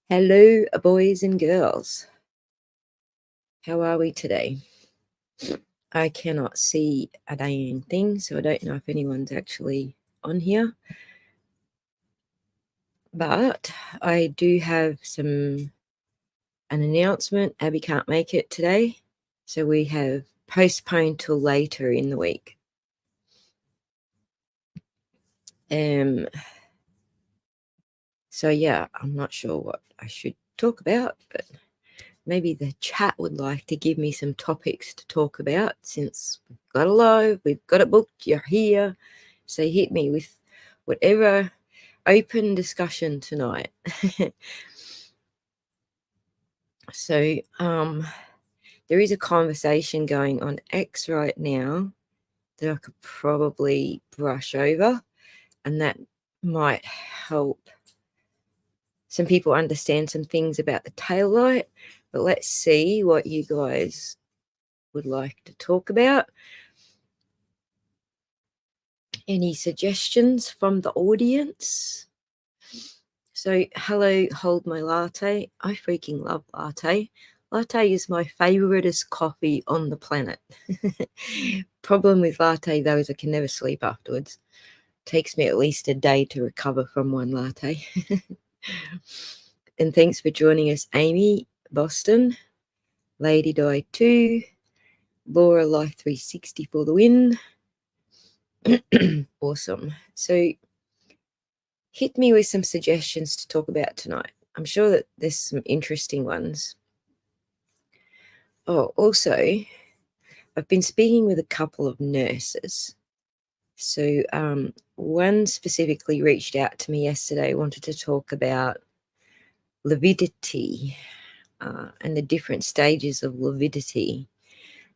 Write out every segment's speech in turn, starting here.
Hello, boys and girls. How are we today? I cannot see a dang thing, so I don't know if anyone's actually on here. But I do have an announcement. Abby can't make it today, so we have postponed till later in the week. So yeah, I'm not sure what I should talk about, but maybe the chat would like to give me some topics to talk about since we've got a live, we've got it booked, you're here. So hit me with whatever open discussion tonight. So there is a conversation going on X right now that I could probably brush over, and that might help some people understand some things about the tail light. But let's see what you guys would like to talk about. Any suggestions from the audience? So, hello, hold my latte. I freaking love latte. Latte is my favoritist coffee on the planet. Problem with latte, though, is I can never sleep afterwards. Takes me at least a day to recover from one latte. And thanks for joining us, Amy, Boston, Lady Di 2, Laura Life 360 for the win. Awesome. So hit me with some suggestions to talk about tonight. I'm sure that there's some interesting ones. Oh, also, I've been speaking with a couple of nurses. So one specifically reached out to me yesterday, wanted to talk about lividity and the different stages of lividity.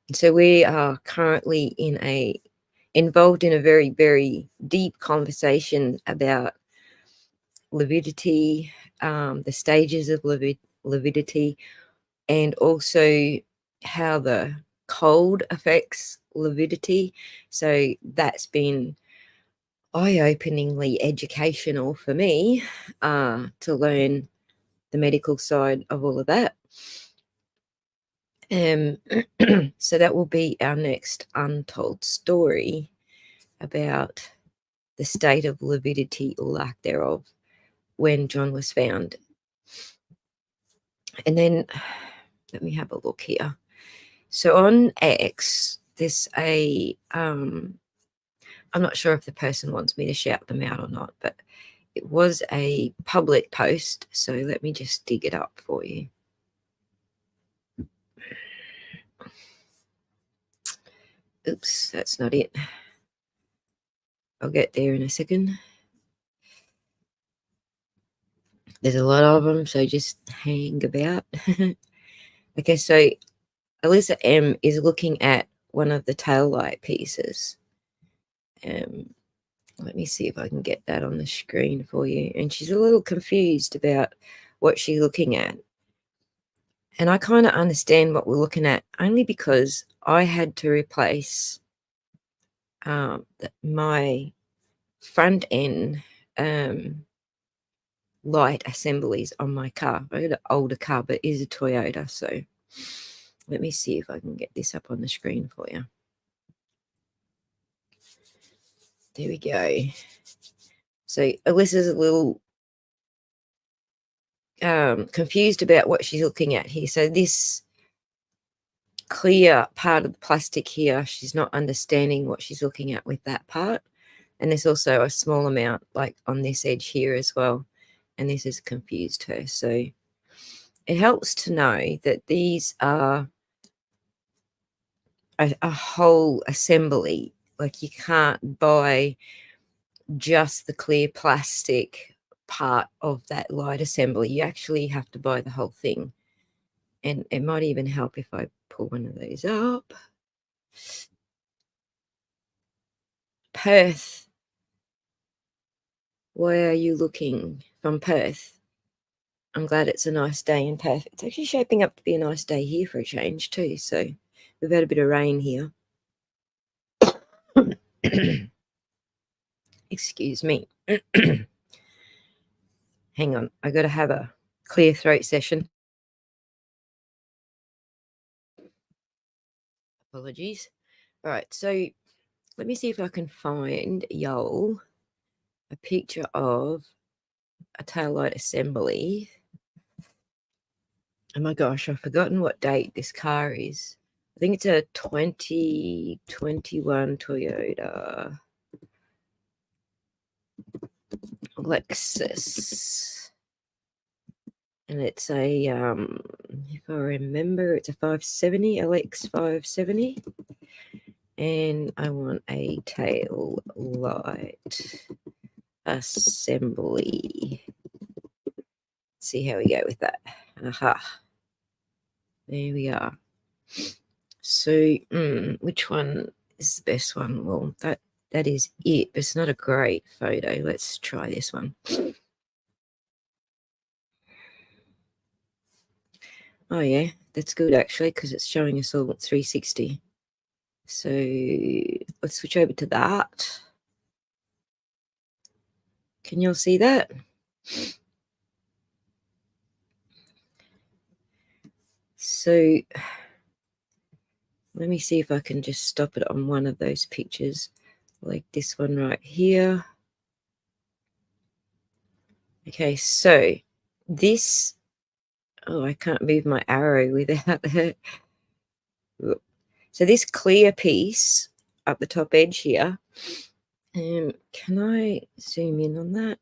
And so we are currently involved in a very, very deep conversation about lividity, the stages of lividity, and also how the cold affects lividity. So that's been eye-openingly educational for me to learn the medical side of all of that. So that will be our next untold story about the state of lividity or lack thereof when John was found. And then let me have a look here. So on X, there's I'm not sure if the person wants me to shout them out or not, but it was a public post. So let me just dig it up for you. Oops, that's not it. I'll get there in a second. There's a lot of them, so just hang about. Okay, so Alyssa M is looking at one of the tail light pieces. Let me see if I can get that on the screen for you. And she's a little confused about what she's looking at. And I kind of understand what we're looking at only because I had to replace my front end light assemblies on my car. I got an older car, but it is a Toyota. So let me see if I can get this up on the screen for you. There we go. So Alyssa's a little confused about what she's looking at here. So this clear part of the plastic here, she's not understanding what she's looking at with that part. And there's also a small amount like on this edge here as well. And this has confused her. So it helps to know that these are a whole assembly. Like you can't buy just the clear plastic part of that light assembly. You actually have to buy the whole thing. And it might even help if I pull one of these up. Perth. Why are you looking from Perth? I'm glad it's a nice day in Perth. It's actually shaping up to be a nice day here for a change too. So we've had a bit of rain here. Excuse me. Hang on. I got to have a clear throat session. Apologies. All right, so let me see if I can find y'all a picture of a tail light assembly. Oh my gosh, I've forgotten what date this car is. I think it's a 2021 Toyota Lexus. And it's a, if I remember, it's a 570, LX 570. And I want a tail light assembly. See how we go with that. Aha. There we are. So, which one is the best one? Well, that is it, but it's not a great photo. Let's try this one. Oh yeah, that's good actually, because it's showing us all 360. So let's switch over to that. Can you all see that? So let me see if I can just stop it on one of those pictures, like this one right here. Okay, so this, oh, I can't move my arrow without that. So this clear piece up the top edge here, can I zoom in on that?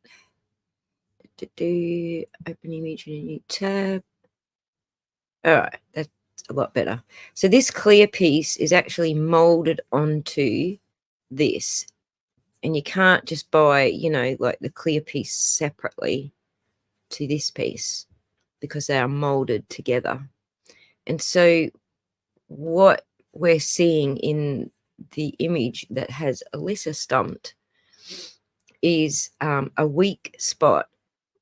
Open image in a new tab. All right, that's a lot better. So this clear piece is actually molded onto this, and you can't just buy, you know, like the clear piece separately to this piece because they are molded together. And so what we're seeing in the image that has Alyssa stumped is a weak spot.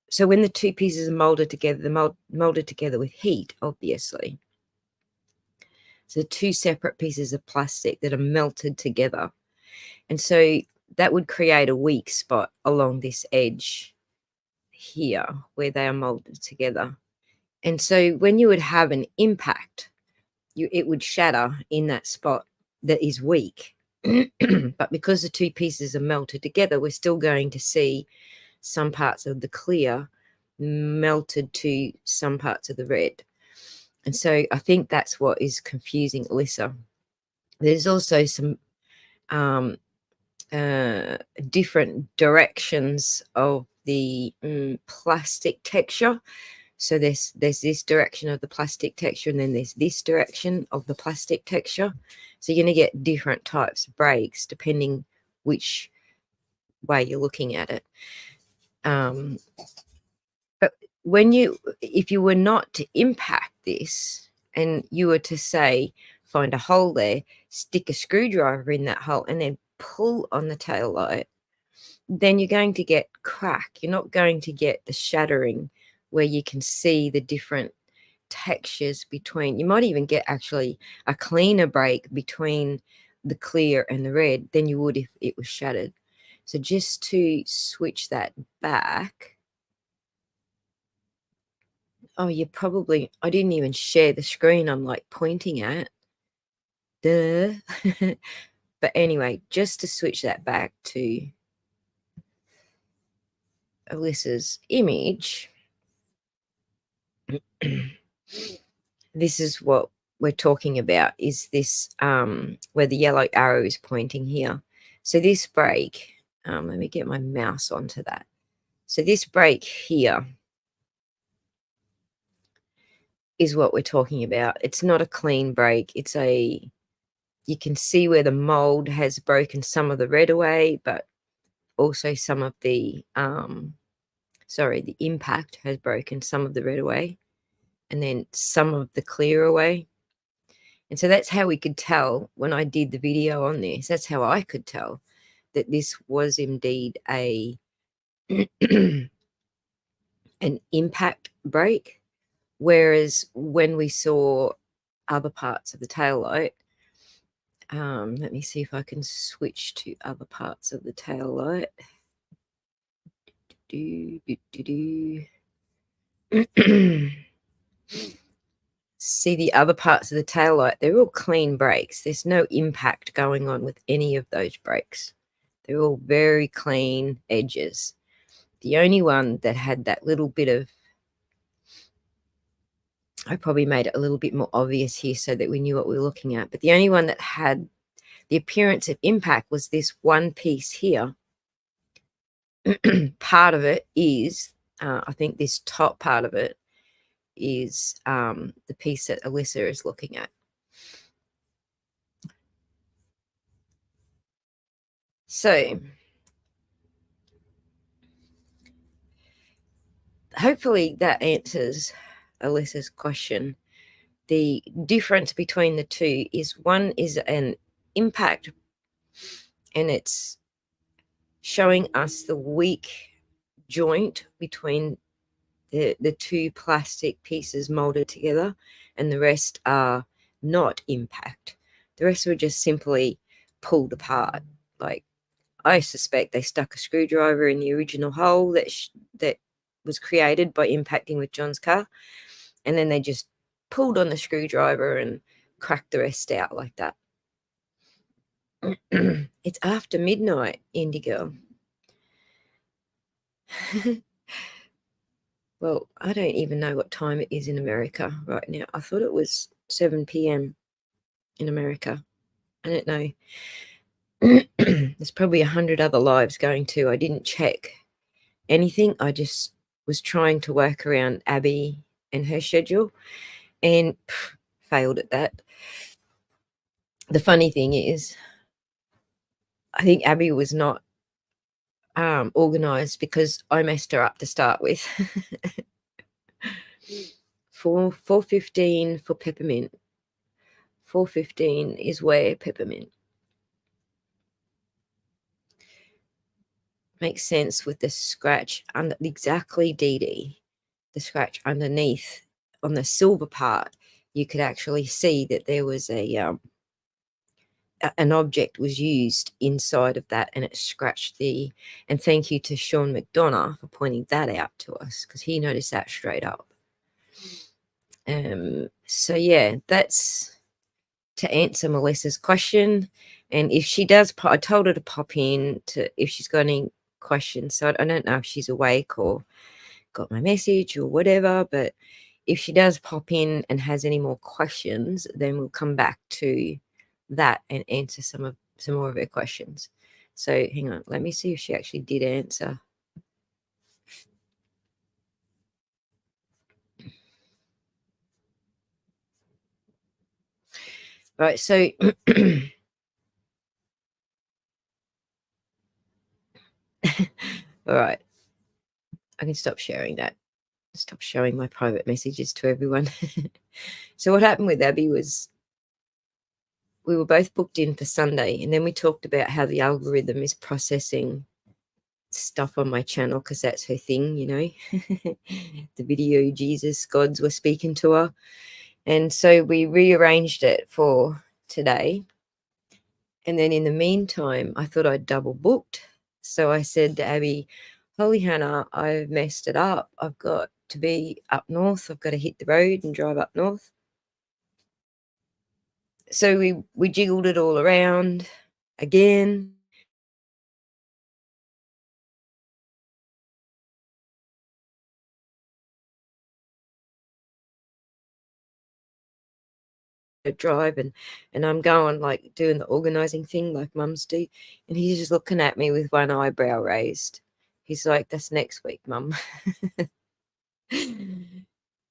So when the two pieces are molded together, they're molded together with heat, obviously. So two separate pieces of plastic that are melted together. And so that would create a weak spot along this edge here where they are molded together. And so when you would have an impact, it would shatter in that spot that is weak. But because the two pieces are melted together, we're still going to see some parts of the clear melted to some parts of the red. And so I think that's what is confusing Alyssa. There's also some different directions of the plastic texture. So there's this direction of the plastic texture, and then there's this direction of the plastic texture. So you're going to get different types of breaks depending which way you're looking at it. But if you were not to impact this, and you were to say, find a hole there, stick a screwdriver in that hole, and then pull on the tail light, then you're going to get crack. You're not going to get the shattering where you can see the different textures between. You might even get actually a cleaner break between the clear and the red than you would if it was shattered. So just to switch that back. Oh, I didn't even share the screen I'm like pointing at. Duh. But anyway, just to switch that back to Alyssa's image. This is what we're talking about, is this where the yellow arrow is pointing here. So this break, let me get my mouse onto that. So this break here is what we're talking about. It's not a clean break. You can see where the mold has broken some of the red away, but also some of the, the impact has broken some of the red away, and then some of the clear away. And so that's how we could tell when I did the video on this. That's how I could tell that this was indeed an impact break. Whereas when we saw other parts of the tail light, let me see if I can switch to other parts of the tail light. See the other parts of the tail light, they're all clean breaks. There's no impact going on with any of those breaks. They're all very clean edges. The only one that had that little bit of, I probably made it a little bit more obvious here so that we knew what we were looking at, but the only one that had the appearance of impact was this one piece here. Part of it is, I think this top part of it is the piece that Alyssa is looking at. So hopefully that answers Alyssa's question. The difference between the two is one is an impact, and it's showing us the weak joint between the two plastic pieces molded together, and the rest are not impact. The rest were just simply pulled apart. Like, I suspect they stuck a screwdriver in the original hole that was created by impacting with John's car, and then they just pulled on the screwdriver and cracked the rest out like that. It's after midnight, Indie Girl. Well, I don't even know what time it is in America right now. I thought it was 7 p.m. in America. I don't know. There's probably 100 other lives going too. I didn't check anything. I just was trying to work around Abby and her schedule, and failed at that. The funny thing is, I think Abby was not organized because I messed her up to start with. 4:15 for peppermint. 4:15 is where peppermint. Makes sense with the scratch under, exactly, DD. The scratch underneath on the silver part, you could actually see that there was an object was used inside of that, and it scratched the, and thank you to Sean McDonough for pointing that out to us, because he noticed that straight up. So yeah, that's to answer Melissa's question. And if she does, I told her to pop in to if she's got any questions. So I don't know if she's awake or got my message or whatever, but if she does pop in and has any more questions, then we'll come back to that and answer some more of her questions. So hang on, let me see if she actually did answer. Right, so all right, I can stop sharing that. Stop showing my private messages to everyone. So what happened with Abby was we were both booked in for Sunday, and then we talked about how the algorithm is processing stuff on my channel because that's her thing, you know. The video Jesus gods were speaking to her, and so we rearranged it for today. And then in the meantime, I thought I'd double booked, so I said to Abby, holy Hannah, I've messed it up. I've got to be up north. I've got to hit the road and drive up north. So we jiggled it all around again. Drive, and I'm going, like, doing the organizing thing like mums do, and he's just looking at me with one eyebrow raised. He's like, that's next week, mum.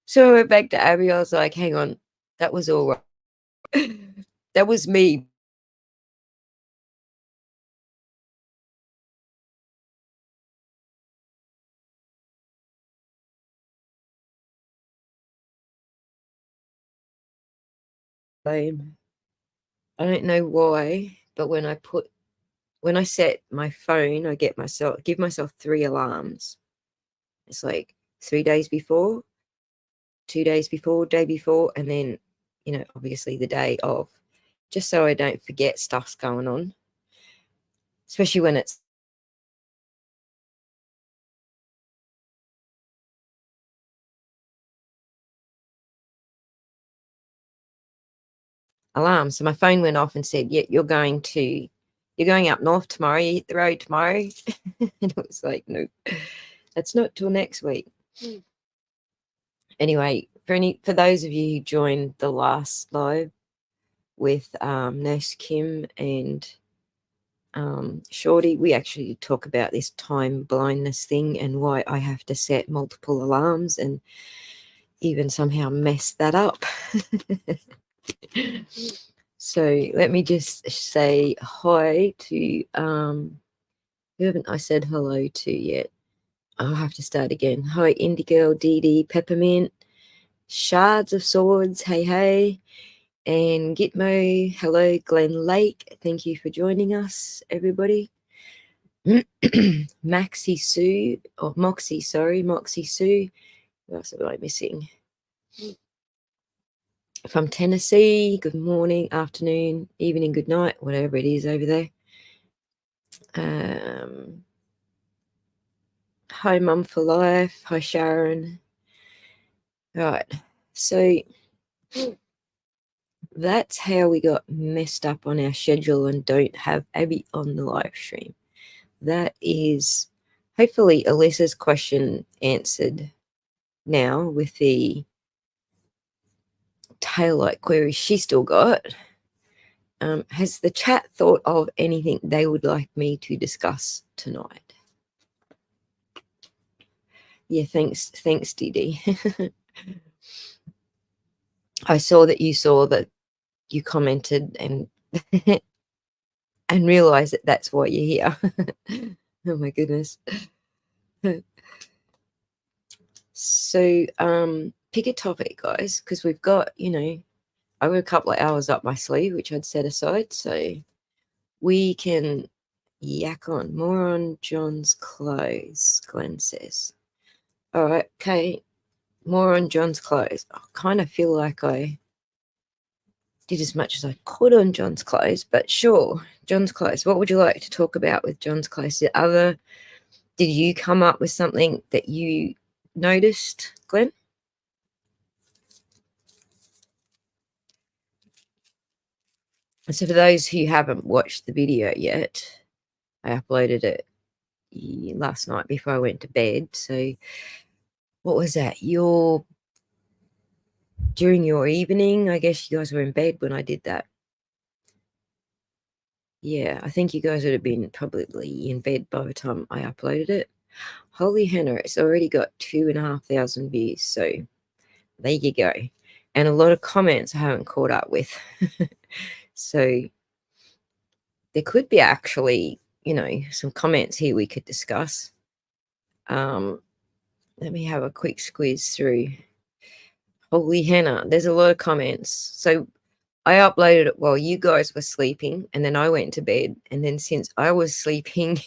So I went back to Abby. I was like, hang on, that was all right. That was me. I don't know why, but when I set my phone, I give myself 3 alarms. It's like 3 days before, 2 days before, day before, and then, obviously the day of, just so I don't forget stuff's going on, especially when it's alarm. So my phone went off and said, yeah, you're going up north tomorrow. You hit the road tomorrow. And it was like, no, that's not till next week. Anyway, for those of you who joined the last live with Nurse Kim and Shorty, we actually talk about this time blindness thing and why I have to set multiple alarms and even somehow mess that up. So let me just say hi to who haven't I said hello to yet? I'll have to start again. Hi, Indie Girl, Dee Dee, Peppermint, Shards of Swords, hey, and Gitmo, hello, Glen Lake. Thank you for joining us, everybody. Moxie Sue. Moxie Sue. What else am I missing? From Tennessee, good morning, afternoon, evening, good night, whatever it is over there. Hi, Mum for Life. Hi, Sharon. Right, so that's how we got messed up on our schedule and don't have Abby on the live stream. That is hopefully Alyssa's question answered now with the tail-light query she still got. Has the chat thought of anything they would like me to discuss tonight? Yeah, thanks, Dee. I saw that you commented and and realized that that's why you're here. Oh my goodness. So pick a topic, guys, because we've got, I've got a couple of hours up my sleeve, which I'd set aside, so we can yak on. More on John's clothes, Glenn says. All right, okay, more on John's clothes. I kind of feel like I did as much as I could on John's clothes, but sure, John's clothes. What would you like to talk about with John's clothes? Did you come up with something that you noticed, Glenn? So for those who haven't watched the video yet, I uploaded it last night before I went to bed. So what was that? During your evening, I guess you guys were in bed when I did that. Yeah, I think you guys would have been probably in bed by the time I uploaded it. Holy henna, it's already got 2,500 views. So there you go. And a lot of comments I haven't caught up with. So there could be actually, some comments here we could discuss. Let me have a quick squeeze through. Holy henna, there's a lot of comments. So I uploaded it while you guys were sleeping, and then I went to bed. And then since I was sleeping,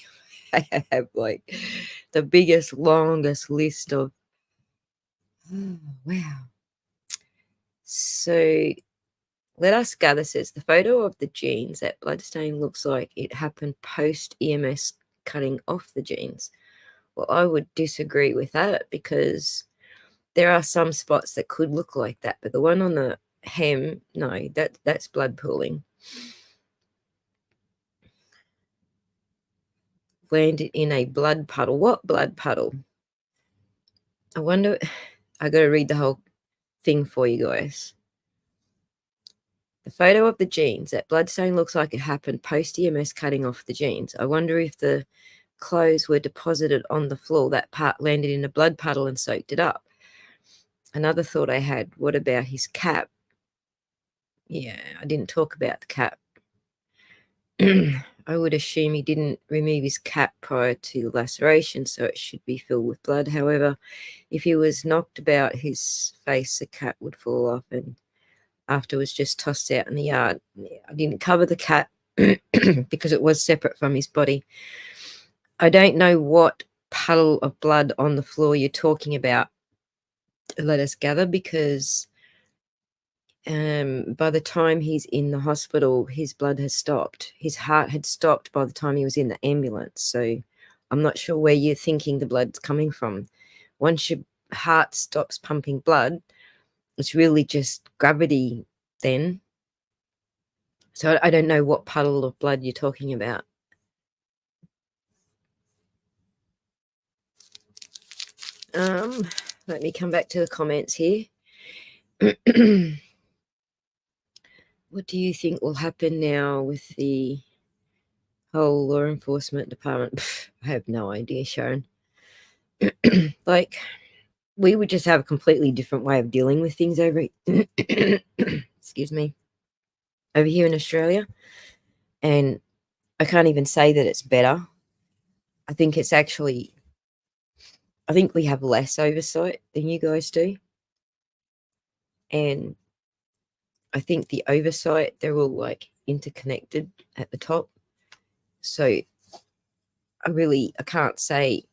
I have like the biggest, longest list of, wow. So Let Us Gather says the photo of the jeans at bloodstain looks like it happened post EMS cutting off the jeans. Well, I would disagree with that because there are some spots that could look like that, but the one on the hem, no, that's blood pooling. Landed in a blood puddle. What blood puddle? I wonder. I got to read the whole thing for you guys. The photo of the jeans. That bloodstain looks like it happened post EMS cutting off the jeans. I wonder if the clothes were deposited on the floor. That part landed in a blood puddle and soaked it up. Another thought I had, what about his cap? Yeah, I didn't talk about the cap. I would assume he didn't remove his cap prior to laceration, so it should be filled with blood. However, if he was knocked about his face, the cap would fall off and afterwards just tossed out in the yard. I didn't cover the cap because it was separate from his body. I don't know what puddle of blood on the floor you're talking about, Let Us Gather, because by the time he's in the hospital, his blood has stopped. His heart had stopped by the time he was in the ambulance. So I'm not sure where you're thinking the blood's coming from. Once your heart stops pumping blood, it's really just gravity then. So I don't know what puddle of blood you're talking about. Let me come back to the comments here. What do you think will happen now with the whole law enforcement department? I have no idea, Sharon. Like, we would just have a completely different way of dealing with things over excuse me, over here in Australia. And I can't even say that it's better. I think it's actually, I think we have less oversight than you guys do. And I think the oversight, they're all like interconnected at the top. So I can't say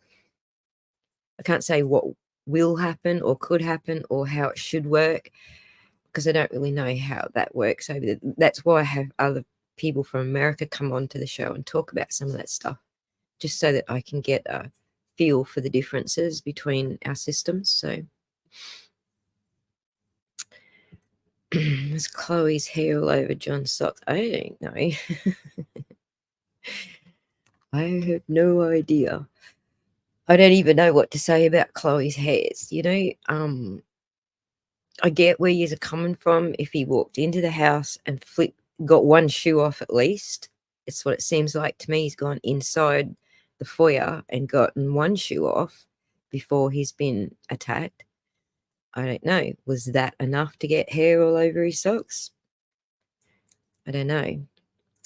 what will happen or could happen or how it should work, because I don't really know how that works over there. That's why I have other people from America come on to the show and talk about some of that stuff, just so that I can get a feel for the differences between our systems. So there's Chloe's hair all over John's socks. I don't know. I have no idea. I don't even know what to say about Chloe's hairs. I get where you're coming from. If he walked into the house and got one shoe off at least, it's what it seems like to me. He's gone inside the foyer and gotten one shoe off before he's been attacked. I don't know. Was that enough to get hair all over his socks? I don't know.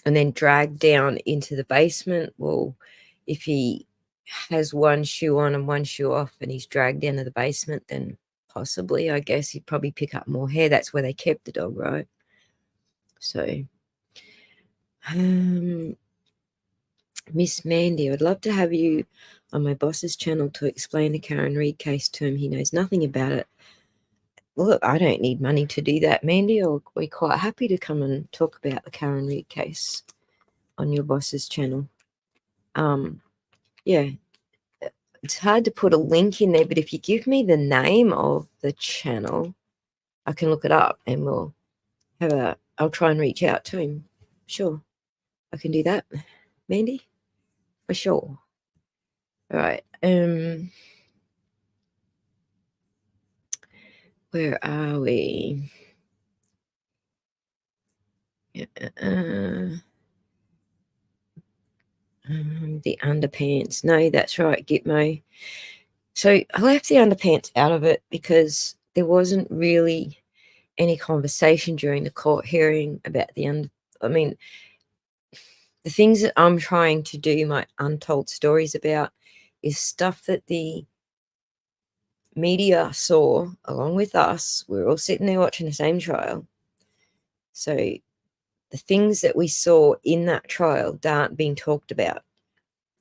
And then dragged down into the basement. Well, if he has one shoe on and one shoe off and he's dragged down to the basement, then possibly, I guess, he'd probably pick up more hair. That's where they kept the dog, right? So, Miss Mandy, I'd love to have you on my boss's channel to explain the Karen Reid case to him. He knows nothing about it. Look, I don't need money to do that, Mandy. I'll be quite happy to come and talk about the Karen Reid case on your boss's channel. Yeah, it's hard to put a link in there, but if you give me the name of the channel, I can look it up and I'll try and reach out to him. Sure, I can do that, Mandy, for sure. All right. Where are we? The underpants. No, that's right, Gitmo. So I left the underpants out of it because there wasn't really any conversation during the court hearing about the things that I'm trying to do my untold stories about is stuff that the media saw along with us. We're all sitting there watching the same trial. So the things that we saw in that trial aren't being talked about.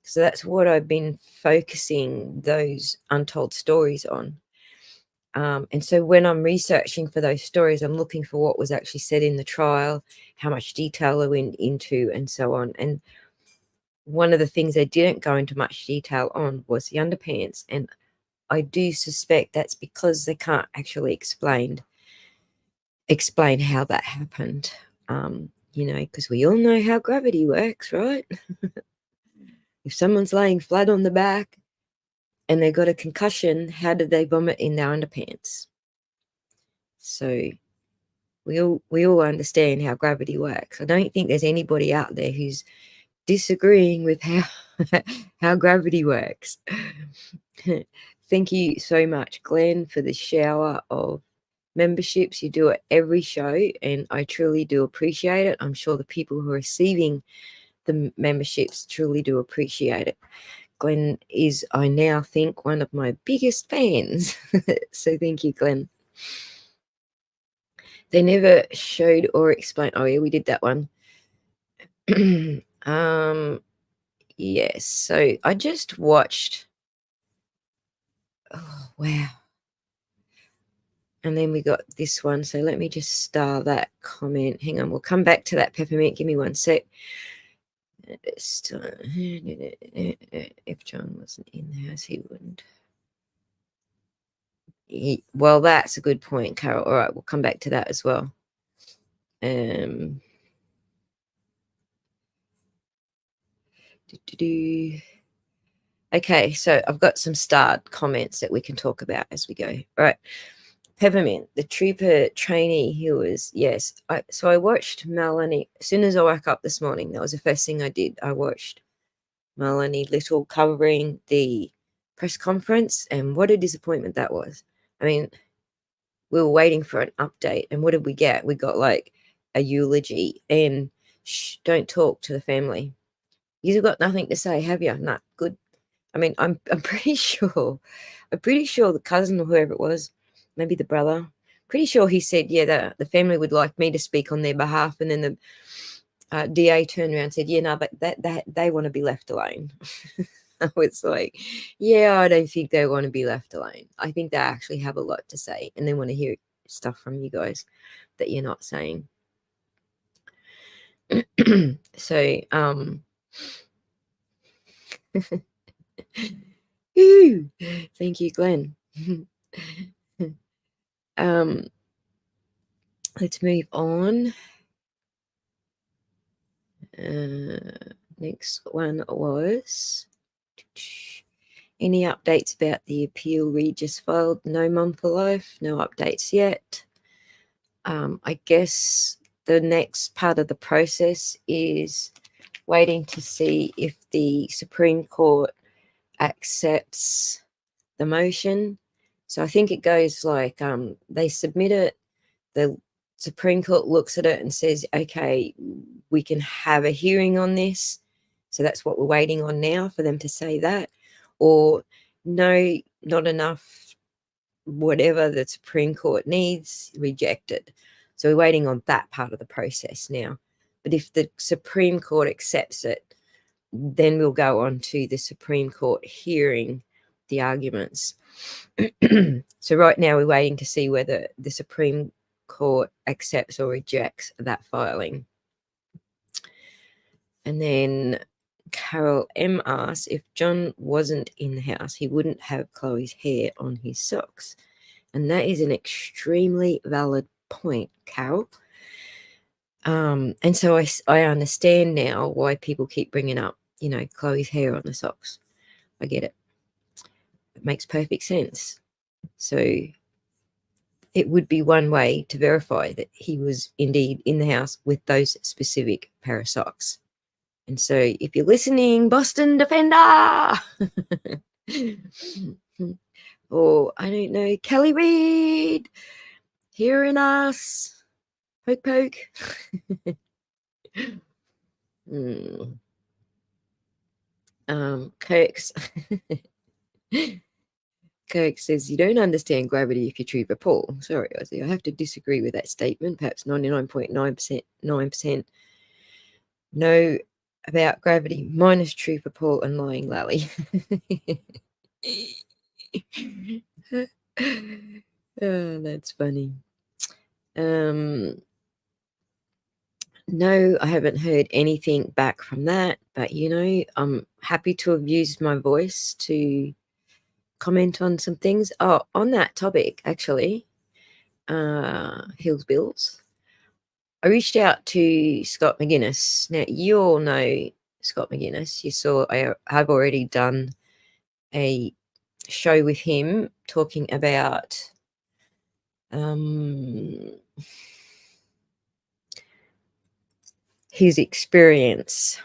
So that's what I've been focusing those untold stories on. And so when I'm researching for those stories, I'm looking for what was actually said in the trial, how much detail I went into, and so on. And one of the things they didn't go into much detail on was the underpants. And I do suspect that's because they can't actually explain how that happened. Because we all know how gravity works, right? If someone's laying flat on the back and they got a concussion, how did they vomit in their underpants? So we all understand how gravity works. I don't think there's anybody out there who's disagreeing with how gravity works. Thank you so much, Glenn, for the shower of memberships. You do it every show, and I truly do appreciate it. I'm sure the people who are receiving the memberships truly do appreciate it. Glenn is, I now think, one of my biggest fans. So thank you, Glenn. They never showed or explained. Oh, yeah, we did that one. Yes. So I just watched. Oh, wow. And then we got this one. So let me just star that comment. Hang on. We'll come back to that, Peppermint. Give me one sec. If John wasn't in the house, he wouldn't. Well, that's a good point, Carol. All right, we'll come back to that as well. Okay, so I've got some starred comments that we can talk about as we go. All right. Peppermint, the trooper trainee, he was, yes. So I watched Melanie, as soon as I woke up this morning, that was the first thing I did. I watched Melanie Little covering the press conference, and what a disappointment that was. I mean, we were waiting for an update, and what did we get? We got like a eulogy and don't talk to the family. You've got nothing to say, have you? Not good. I mean, I'm pretty sure the cousin or whoever it was, maybe the brother, pretty sure he said, yeah, the family would like me to speak on their behalf, and then the DA turned around and said, yeah, no, but that they want to be left alone. I was like, yeah, I don't think they want to be left alone. I think they actually have a lot to say, and they want to hear stuff from you guys that you're not saying. So, thank you, Glenn. Let's move on. Next one was any updates about the appeal Regis filed? No, Mum for Life, no updates yet. I guess the next part of the process is waiting to see if the Supreme Court accepts the motion. So I think it goes like they submit it, the Supreme Court looks at it and says, okay, we can have a hearing on this. So that's what we're waiting on now, for them to say that. Or no, not enough, whatever the Supreme Court needs, rejected. So we're waiting on that part of the process now. But if the Supreme Court accepts it, then we'll go on to the Supreme Court hearing the arguments. So right now we're waiting to see whether the Supreme Court accepts or rejects that filing. And then Carol M asks, if John wasn't in the house, he wouldn't have Chloe's hair on his socks. And that is an extremely valid point, Carol. And so I understand now why people keep bringing up, Chloe's hair on the socks. I get it. It makes perfect sense. So it would be one way to verify that he was indeed in the house with those specific pair of socks. And so if you're listening, Boston Defender, or I don't know, Kelly Reid, hearing us, poke poke. Kirk's Kirk says, you don't understand gravity if you trooper Paul. Sorry, Aussie, I have to disagree with that statement. Perhaps 99.9% know about gravity, minus trooper Paul and lying Lally. Oh, that's funny. No, I haven't heard anything back from that, but I'm happy to have used my voice to comment on some things. Oh, on that topic, actually, Hills Bills, I reached out to Scott McGuinness. Now, you all know Scott McGuinness. You saw I've already done a show with him talking about his experience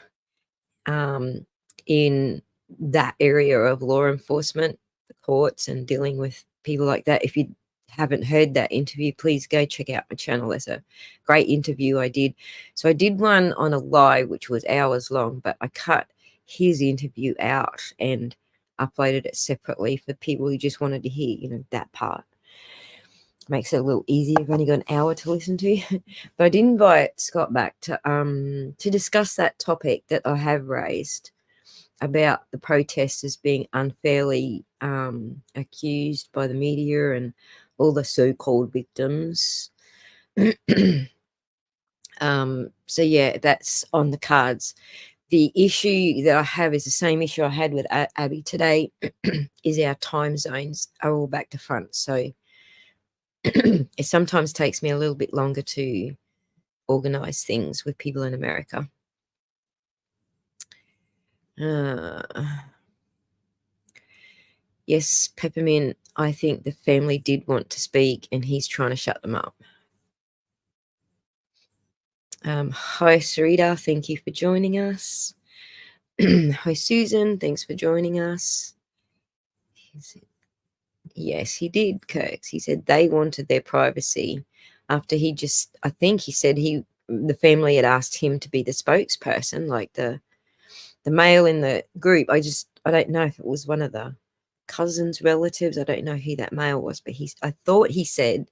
in that area of law enforcement, the courts, and dealing with people like that. If you haven't heard that interview, please go check out my channel. There's a great interview I did. So I did one on a live, which was hours long, but I cut his interview out and uploaded it separately for people who just wanted to hear, that part. Makes it a little easier. I've only got an hour to listen to. But I did invite Scott back to discuss that topic that I have raised about the protesters being unfairly accused by the media and all the so-called victims. So yeah, that's on the cards. The issue that I have is the same issue I had with Abby today, is our time zones are all back to front. So it sometimes takes me a little bit longer to organize things with people in America. Yes, Peppermint, I think the family did want to speak and he's trying to shut them up. Hi, Sarita. Thank you for joining us. Hi, Susan. Thanks for joining us. Yes, he did, Kirks. He said they wanted their privacy after I think he said the family had asked him to be the spokesperson, like the male in the group. I don't know if it was one of the cousins, relatives. I don't know who that male was, but I thought he said,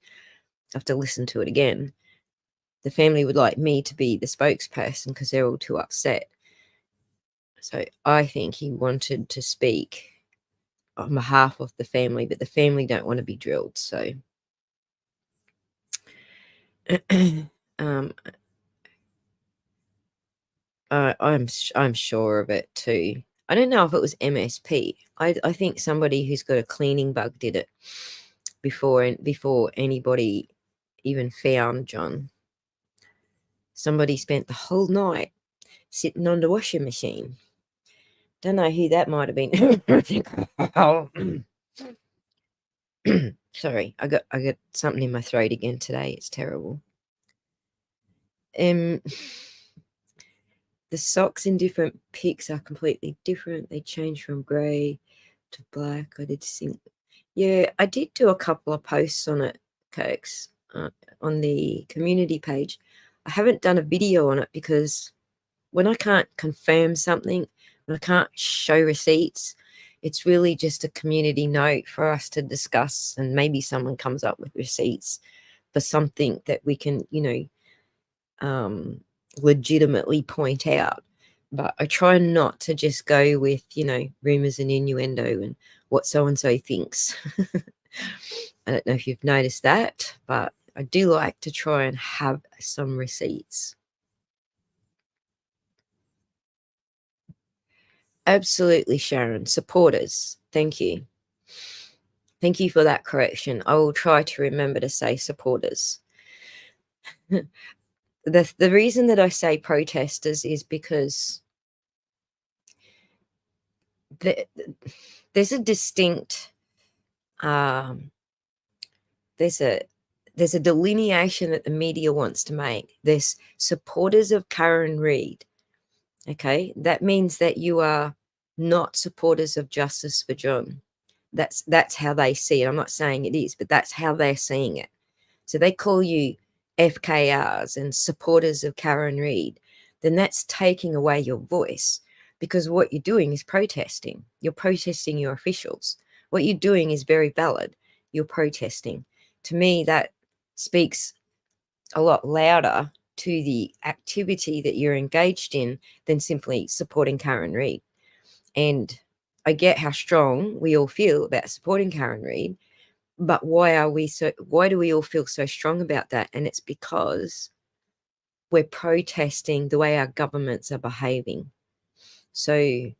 I have to listen to it again, the family would like me to be the spokesperson because they're all too upset. So I think he wanted to speak on behalf of the family, but the family don't want to be drilled. So I'm sure of it too. I don't know if it was MSP. I think somebody who's got a cleaning bug did it before anybody even found John. Somebody spent the whole night sitting on the washing machine. Don't know who that might have been. Sorry, I got something in my throat again today. It's terrible. The socks in different pics are completely different. They change from grey to black. I did think, yeah, I did do a couple of posts on it, Cokes, on the community page. I haven't done a video on it because when I can't confirm something, when I can't show receipts, it's really just a community note for us to discuss, and maybe someone comes up with receipts for something that we can, legitimately point out. But I try not to just go with, rumors and innuendo and what so-and-so thinks. I don't know if you've noticed that, but I do like to try and have some receipts. Absolutely, Sharon. Supporters. Thank you. Thank you for that correction. I will try to remember to say supporters. The reason that I say protesters is because there's a distinct there's a delineation that the media wants to make. There's supporters of Karen Reid. Okay, that means that you are not supporters of justice for John. That's how they see it. I'm not saying it is, but that's how they're seeing it. So they call you FKRs and supporters of Karen Reid, then that's taking away your voice, because what you're doing is protesting. You're protesting your officials. What you're doing is very valid. You're protesting. To me, that speaks a lot louder to the activity that you're engaged in than simply supporting Karen Reid. And I get how strong we all feel about supporting Karen Reid, but why do we all feel so strong about that? And it's because we're protesting the way our governments are behaving. So,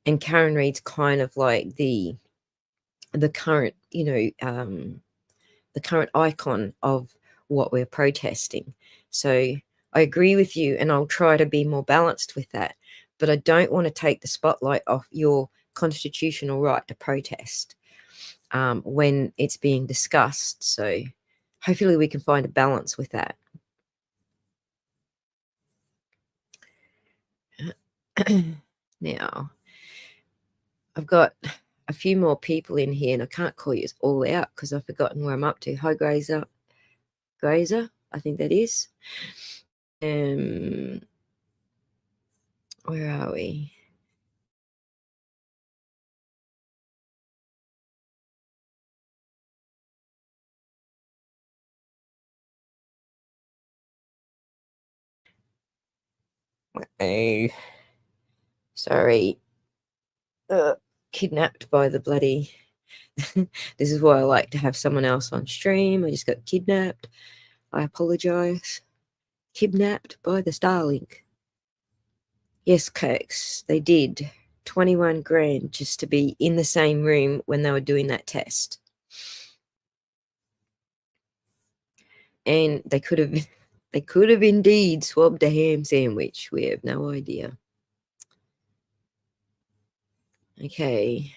and Karen Reid's kind of like the current, the current icon of what we're protesting. So I agree with you, and I'll try to be more balanced with that. But I don't want to take the spotlight off your constitutional right to protest when it's being discussed. So hopefully we can find a balance with that. Now, I've got a few more people in here, and I can't call you all out because I've forgotten where I'm up to. Hi, Grazer, I think that is. Where are we? Oh, sorry. Kidnapped by the bloody. This is why I like to have someone else on stream. I just got kidnapped. I apologize. Kidnapped by the Starlink. Yes, Kirks, they did. 21 grand just to be in the same room when they were doing that test. And they could have indeed swabbed a ham sandwich. We have no idea. Okay.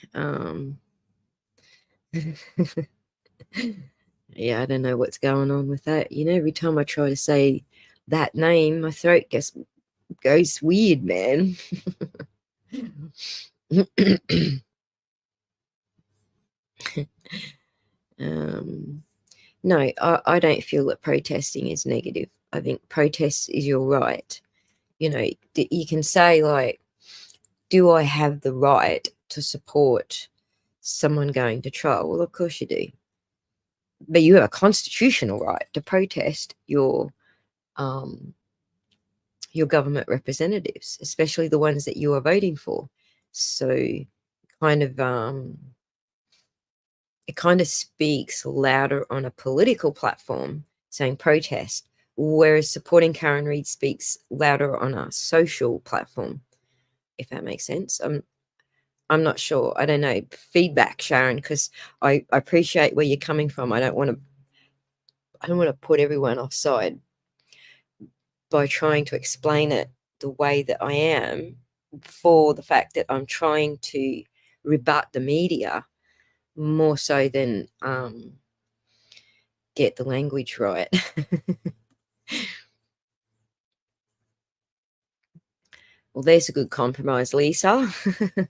Yeah, I don't know what's going on with that. Every time I try to say that name, my throat goes weird, man. um, no, I don't feel that protesting is negative. I think protest is your right. You can say, like, do I have the right to support someone going to trial? Well, of course you do. But you have a constitutional right to protest um, your government representatives, especially the ones that you are voting for. So kind of it kind of speaks louder on a political platform saying protest, whereas supporting Karen Read speaks louder on a social platform, if that makes sense. I'm not sure. I don't know. Feedback, Sharon, because I appreciate where you're coming from. I don't want to put everyone offside by trying to explain it the way that I am, for the fact that I'm trying to rebut the media more so than get the language right. Well, there's a good compromise, Lisa.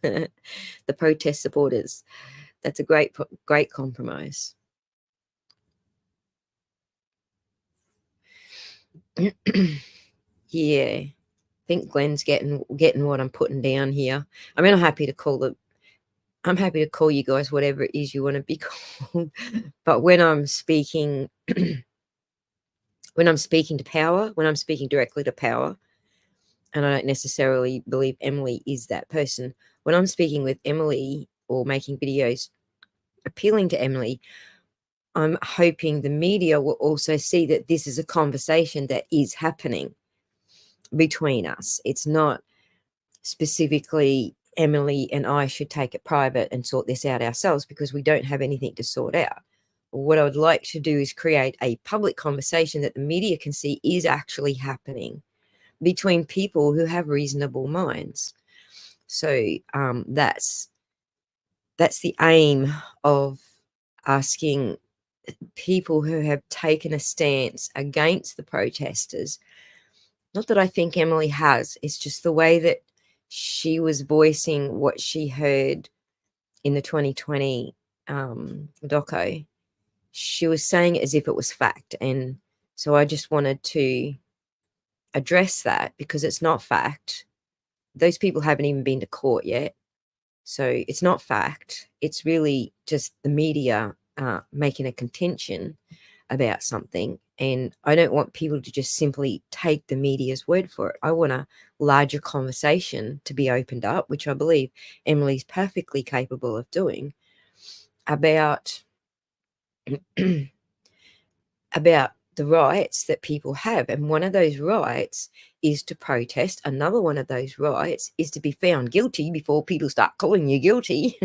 The protest supporters. That's a great compromise. Yeah. I think Glenn's getting what I'm putting down here. I mean, I'm happy to call you guys whatever it is you want to be called. But when I'm speaking to power, when I'm speaking directly to power, and I don't necessarily believe Emily is that person. When I'm speaking with Emily or making videos appealing to Emily, I'm hoping the media will also see that this is a conversation that is happening between us. It's not specifically Emily and I should take it private and sort this out ourselves, because we don't have anything to sort out. What I would like to do is create a public conversation that the media can see is actually happening between people who have reasonable minds. So that's the aim of asking people who have taken a stance against the protesters. Not that I think Emily has, it's just the way that she was voicing what she heard in the 2020 doco. She was saying it as if it was fact. And so I just wanted to address that, because it's not fact. Those people haven't even been to court yet. So it's not fact. It's really just the media making a contention about something. And I don't want people to just simply take the media's word for it. I want a larger conversation to be opened up, which I believe Emily's perfectly capable of doing, about about the rights that people have. And one of those rights is to protest. Another one of those rights is to be found guilty before people start calling you guilty,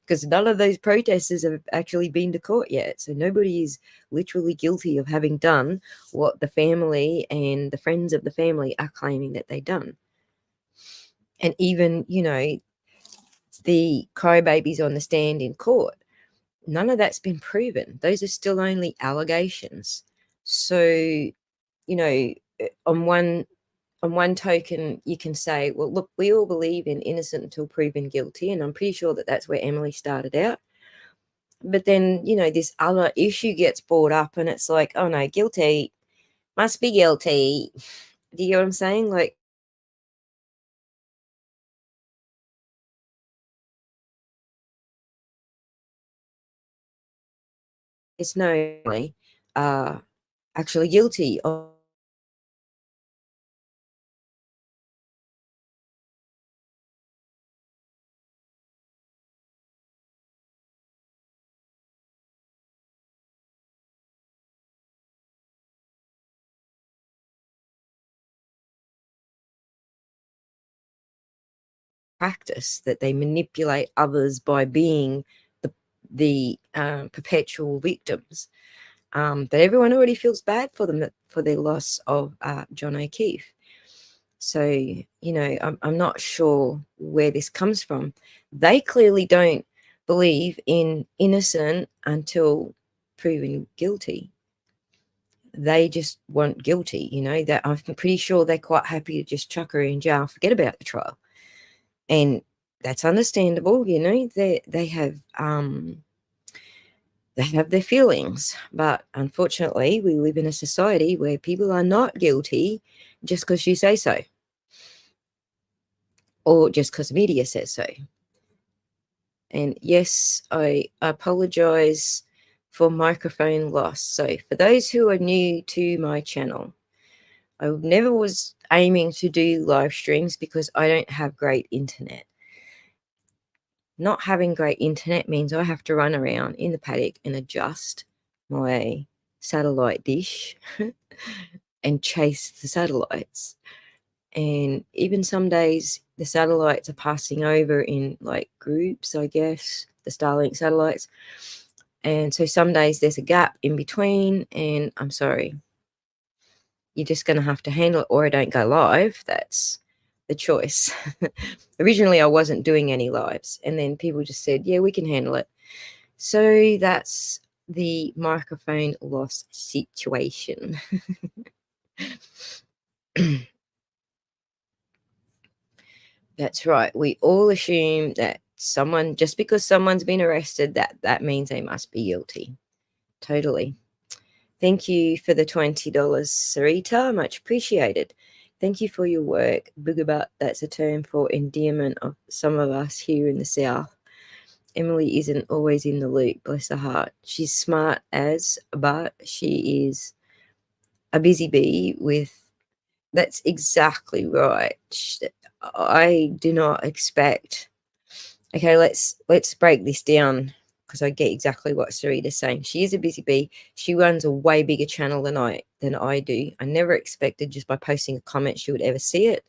because none of those protesters have actually been to court yet. So nobody is literally guilty of having done what the family and the friends of the family are claiming that they've done. And even, the crybabies on the stand in court, none of that's been proven. Those are still only allegations. So, on one token, you can say, well, look, we all believe in innocent until proven guilty, and I'm pretty sure that that's where Emily started out. But then, this other issue gets brought up, and it's like, oh no, guilty, must be guilty. Do you get what I'm saying? Like, it's no, uh, actually guilty of practice, that they manipulate others by being the perpetual victims. But everyone already feels bad for them, for their loss of John O'Keefe. So, you know, I'm not sure where this comes from. They clearly don't believe in innocent until proven guilty. They just want guilty, you know, that I'm pretty sure they're quite happy to just chuck her in jail, forget about the trial. And that's understandable, you know, they have their feelings. But unfortunately, we live in a society where people are not guilty just because you say so, or just because the media says so. And yes, I apologize for microphone loss. So for those who are new to my channel, I never was aiming to do live streams because I don't have great internet. Not having great internet means I have to run around in the paddock and adjust my satellite dish and chase the satellites. And even some days the satellites are passing over in like groups, I guess, the Starlink satellites. And so some days there's a gap in between, and I'm sorry, you're just going to have to handle it, or I don't go live. That's the choice. Originally, I wasn't doing any lives, and then people just said, yeah, we can handle it. So that's the microphone loss situation. That's right. We all assume that someone, just because someone's been arrested, that means they must be guilty. Totally. Thank you for the $20, Sarita. Much appreciated. Thank you for your work. Boogabutt, that's a term for endearment of some of us here in the South. Emily isn't always in the loop, bless her heart. She's smart as, but she is a busy bee with. That's exactly right. I do not expect. Okay, let's break this down, because I get exactly what Sarita's saying. She is a busy bee. She runs a way bigger channel than I do. I never expected just by posting a comment she would ever see it.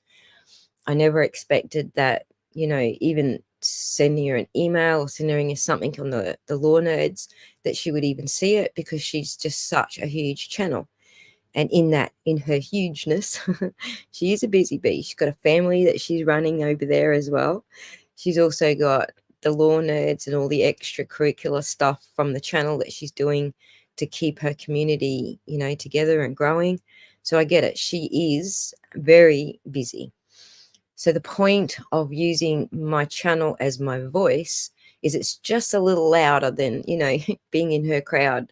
I never expected that, you know, even sending her an email or sending her something on the Law Nerds, that she would even see it, because she's just such a huge channel. And in her hugeness, she is a busy bee. She's got a family that she's running over there as well. She's also got the Law Nerds and all the extracurricular stuff from the channel that she's doing to keep her community, you know, together and growing. So I get it. She is very busy. So the point of using my channel as my voice is it's just a little louder than, you know, being in her crowd,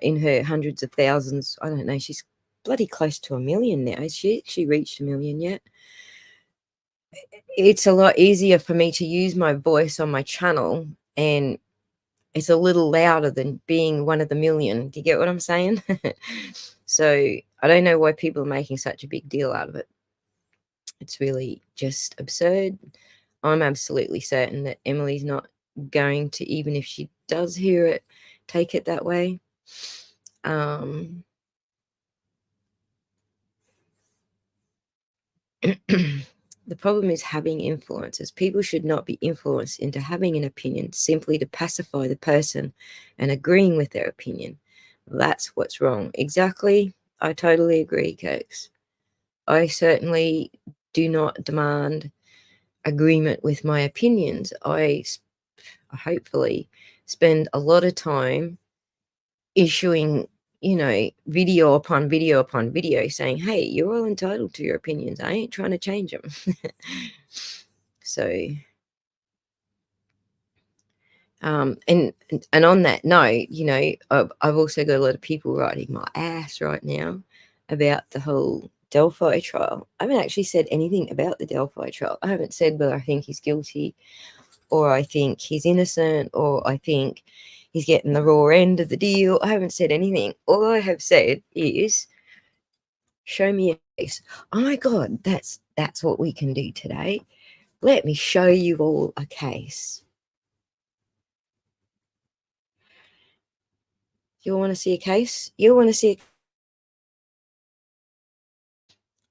in her hundreds of thousands. I don't know. She's bloody close to 1 million now. Has she reached 1 million yet? It's a lot easier for me to use my voice on my channel, and it's a little louder than being one of the million. Do you get what I'm saying? So I don't know why people are making such a big deal out of it. It's really just absurd. I'm absolutely certain that Emily's not going to, even if she does hear it, take it that way. The problem is having influences. People should not be influenced into having an opinion simply to pacify the person and agreeing with their opinion. That's what's wrong. Exactly. I totally agree, Cokes. I certainly do not demand agreement with my opinions. I hopefully spend a lot of time issuing, you know, video upon video upon video saying, hey, you're all entitled to your opinions. I ain't trying to change them. So and on that note, you know, I've also got a lot of people writing my ass right now about the whole Delphi trial. I haven't actually said anything about the Delphi trial. I haven't said whether I think he's guilty, or I think he's innocent, or I think he's getting the raw end of the deal. I haven't said anything. All I have said is, show me a case. Oh my God, that's what we can do today. Let me show you all a case. You want to see a case? You want to see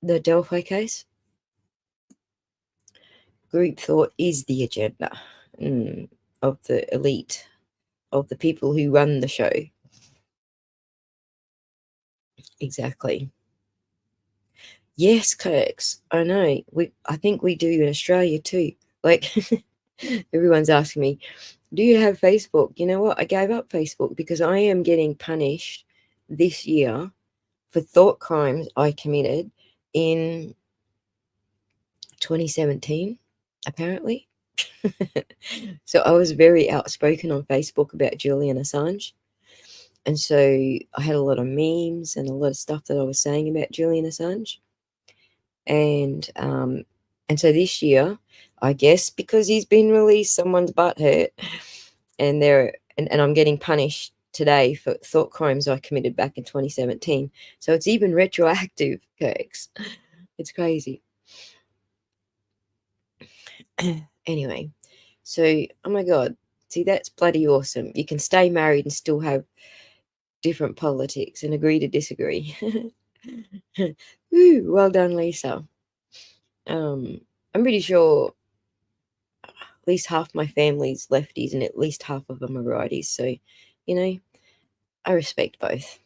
the Delphi case? Group thought is the agenda of the elite, of the people who run the show. Exactly. Yes, Kirks. I know. I think we do in Australia too. Like everyone's asking me, do you have Facebook? You know what? I gave up Facebook because I am getting punished this year for thought crimes I committed in 2017, apparently. So I was very outspoken on Facebook about Julian Assange. And so I had a lot of memes and a lot of stuff that I was saying about Julian Assange. And so this year, I guess because he's been released, someone's butt hurt, and I'm getting punished today for thought crimes I committed back in 2017. So it's even retroactive, Kirks. It's crazy. Anyway, so oh my god, see, that's bloody awesome. You can stay married and still have different politics and agree to disagree. Woo, well done, Lisa. I'm pretty sure at least half my family's lefties and at least half of them are righties. So, I respect both.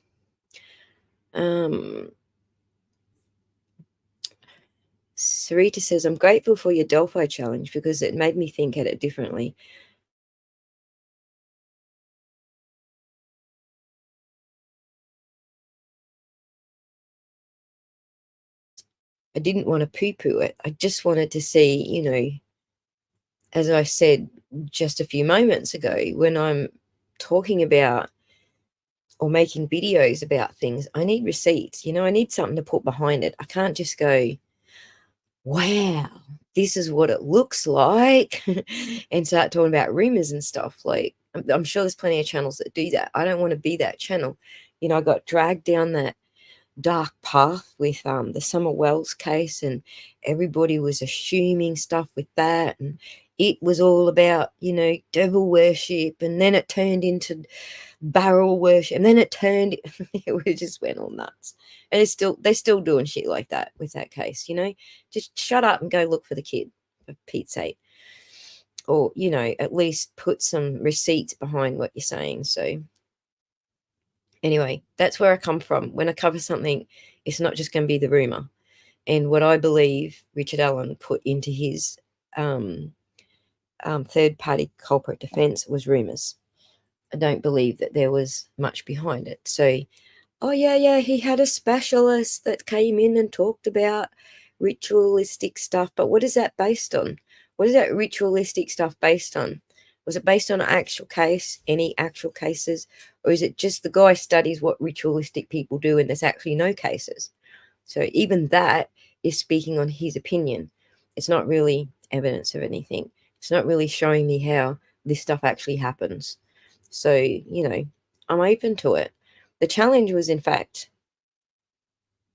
Sarita says, I'm grateful for your Delphi challenge because it made me think at it differently. I didn't want to poo-poo it. I just wanted to see, as I said just a few moments ago, when I'm talking about or making videos about things, I need receipts. I need something to put behind it. I can't just go, wow, this is what it looks like, and start talking about rumors and stuff. Like, I'm sure there's plenty of channels that do that. I don't want to be that channel. I got dragged down that dark path with the Summer Wells case, and everybody was assuming stuff with that, and it was all about devil worship, and then it turned into barrel worship, and then it just went all nuts. And they're still doing shit like that with that case. Just shut up and go look for the kid, for Pete's sake, or at least put some receipts behind what you're saying. So anyway, that's where I come from. When I cover something, it's not just going to be the rumor. And what I believe Richard Allen put into his third party culprit defense was rumors. I don't believe that there was much behind it. So, oh, yeah, he had a specialist that came in and talked about ritualistic stuff. But what is that based on? What is that ritualistic stuff based on? Was it based on an actual case, any actual cases? Or is it just the guy studies what ritualistic people do and there's actually no cases? So even that is speaking on his opinion. It's not really evidence of anything. It's not really showing me how this stuff actually happens. So, I'm open to it. The challenge was, in fact,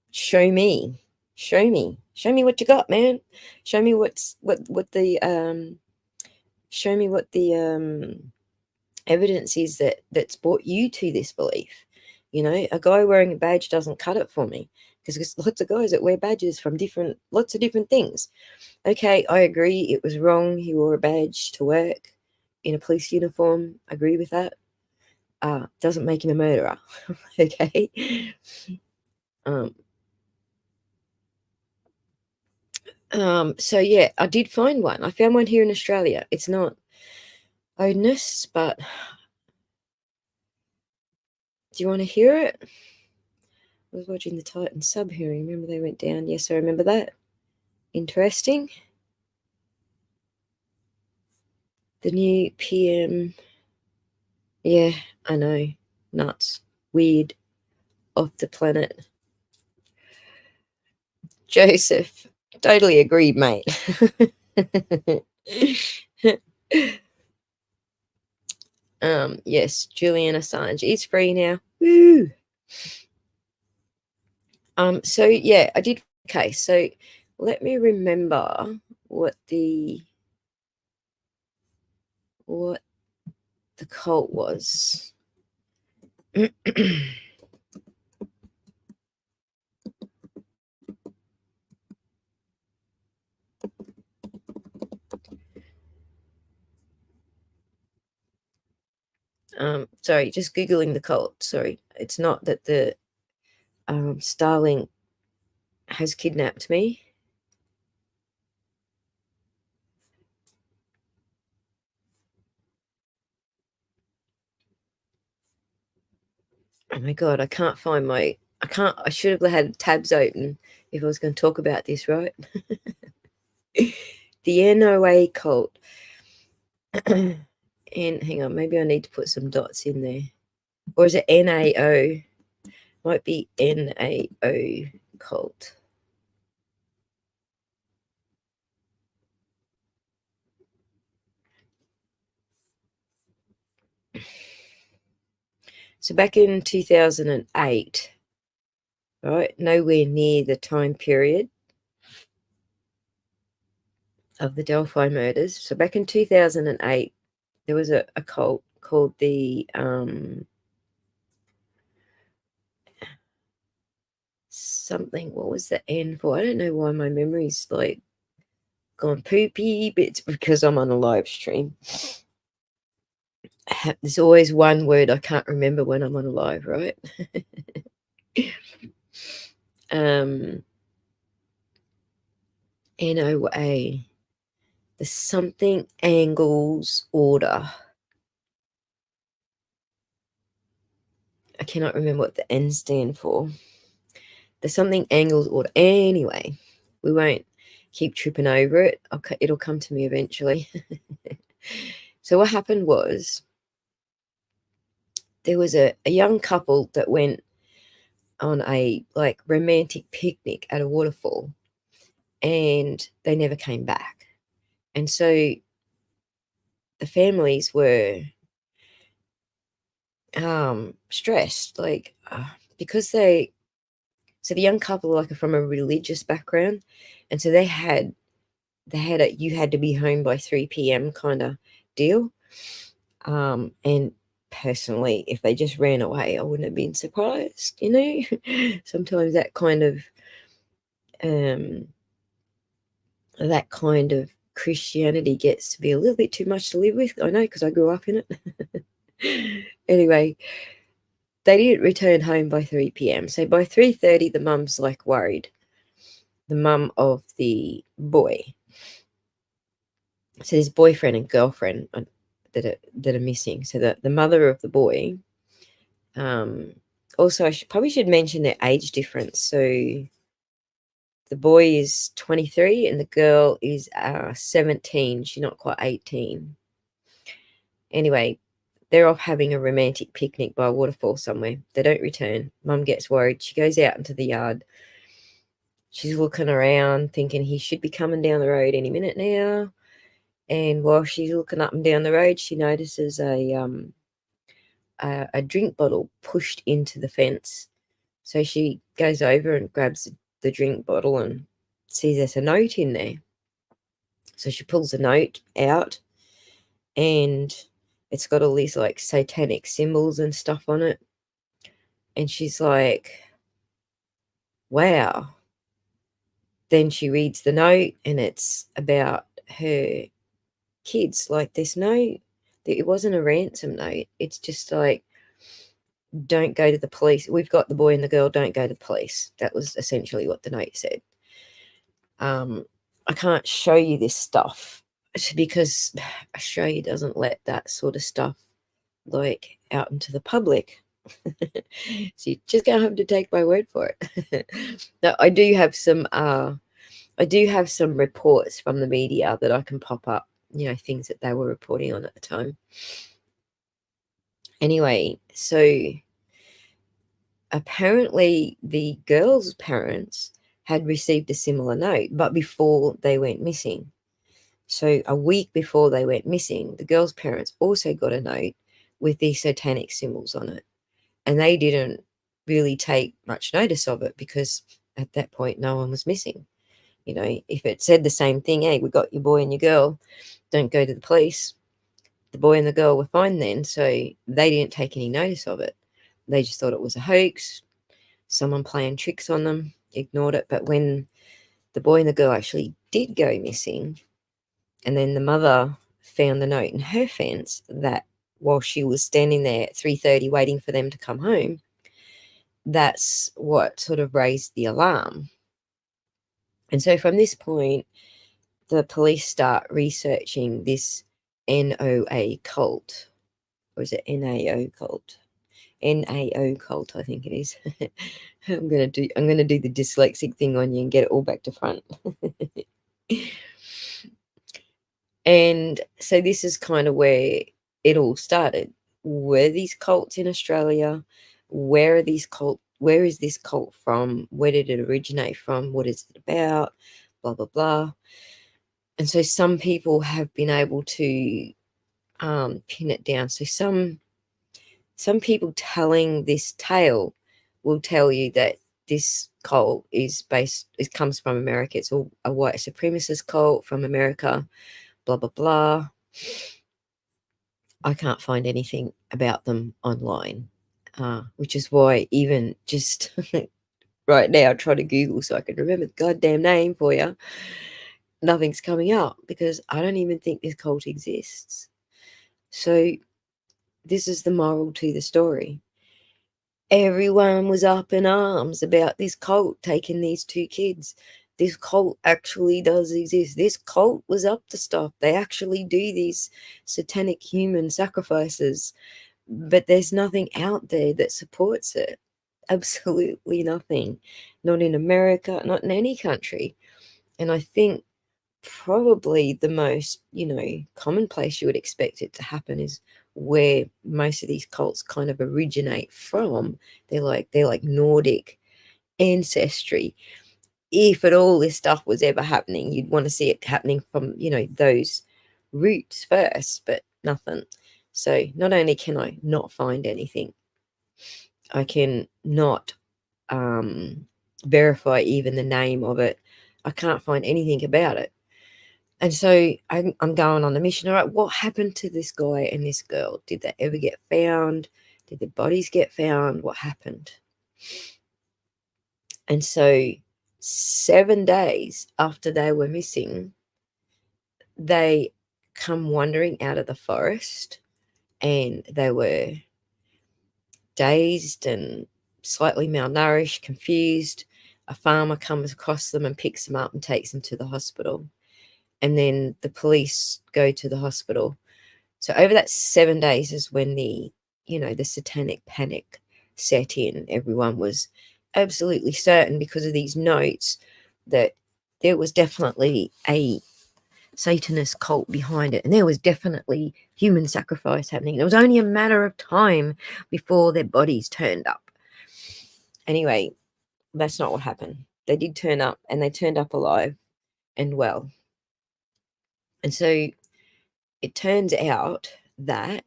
show me, show me what you got, man. Show me show me what the evidence is that's brought you to this belief. A guy wearing a badge doesn't cut it for me, because there's lots of guys that wear badges from lots of different things. Okay, I agree it was wrong. He wore a badge to work in a police uniform. I agree with that. Doesn't make him a murderer. Okay. Um, so yeah, I did find one. I found one here in Australia. It's not McGuinness, but do you want to hear it? I was watching the Titan sub hearing. Remember they went down? Yes, I remember that. Interesting. The new PM. Yeah, I know. Nuts. Weird. Off the planet. Joseph. Totally agreed, mate. Yes, Julian Assange is free now. Woo! So yeah, I did. Okay, so let me remember what the cult was. Sorry, just googling the cult. Sorry, it's not that the Starlink has kidnapped me. Oh my God, I can't find I should have had tabs open if I was going to talk about this, right? The NOA cult. And hang on, maybe I need to put some dots in there. Or is it NAO? Might be NAO cult. So back in 2008, right, nowhere near the time period of the Delphi murders. So back in 2008, there was a cult called the something. What was the N for? I don't know why my memory's like gone poopy, but it's because I'm on a live stream. There's always one word I can't remember when I'm on a live, right? NOA, the something angles order. I cannot remember what the N stand for. The something angles order. Anyway, we won't keep tripping over it. It'll come to me eventually. So what happened was there was a young couple that went on a like romantic picnic at a waterfall, and they never came back. And so the families were stressed, like because the young couple like are from a religious background, and so they had a you had to be home by 3 p.m. kind of deal. And personally, if they just ran away, I wouldn't have been surprised, you know. Sometimes um that kind of Christianity gets to be a little bit too much to live with. I know, because I grew up in it. Anyway, they didn't return home by 3 p.m. So by 3:30, the mum's like worried. The mum of the boy. So there's boyfriend and girlfriend that are missing. So the mother of the boy. Also, I probably should mention their age difference. So the boy is 23 and the girl is 17. She's not quite 18. Anyway, they're off having a romantic picnic by a waterfall somewhere. They don't return. Mum gets worried. She goes out into the yard. She's looking around thinking he should be coming down the road any minute now. And while she's looking up and down the road, she notices a drink bottle pushed into the fence. So she goes over and grabs the drink bottle and sees there's a note in there. So she pulls the note out, and it's got all these like satanic symbols and stuff on it. And she's like, wow. Then she reads the note, and it's about her kids. Like, it wasn't a ransom note. It's just like, don't go to the police. We've got the boy and the girl, don't go to the police. That was essentially what the note said. I can't show you this stuff because Australia doesn't let that sort of stuff like out into the public. So you're just gonna have to take my word for it. Now, I do have some reports from the media that I can pop up, you know, things that they were reporting on at the time. Anyway, so apparently the girl's parents had received a similar note, but before they went missing. So a week before they went missing, the girl's parents also got a note with these satanic symbols on it. And they didn't really take much notice of it because at that point, no one was missing. You know, if it said the same thing, hey, we got your boy and your girl, don't go to the police. The boy and the girl were fine then. So they didn't take any notice of it. They just thought it was a hoax, someone playing tricks on them, ignored it. But when the boy and the girl actually did go missing, and then the mother found the note in her fence, that while she was standing there at 3:30 waiting for them to come home, that's what sort of raised the alarm. And so from this point, the police start researching this NOA cult. Or is it NAO cult? NAO cult, I think it is. I'm gonna do the dyslexic thing on you and get it all back to front. And so this is kind of where it all started. Were these cults in Australia? Where is this cult from? Where did it originate from? What is it about? Blah blah blah. And so some people have been able to pin it down. So some people telling this tale will tell you that this cult it comes from America. It's all a white supremacist cult from America, blah blah blah. I can't find anything about them online, which is why even just right now I try to Google so I can remember the goddamn name for you. Nothing's coming up because I don't even think this cult exists. So this is the moral to the story. Everyone was up in arms about this cult taking these two kids. This cult actually does exist. This cult was up to stuff. They actually do these satanic human sacrifices, but there's nothing out there that supports it. Absolutely nothing. Not in America, not in any country. And I think probably the most, commonplace you would expect it to happen is where most of these cults kind of originate from. They're like Nordic ancestry. If at all this stuff was ever happening, you'd want to see it happening from, those roots first, but nothing. So not only can I not find anything, I can not verify even the name of it. I can't find anything about it. And so I'm going on a mission. All right, what happened to this guy and this girl? Did they ever get found? Did their bodies get found? What happened? And so 7 days after they were missing, they come wandering out of the forest, and they were dazed and slightly malnourished, confused. A farmer comes across them and picks them up and takes them to the hospital. And then the police go to the hospital. So over that 7 days is when the satanic panic set in. Everyone was absolutely certain because of these notes that there was definitely a Satanist cult behind it, and there was definitely human sacrifice happening. It was only a matter of time before their bodies turned up. Anyway, that's not what happened. They did turn up, and they turned up alive and well. And so it turns out that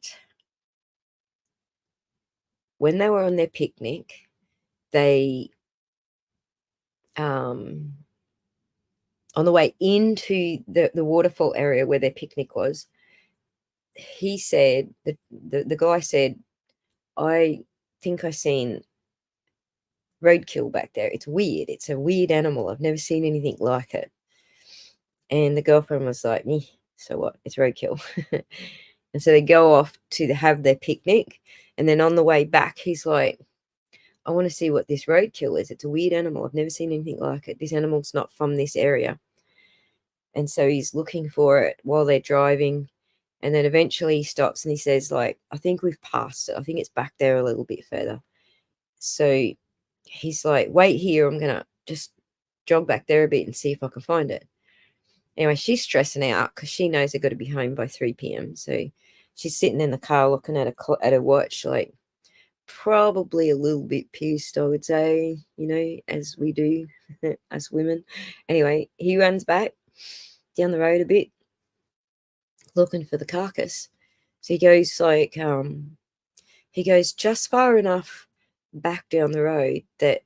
when they were on their picnic, they on the way into the waterfall area where their picnic was, he said, the guy said, I think I seen roadkill back there. It's weird. It's a weird animal. I've never seen anything like it. And the girlfriend was like, so what? It's roadkill. And so they go off to have their picnic. And then on the way back, he's like, I want to see what this roadkill is. It's a weird animal. I've never seen anything like it. This animal's not from this area. And so he's looking for it while they're driving. And then eventually he stops and he says, I think we've passed it. I think it's back there a little bit further. So he's like, wait here. I'm going to just jog back there a bit and see if I can find it. Anyway, she's stressing out because she knows they've got to be home by 3 p.m. So she's sitting in the car looking at a watch, probably a little bit pissed, I would say, as we do as women. Anyway, he runs back down the road a bit looking for the carcass. So he goes just far enough back down the road that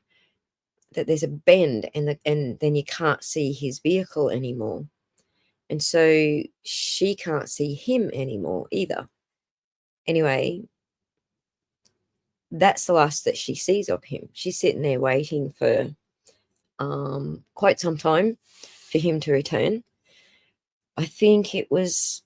there's a bend, and then you can't see his vehicle anymore. And so she can't see him anymore either. Anyway, that's the last that she sees of him. She's sitting there waiting for quite some time for him to return. I think it was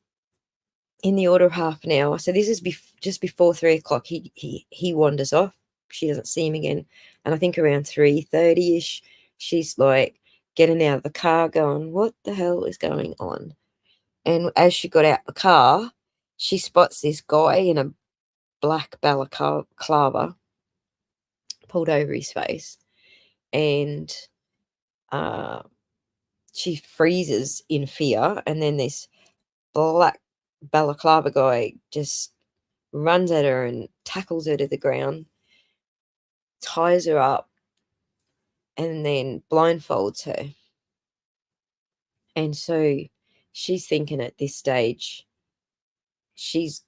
in the order of half an hour. So this is just before 3 o'clock. He wanders off. She doesn't see him again. And I think around 3:30ish, she's like getting out of the car going, what the hell is going on? And as she got out the car, she spots this guy in a black balaclava pulled over his face. And she freezes in fear. And then this black balaclava guy just runs at her and tackles her to the ground, ties her up, and then blindfolds her. And so she's thinking at this stage, she's,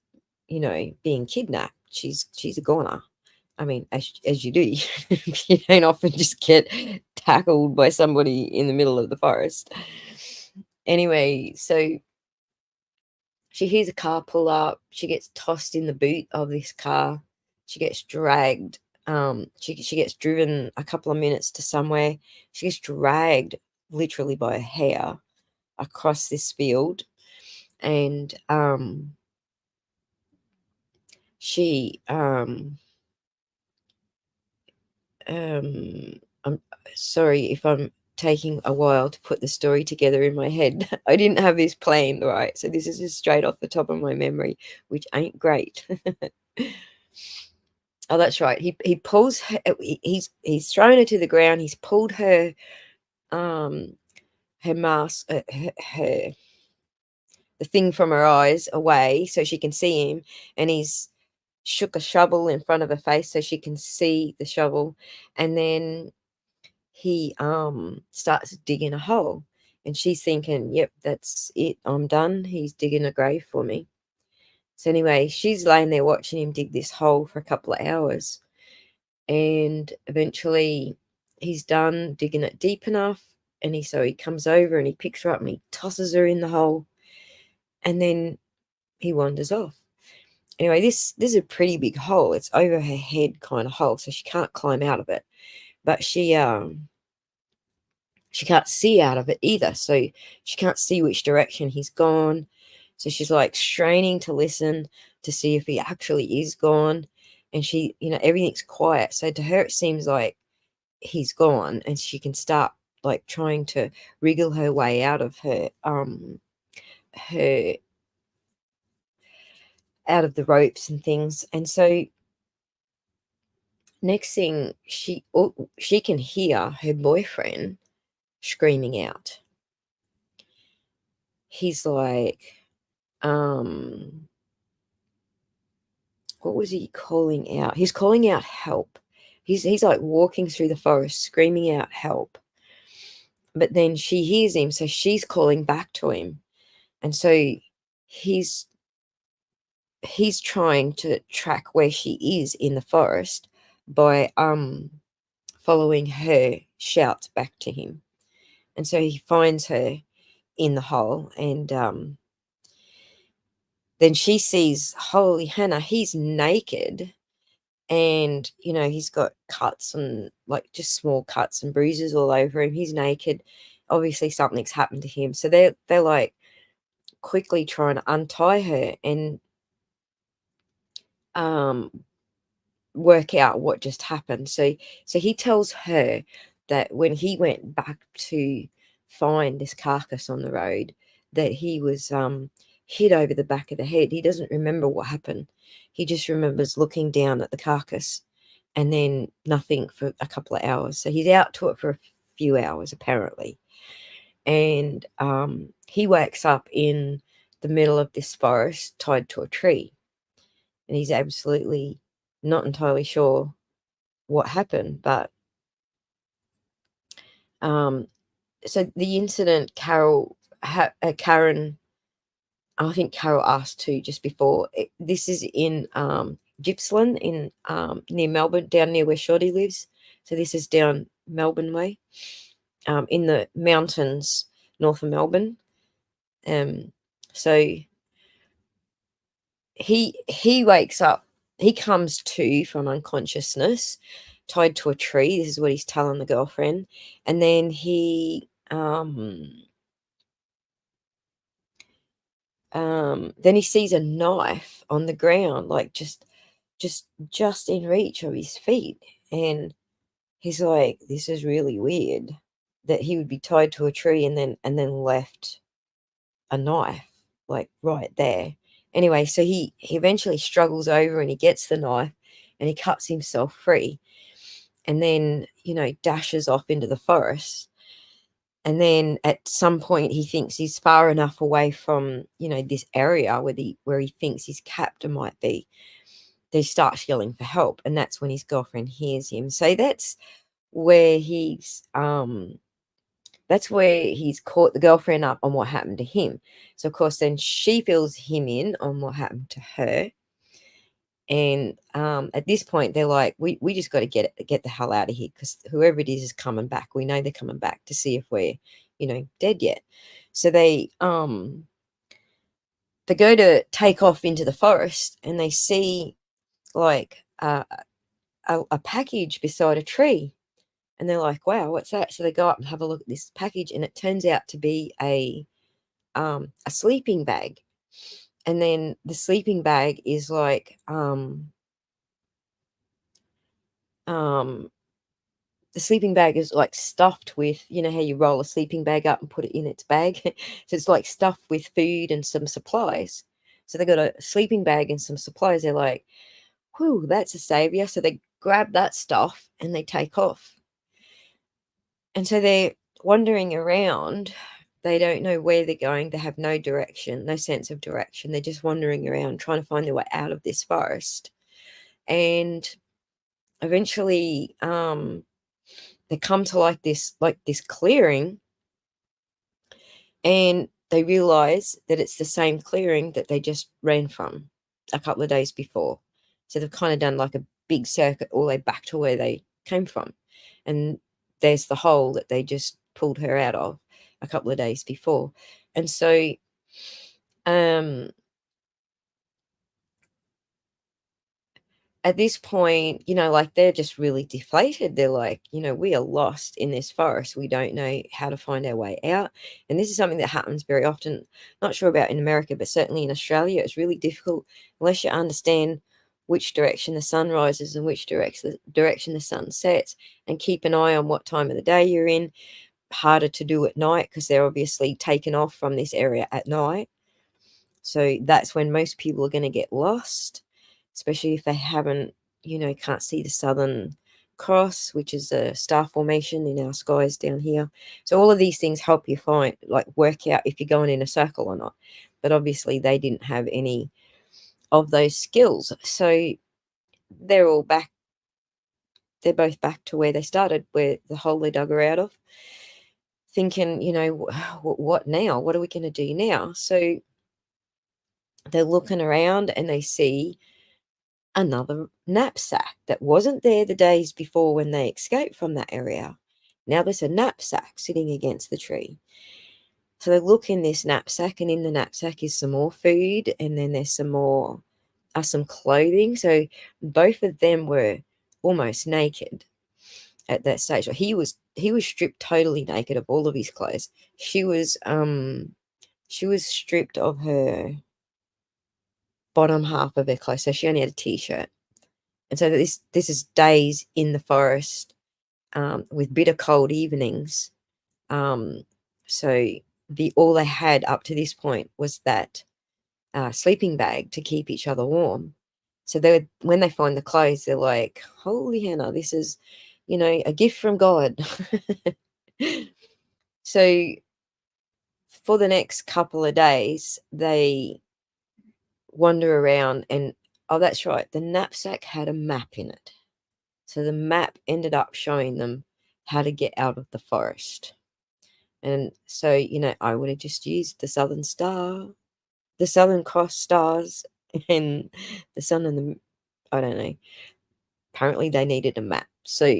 being kidnapped. She's a goner. I mean, as you do, you don't often just get tackled by somebody in the middle of the forest. Anyway, so she hears a car pull up. She gets tossed in the boot of this car. She gets dragged. She gets driven a couple of minutes to somewhere. She gets dragged literally by her hair across this field, and she I'm sorry if I'm taking a while to put the story together in my head. I didn't have this planned, right? So this is just straight off the top of my memory, which ain't great. Oh, that's right. He pulls her. He's thrown her to the ground. He's pulled her her mask, her the thing from her eyes away so she can see him, and he's shook a shovel in front of her face so she can see the shovel, and then he starts digging a hole, and she's thinking, yep, that's it, I'm done, he's digging a grave for me. So anyway, she's laying there watching him dig this hole for a couple of hours, and eventually he's done digging it deep enough, and he comes over and he picks her up and he tosses her in the hole, and then he wanders off. Anyway, this is a pretty big hole. It's over her head kind of hole, so she can't climb out of it, but she can't see out of it either, so she can't see which direction he's gone. So she's like straining to listen to see if he actually is gone, and she, everything's quiet, so to her it seems like he's gone, and she can start like trying to wriggle her way out of her out of the ropes and things. And so next thing, she can hear her boyfriend screaming out. He's like, what was he calling out? He's calling out help. He's like walking through the forest screaming out help. But then she hears him, so she's calling back to him. And so he's trying to track where she is in the forest by following her shouts back to him. And so he finds her in the hole, and then she sees, holy Hannah, he's naked, and he's got cuts and like just small cuts and bruises all over him. He's naked. Obviously something's happened to him. So they're like quickly trying to untie her and work out what just happened. So he tells her that when he went back to find this carcass on the road, that he was hit over the back of the head. He doesn't remember what happened. He just remembers looking down at the carcass and then nothing for a couple of hours. So he's out to it for a few hours apparently. And he wakes up in the middle of this forest tied to a tree. And he's absolutely not entirely sure what happened. But so the incident, Karen, I think Carol asked too just before, this is in Gippsland in near Melbourne, down near where Shoddy lives. So this is down Melbourne way, in the mountains north of Melbourne. So he wakes up, he comes to from unconsciousness, tied to a tree. This is what he's telling the girlfriend. And then he sees a knife on the ground, like just in reach of his feet. And he's like, this is really weird. that he would be tied to a tree and then left a knife, like, right there. Anyway, so he eventually struggles over and he gets the knife and he cuts himself free and then, dashes off into the forest. And then at some point he thinks he's far enough away from, this area where he thinks his captor might be. They start yelling for help, and that's when his girlfriend hears him. So where he's caught the girlfriend up on what happened to him. So of course then she fills him in on what happened to her. And at this point they're like, we just got to get the hell out of here, because whoever it is coming back. We know they're coming back to see if we're, dead yet. So they go to take off into the forest, and they see like a package beside a tree. And they're like, wow, what's that? So they go up and have a look at this package, and it turns out to be a sleeping bag. And then the sleeping bag is like the sleeping bag is like stuffed with, how you roll a sleeping bag up and put it in its bag. So it's like stuffed with food and some supplies. So they got a sleeping bag and some supplies. They're like, whew, that's a savior. So they grab that stuff and they take off. And so they're wandering around. They don't know where they're going. They have no direction, no sense of direction. They're just wandering around trying to find their way out of this forest. And eventually they come to like this clearing, and they realize that it's the same clearing that they just ran from a couple of days before. So they've kind of done like a big circuit all the way back to where they came from. And there's the hole that they just pulled her out of a couple of days before. And so at this point, like, they're just really deflated. They're like, we are lost in this forest. We don't know how to find our way out. And this is something that happens very often. Not sure about in America, but certainly in Australia, it's really difficult unless you understand which direction the sun rises and which direction the sun sets, and keep an eye on what time of the day you're in. Harder to do at night because they're obviously taken off from this area at night. So that's when most people are going to get lost, especially if they can't see the Southern Cross, which is a star formation in our skies down here. So all of these things help you work out if you're going in a circle or not. But obviously they didn't have any of those skills. So they're all back. They're both back to where they started, where the hole they dug her out of, thinking, what now? What are we going to do now? So they're looking around and they see another knapsack that wasn't there the days before when they escaped from that area. Now there's a knapsack sitting against the tree. So they look in this knapsack, and in the knapsack is some more food, and then there's some clothing. So both of them were almost naked at that stage. He was stripped totally naked of all of his clothes. She was stripped of her bottom half of her clothes, so she only had a t-shirt. And so this is days in the forest, with bitter cold evenings. So all they had up to this point was that sleeping bag to keep each other warm. So when they find the clothes, they're like, holy Hannah, this is, a gift from God. So for the next couple of days, they wander around, and oh, that's right, the knapsack had a map in it. So the map ended up showing them how to get out of the forest. And so, I would have just used the Southern Cross stars, and the sun and I don't know. Apparently they needed a map. So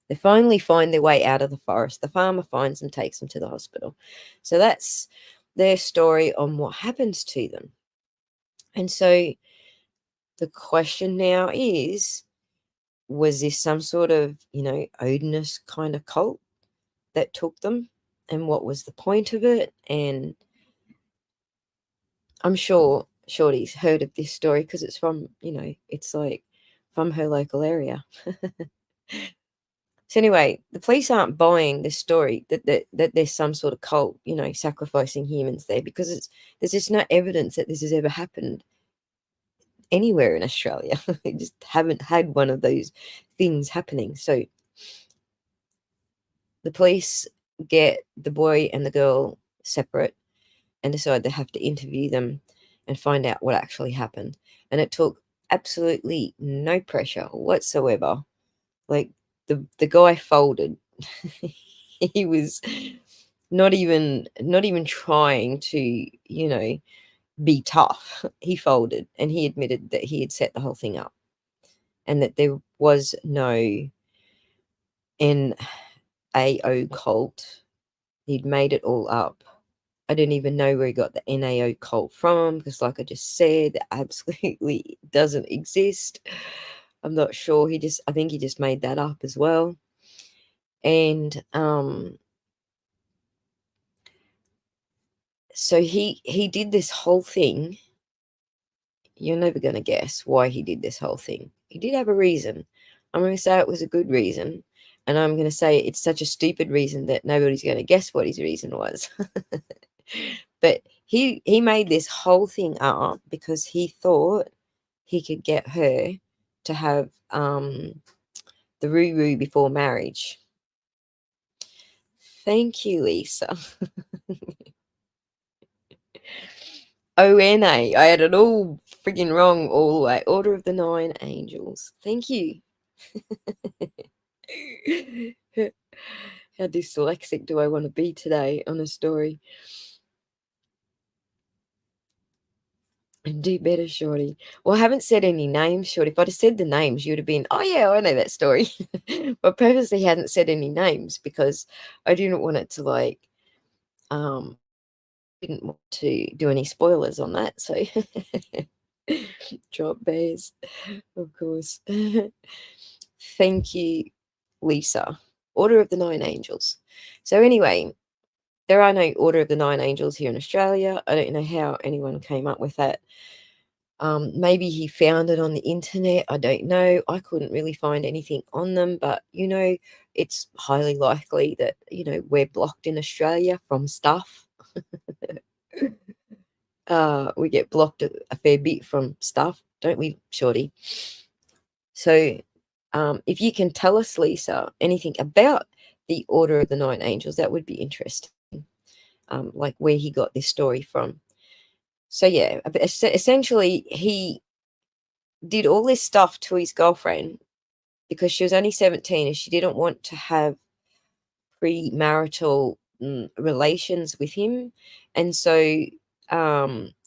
they finally find their way out of the forest. The farmer finds them, takes them to the hospital. So that's their story on what happens to them. And so the question now is, was this some sort of, Odinist kind of cult that took them? And what was the point of it? And I'm sure Shorty's heard of this story because it's from, it's like from her local area. So anyway, the police aren't buying this story that there's some sort of cult, sacrificing humans there, because there's just no evidence that this has ever happened anywhere in Australia. They just haven't had one of those things happening. So the police get the boy and the girl separate and decide they have to interview them and find out what actually happened. And it took absolutely no pressure whatsoever. Like, the guy folded. He was not even trying to, be tough. He folded, and he admitted that he had set the whole thing up and that there was no NAO cult. He'd made it all up. I don't even know where he got the NAO cult from, because like I just said, it absolutely doesn't exist. I'm not sure. I think he just made that up as well. And so he did this whole thing. You're never going to guess why he did this whole thing. He did have a reason. I'm going to say it was a good reason, and I'm going to say it's such a stupid reason that nobody's going to guess what his reason was. But he made this whole thing up because he thought he could get her to have the roo-roo before marriage. Thank you, Lisa. ONA. I had it all freaking wrong all the way. Order of the Nine Angels. Thank you. How dyslexic do I want to be today on a story? And do better, Shorty. Well, I haven't said any names, Shorty. If I'd have said the names, you'd have been, oh, yeah, I know that story. But purposely hadn't said any names because I didn't want it to, didn't want to do any spoilers on that. So, drop bears, of course. Thank you, Lisa. Order of the Nine Angels. So, anyway, there are no Order of the Nine Angels here in Australia. I don't know how anyone came up with that. Maybe he found it on the internet. I don't know. I couldn't really find anything on them, but it's highly likely that we're blocked in Australia from stuff. We get blocked a fair bit from stuff, don't we, Shorty? So, if you can tell us, Lisa, anything about the Order of the Nine Angels, that would be interesting. Like where he got this story from. So yeah, essentially he did all this stuff to his girlfriend because she was only 17 and she didn't want to have premarital relations with him. And so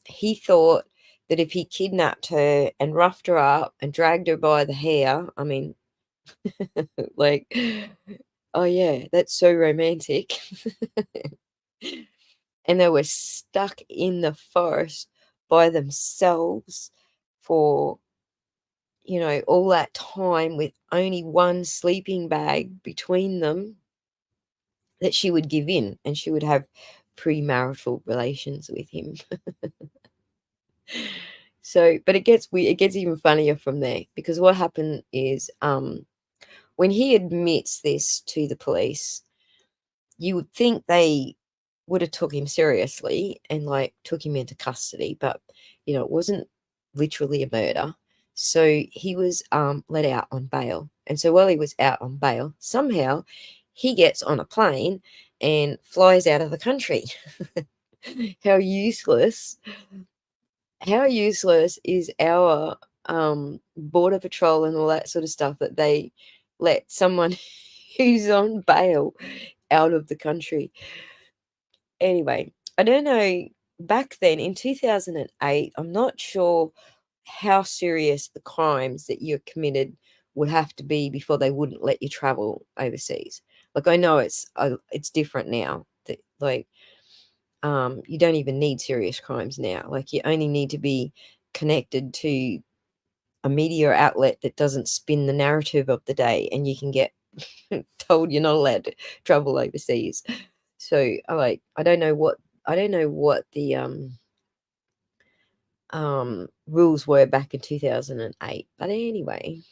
he thought that if he kidnapped her and roughed her up and dragged her by the hair, I mean, like, oh yeah, that's so romantic. And they were stuck in the forest by themselves for all that time with only one sleeping bag between them, that she would give in and she would have premarital relations with him. So, but it gets even funnier from there, because what happened is when he admits this to the police, you would think they would have took him seriously and took him into custody, but it wasn't literally a murder. So he was let out on bail. And so while he was out on bail, somehow he gets on a plane and flies out of the country. How useless is our border patrol and all that sort of stuff, that they let someone who's on bail out of the country. Anyway, I don't know, back then in 2008, I'm not sure how serious the crimes that you committed would have to be before they wouldn't let you travel overseas. Like, I know it's different now. That you don't even need serious crimes now. Like, you only need to be connected to a media outlet that doesn't spin the narrative of the day, and you can get told you're not allowed to travel overseas. So I don't know what the rules were back in 2008. But anyway,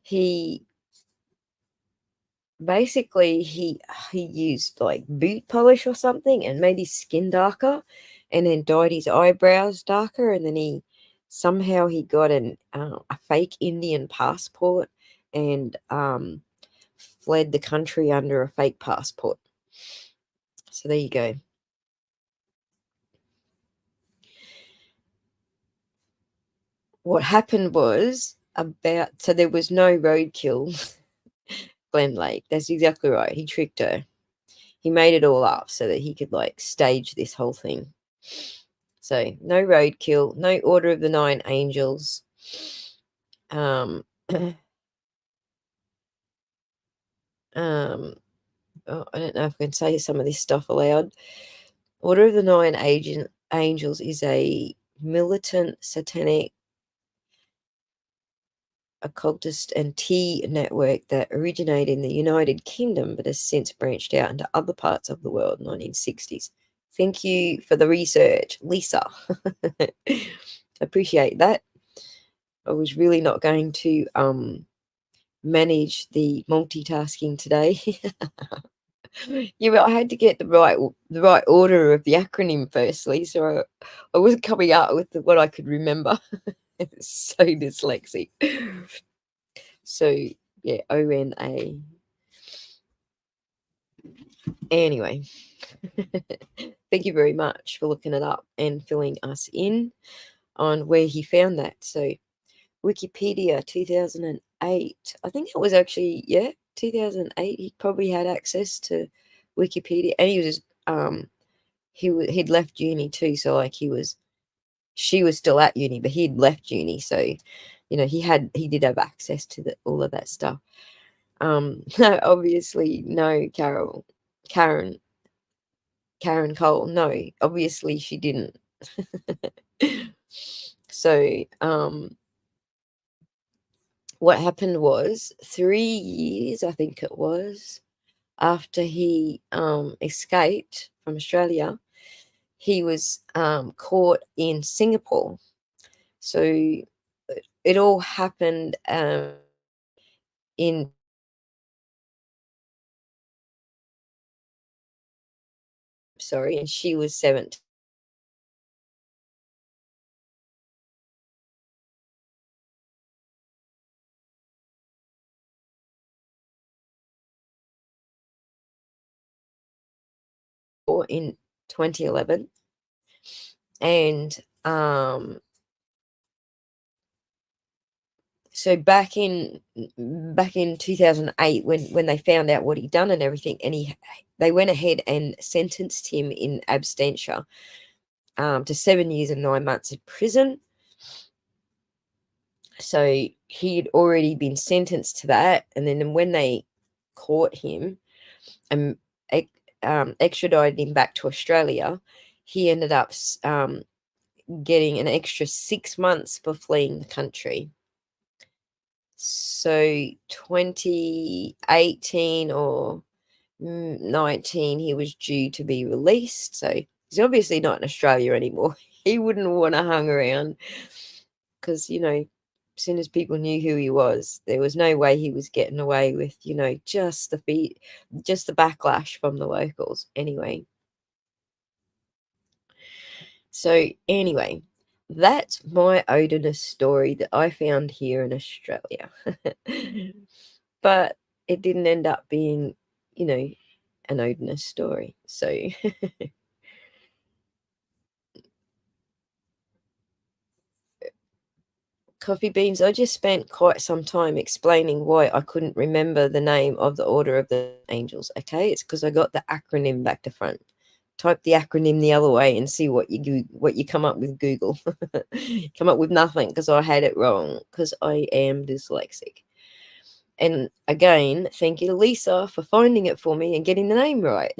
he basically he used like boot polish or something and made his skin darker, and then dyed his eyebrows darker, and then somehow he got a fake Indian passport and fled the country under a fake passport. So there you go. What happened was so there was no roadkill. Glen Lake. That's exactly right. He tricked her. He made it all up so that he could like stage this whole thing. So no roadkill, no Order of the Nine Angels. Um, um, I don't know if I can say some of this stuff aloud. Order of the Nine Angels is a militant satanic occultist and tea network that originated in the United Kingdom but has since branched out into other parts of the world, 1960s. Thank you for the research, Lisa. Appreciate that. I was really not going to manage the multitasking today. Yeah, but I had to get the right order of the acronym firstly, so I wasn't coming out with what I could remember. So dyslexic. So yeah, ONA. Anyway, thank you very much for looking it up and filling us in on where he found that. So Wikipedia 2008. I think it was actually 2008. He probably had access to Wikipedia, and he was he'd left uni too, so like she was still at uni, but he'd left uni, so he did have access to all of that stuff. Obviously no, Karen Karen Cole, no, obviously she didn't. So what happened was 3 years, I think it was, after he escaped from Australia, he was caught in Singapore. So it all happened in and she was 17. In 2011, and so back in 2008, when they found out what he'd done and everything, and they went ahead and sentenced him in absentia to 7 years and 9 months in prison. So he'd already been sentenced to that, and then when they caught him and extradited him back to Australia, he ended up getting an extra 6 months for fleeing the country. So 2018 or 19, he was due to be released. So he's obviously not in Australia anymore. He wouldn't want to hang around because, as soon as people knew who he was, there was no way he was getting away with, just the backlash from the locals. Anyway. So anyway, that's my odinous story that I found here in Australia. But it didn't end up being, an odinous story. So coffee beans, I just spent quite some time explaining why I couldn't remember the name of the Order of the Angels. Okay, it's because I got the acronym back to front. Type the acronym the other way and see what you come up with. Google. Come up with nothing because I had it wrong because I am dyslexic. And again, thank you to Lisa for finding it for me and getting the name right.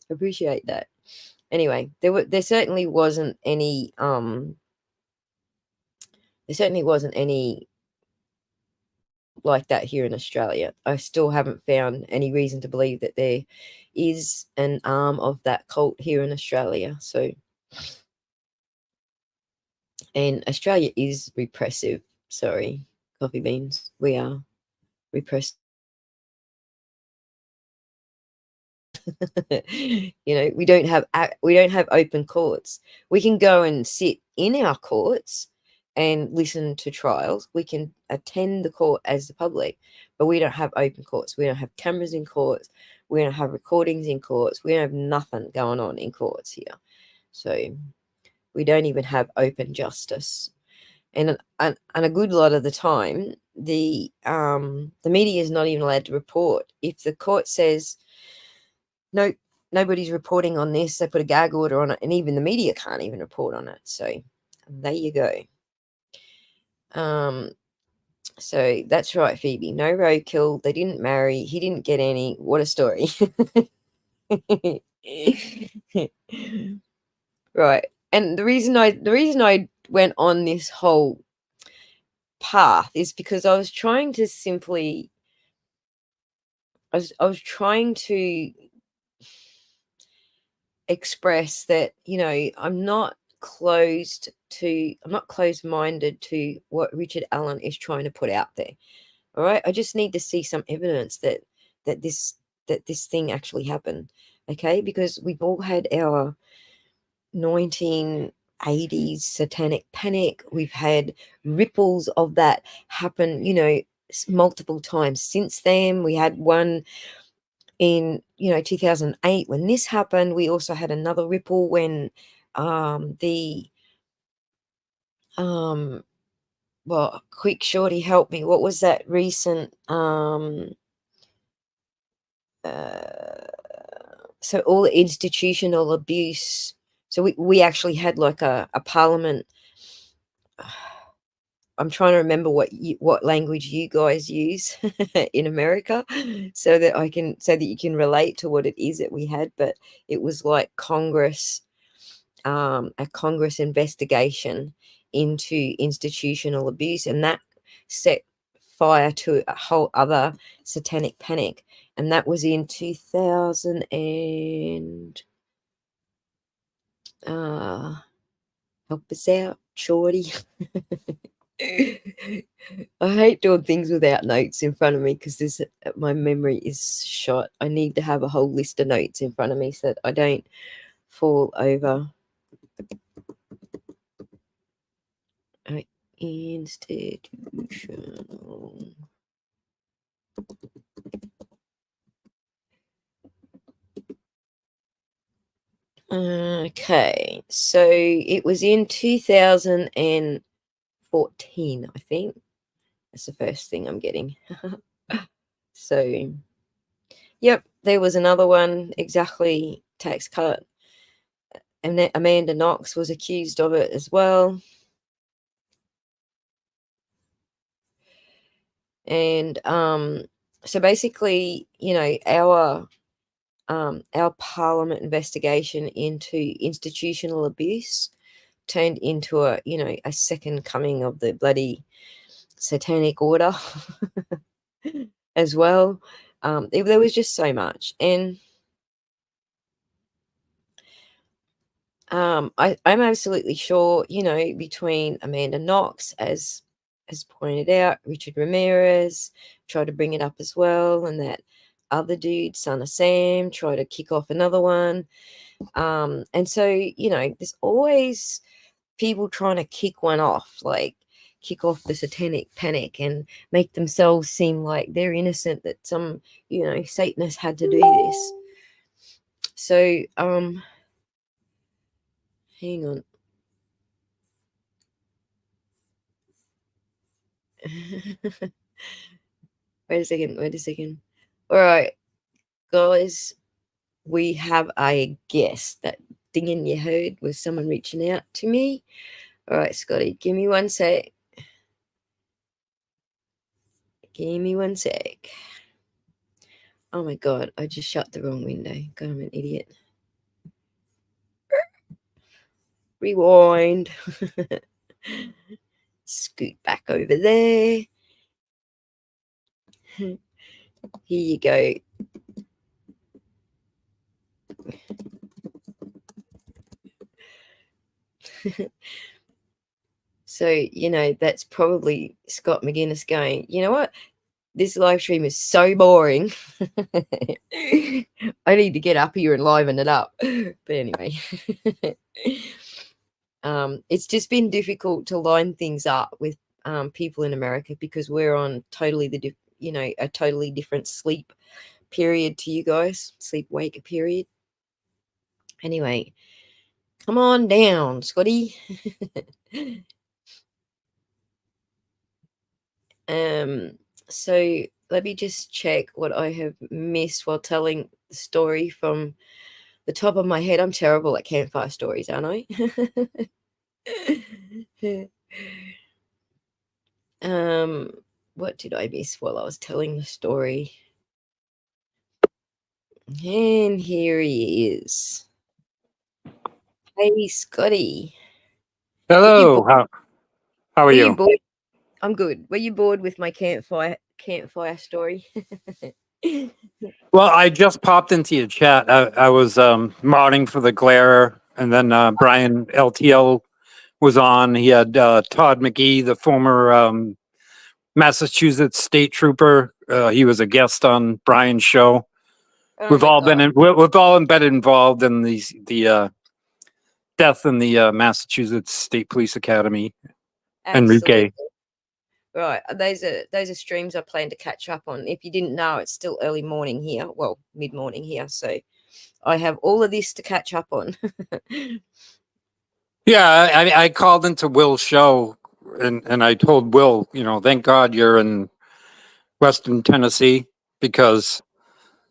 Appreciate that. Anyway, there certainly wasn't any like that here in Australia. I still haven't found any reason to believe that there is an arm of that cult here in Australia. So, and Australia is repressive. Sorry, coffee beans. We are repressed. We don't have open courts. We can go and sit in our courts and listen to trials. We can attend the court as the public, but we don't have open courts. We don't have cameras in courts. We don't have recordings in courts. We don't have nothing going on in courts here. So we don't even have open justice. And a good lot of the time, the media is not even allowed to report. If the court says, no, nobody's reporting on this, they put a gag order on it, and even the media can't even report on it. So there you go. So that's right, Phoebe. No roadkill. They didn't marry. He didn't get any. What a story. Right. And the reason I went on this whole path is because I was trying to express that, I'm not closed-minded to what Richard Allen is trying to put out there. All right. I just need to see some evidence that this thing actually happened. Okay, because we've all had our 1980s satanic panic. We've had ripples of that happen, multiple times since then. We had one in 2008 when this happened. We also had another ripple when the well, quick shorty, help me, what was that recent so all the institutional abuse. So we actually had like a parliament. I'm trying to remember what language you guys use in America, so that you can relate to what it is that we had. But it was like Congress, a Congress investigation into institutional abuse, and that set fire to a whole other satanic panic, and that was in 2000 and help us out, shorty. I hate doing things without notes in front of me because my memory is shot. I need to have a whole list of notes in front of me so that I don't fall over. Institutional. Okay, so it was in 2014, I think. That's the first thing I'm getting. So, yep, there was another one, exactly, tax cut. And Amanda Knox was accused of it as well. And so basically, our parliament investigation into institutional abuse turned into a second coming of the bloody satanic order as well. There was just so much. And I'm absolutely sure, between Amanda Knox, as pointed out, Richard Ramirez tried to bring it up as well, and that other dude, Son of Sam, tried to kick off another one. And so, there's always people trying to kick one off, like kick off the satanic panic and make themselves seem like they're innocent, that some, Satanist had to do this. So, hang on. Wait a second. All right, guys, we have a guest. That dinging you heard was someone reaching out to me. All right, Scotty, give me one sec. Oh my God, I just shut the wrong window. God, I'm an idiot. Rewind. Scoot back over there. Here you go. So, that's probably Scott McGuinness going, you know what? This live stream is so boring. I need to get up here and liven it up. But anyway, it's just been difficult to line things up with people in America because we're on totally a totally different sleep period to you guys, sleep wake period. Anyway, come on down, Scotty. So let me just check what I have missed while telling the story from the top of my head. I'm terrible at campfire stories, aren't I? What did I miss while I was telling the story? And here he is. Hey, Scotty. Hello. How are you? Bored? I'm good. Were you bored with my campfire story? Well, I just popped into your chat. I was modding for the Glare, and then Brian LTL was on. He had Todd McGee, the former Massachusetts state trooper. He was a guest on Brian's show. Oh We've my all God. we've all been involved in the death in the Massachusetts State Police Academy. Absolutely. Enrique. Right. Those are streams I plan to catch up on. If you didn't know, it's still early morning here. Well, mid-morning here. So I have all of this to catch up on. Yeah, I called into Will's show and I told Will, thank God you're in Western Tennessee because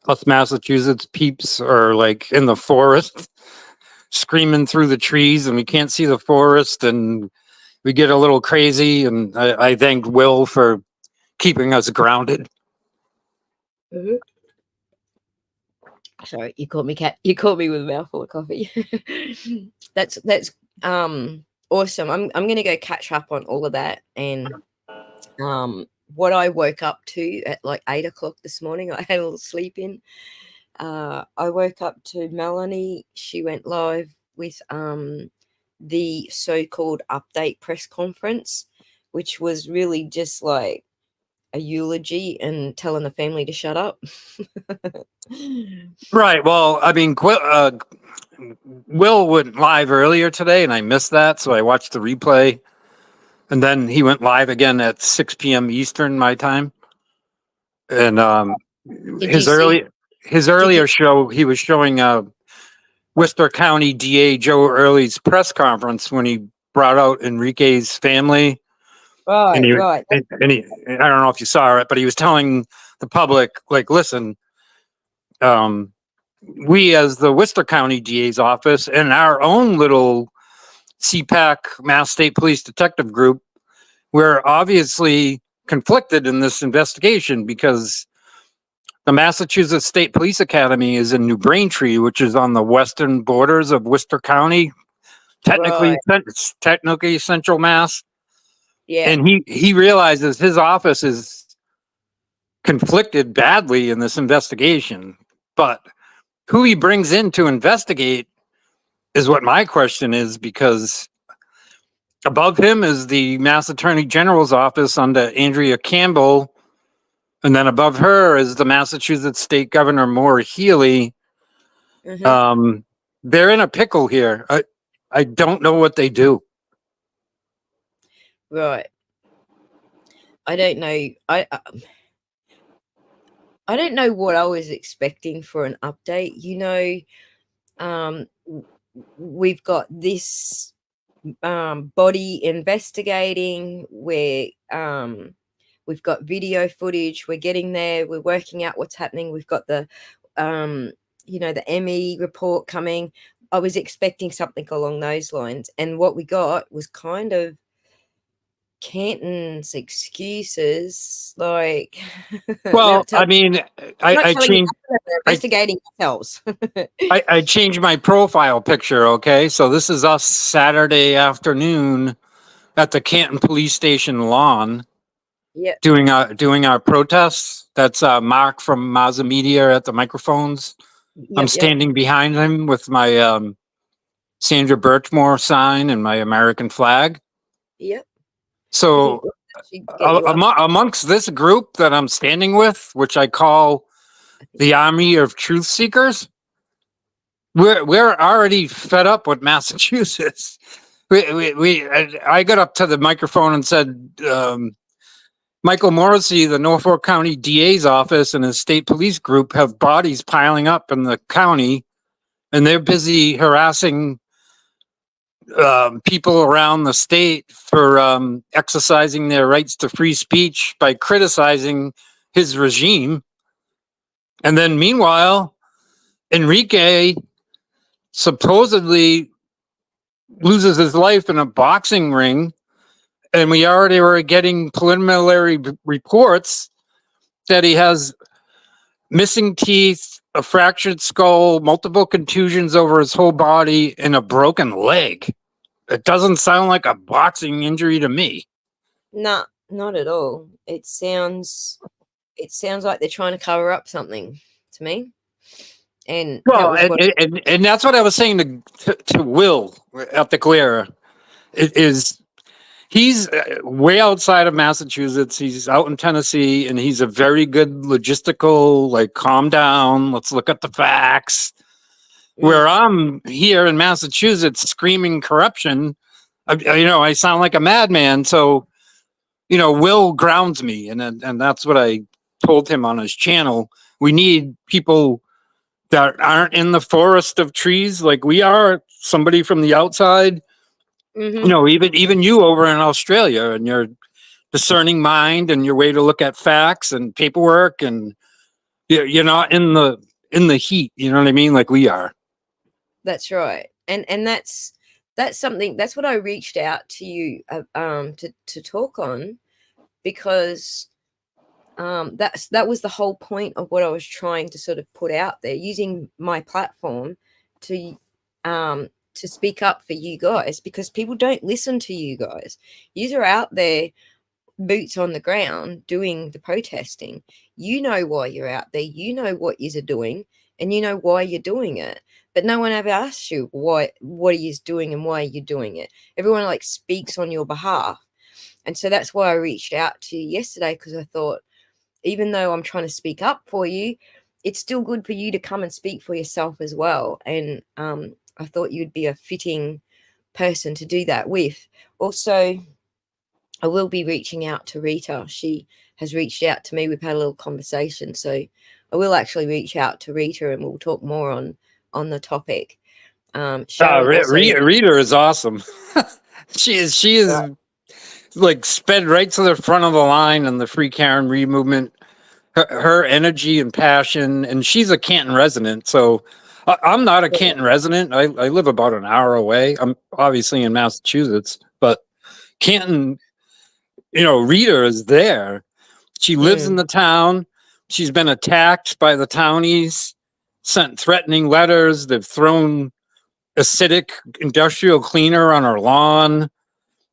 us Massachusetts peeps are like in the forest screaming through the trees and we can't see the forest and we get a little crazy. And I thanked Will for keeping us grounded. Mhm. Sorry, you caught me with a mouthful of coffee. That's awesome. I'm gonna go catch up on all of that and what I woke up to at like 8 o'clock this morning. I had a little sleep in. I woke up to Melanie. She went live with the so-called update press conference, which was really just like a eulogy and telling the family to shut up. Right. Well, I mean, Will went live earlier today and I missed that. So I watched the replay. And then he went live again at 6 p.m. Eastern, my time. And Did you his see? earlier show, he was showing Worcester County DA Joe Early's press conference when he brought out Enrique's family. And Right. I don't know if you saw it, but he was telling the public, like, listen, we as the Worcester County DA's office and our own little CPAC Mass State Police Detective Group, we're obviously conflicted in this investigation because the Massachusetts State Police Academy is in New Braintree, which is on the western borders of Worcester County, technically central Mass. Yeah. And he realizes his office is conflicted badly in this investigation. But who he brings in to investigate is what my question is, because above him is the Mass Attorney General's office under Andrea Campbell. And then above her is the Massachusetts State Governor Maura Healey. Mm-hmm. They're in a pickle here. I don't know what they do. Right. I don't know. I don't know what I was expecting for an update. We've got this body investigating where we've got video footage. We're getting there. We're working out what's happening. We've got the the ME report coming. I was expecting something along those lines, and what we got was kind of Canton's excuses, like Well, I mean, I changed. investigating ourselves. I changed my profile picture. Okay, so this is us Saturday afternoon at the Canton Police Station lawn. Yeah. Doing our protests. That's Mark from Mazda Media at the microphones. I'm standing behind him with my Sandra Birchmore sign and my American flag. Yep. So she'd get you up. Amongst this group that I'm standing with, which I call the Army of Truth Seekers, we're already fed up with Massachusetts. I got up to the microphone and said, Michael Morrissey, the Norfolk County DA's office, and his state police group have bodies piling up in the county, and they're busy harassing people around the state for exercising their rights to free speech by criticizing his regime. And then meanwhile, Enrique supposedly loses his life in a boxing ring. And we already were getting preliminary reports that he has missing teeth, a fractured skull, multiple contusions over his whole body, and a broken leg. It doesn't sound like a boxing injury to me. No, not at all. It sounds like they're trying to cover up something to me. And well, and that's what I was saying to Will at the Clara. He's way outside of Massachusetts. He's out in Tennessee, and he's a very good logistical, like, calm down. Let's look at the facts. Where I'm here in Massachusetts screaming corruption, I sound like a madman. So, Will grounds me, and that's what I told him on his channel. We need people that aren't in the forest of trees like we are. Somebody from the outside. Even you over in Australia, and your discerning mind and your way to look at facts and paperwork, and you're not in the heat. You know what I mean? Like we are. That's right. And that's something, that's what I reached out to you to talk on, because that was the whole point of what I was trying to sort of put out there, using my platform to speak up for you guys, because people don't listen to you guys. You are out there, boots on the ground, doing the protesting. You know why you're out there. You know what you're doing, and you know why you're doing it. But no one ever asks you what he is doing and why you're doing it. Everyone like speaks on your behalf. And so that's why I reached out to you yesterday, because I thought, even though I'm trying to speak up for you, it's still good for you to come and speak for yourself as well. And I thought you'd be a fitting person to do that with. Also, I will be reaching out to Rita. She has reached out to me. We've had a little conversation. So I will actually reach out to Rita, and we'll talk more on the topic. Rita is awesome. She is like sped right to the front of the line in the Free Karen Reed movement. Her energy and passion, and she's a Canton resident. So I'm not a Canton resident. I live about an hour away. I'm obviously in Massachusetts, but Canton, Rita is there. She lives in the town. She's been attacked by the townies, sent threatening letters. They've thrown acidic industrial cleaner on her lawn.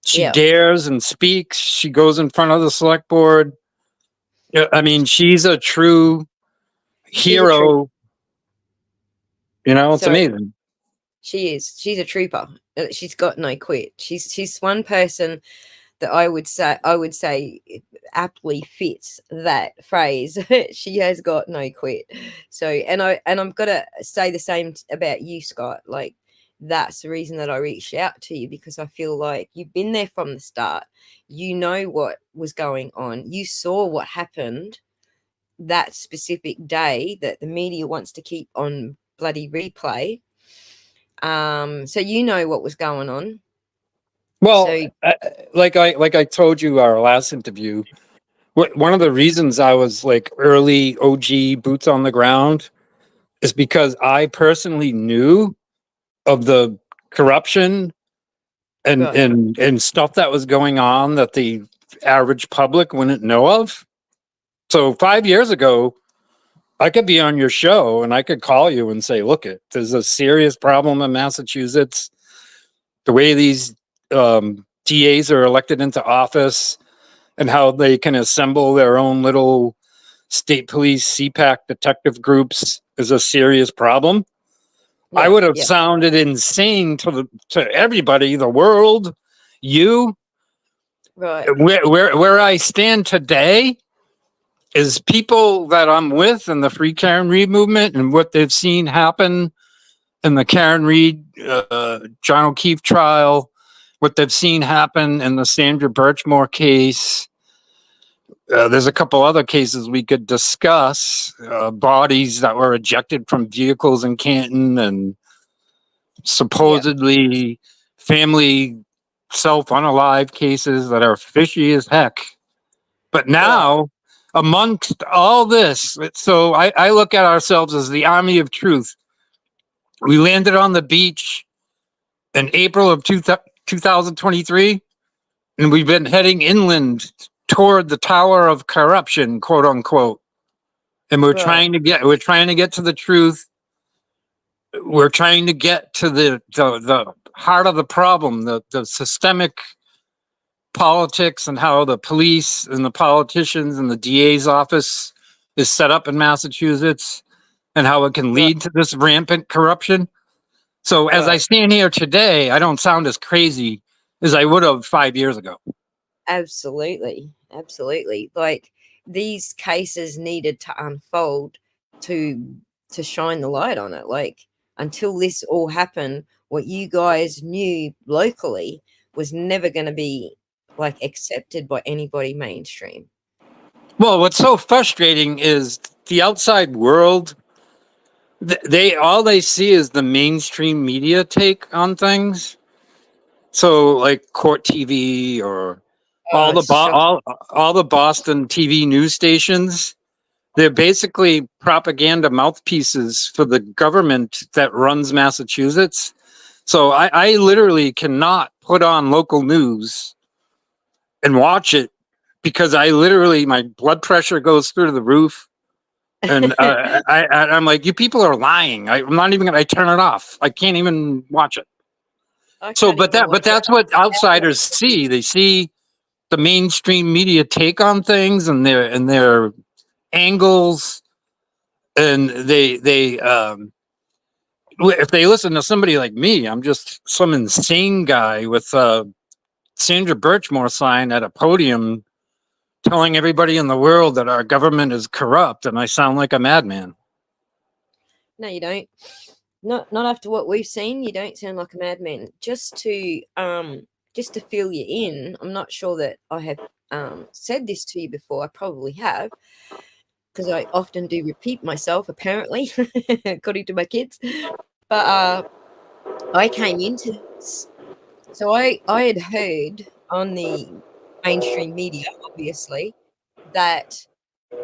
She dares and speaks. She goes in front of the select board. I mean, she's a true hero. It's amazing. She is. She's a trooper. She's got no quit. She's one person that I would say aptly fits that phrase. She has got no quit. So, and I'm gonna say the same about you, Scott. Like, that's the reason that I reached out to you, because I feel like you've been there from the start. You know what was going on. You saw what happened that specific day that the media wants to keep on bloody replay. So you know what was going on. Well, like I told you our last interview, one of the reasons I was like early OG boots on the ground is because I personally knew of the corruption and stuff that was going on that the average public wouldn't know of. So 5 years ago, I could be on your show and I could call you and say, look, there's a serious problem in Massachusetts. The way these DAs are elected into office and how they can assemble their own little state police CPAC detective groups is a serious problem. I would have sounded insane to everybody, the world, you. Right. Where I stand today is people that I'm with in the Free Karen Reed movement and what they've seen happen in the Karen Reed, John O'Keefe trial, what they've seen happen in the Sandra Birchmore case. There's a couple other cases we could discuss, bodies that were ejected from vehicles in Canton and supposedly family self-unalive cases that are fishy as heck. But now, amongst all this, so I look at ourselves as the army of truth. We landed on the beach in April of 2023, and we've been heading inland toward the Tower of Corruption, quote unquote. And we're trying to get to the truth. We're trying to get to the heart of the problem, the systemic politics and how the police and the politicians and the DA's office is set up in Massachusetts and how it can lead to this rampant corruption. So as I stand here today, I don't sound as crazy as I would have 5 years ago. Absolutely. Absolutely. Like, these cases needed to unfold to shine the light on it. Like, until this all happened, what you guys knew locally was never going to be like accepted by anybody mainstream. Well, what's so frustrating is the outside world, all they see is the mainstream media take on things. So like Court TV or all the Boston TV news stations, they're basically propaganda mouthpieces for the government that runs Massachusetts. So I literally cannot put on local news and watch it because my blood pressure goes through the roof. And I'm like, you people are lying. I'm not even I turn it off. I can't even watch it. So, but that's what outsiders see. They see the mainstream media take on things and their angles, and if they listen to somebody like me, I'm just some insane guy with a Sandra Birchmore sign at a podium telling everybody in the world that our government is corrupt, and I sound like a madman. No, you don't. Not after what we've seen. You don't sound like a madman. Just to fill you in, I'm not sure that I have said this to you before. I probably have, because I often do repeat myself, apparently, according to my kids. But I came into this, so I had heard on the mainstream media, obviously, that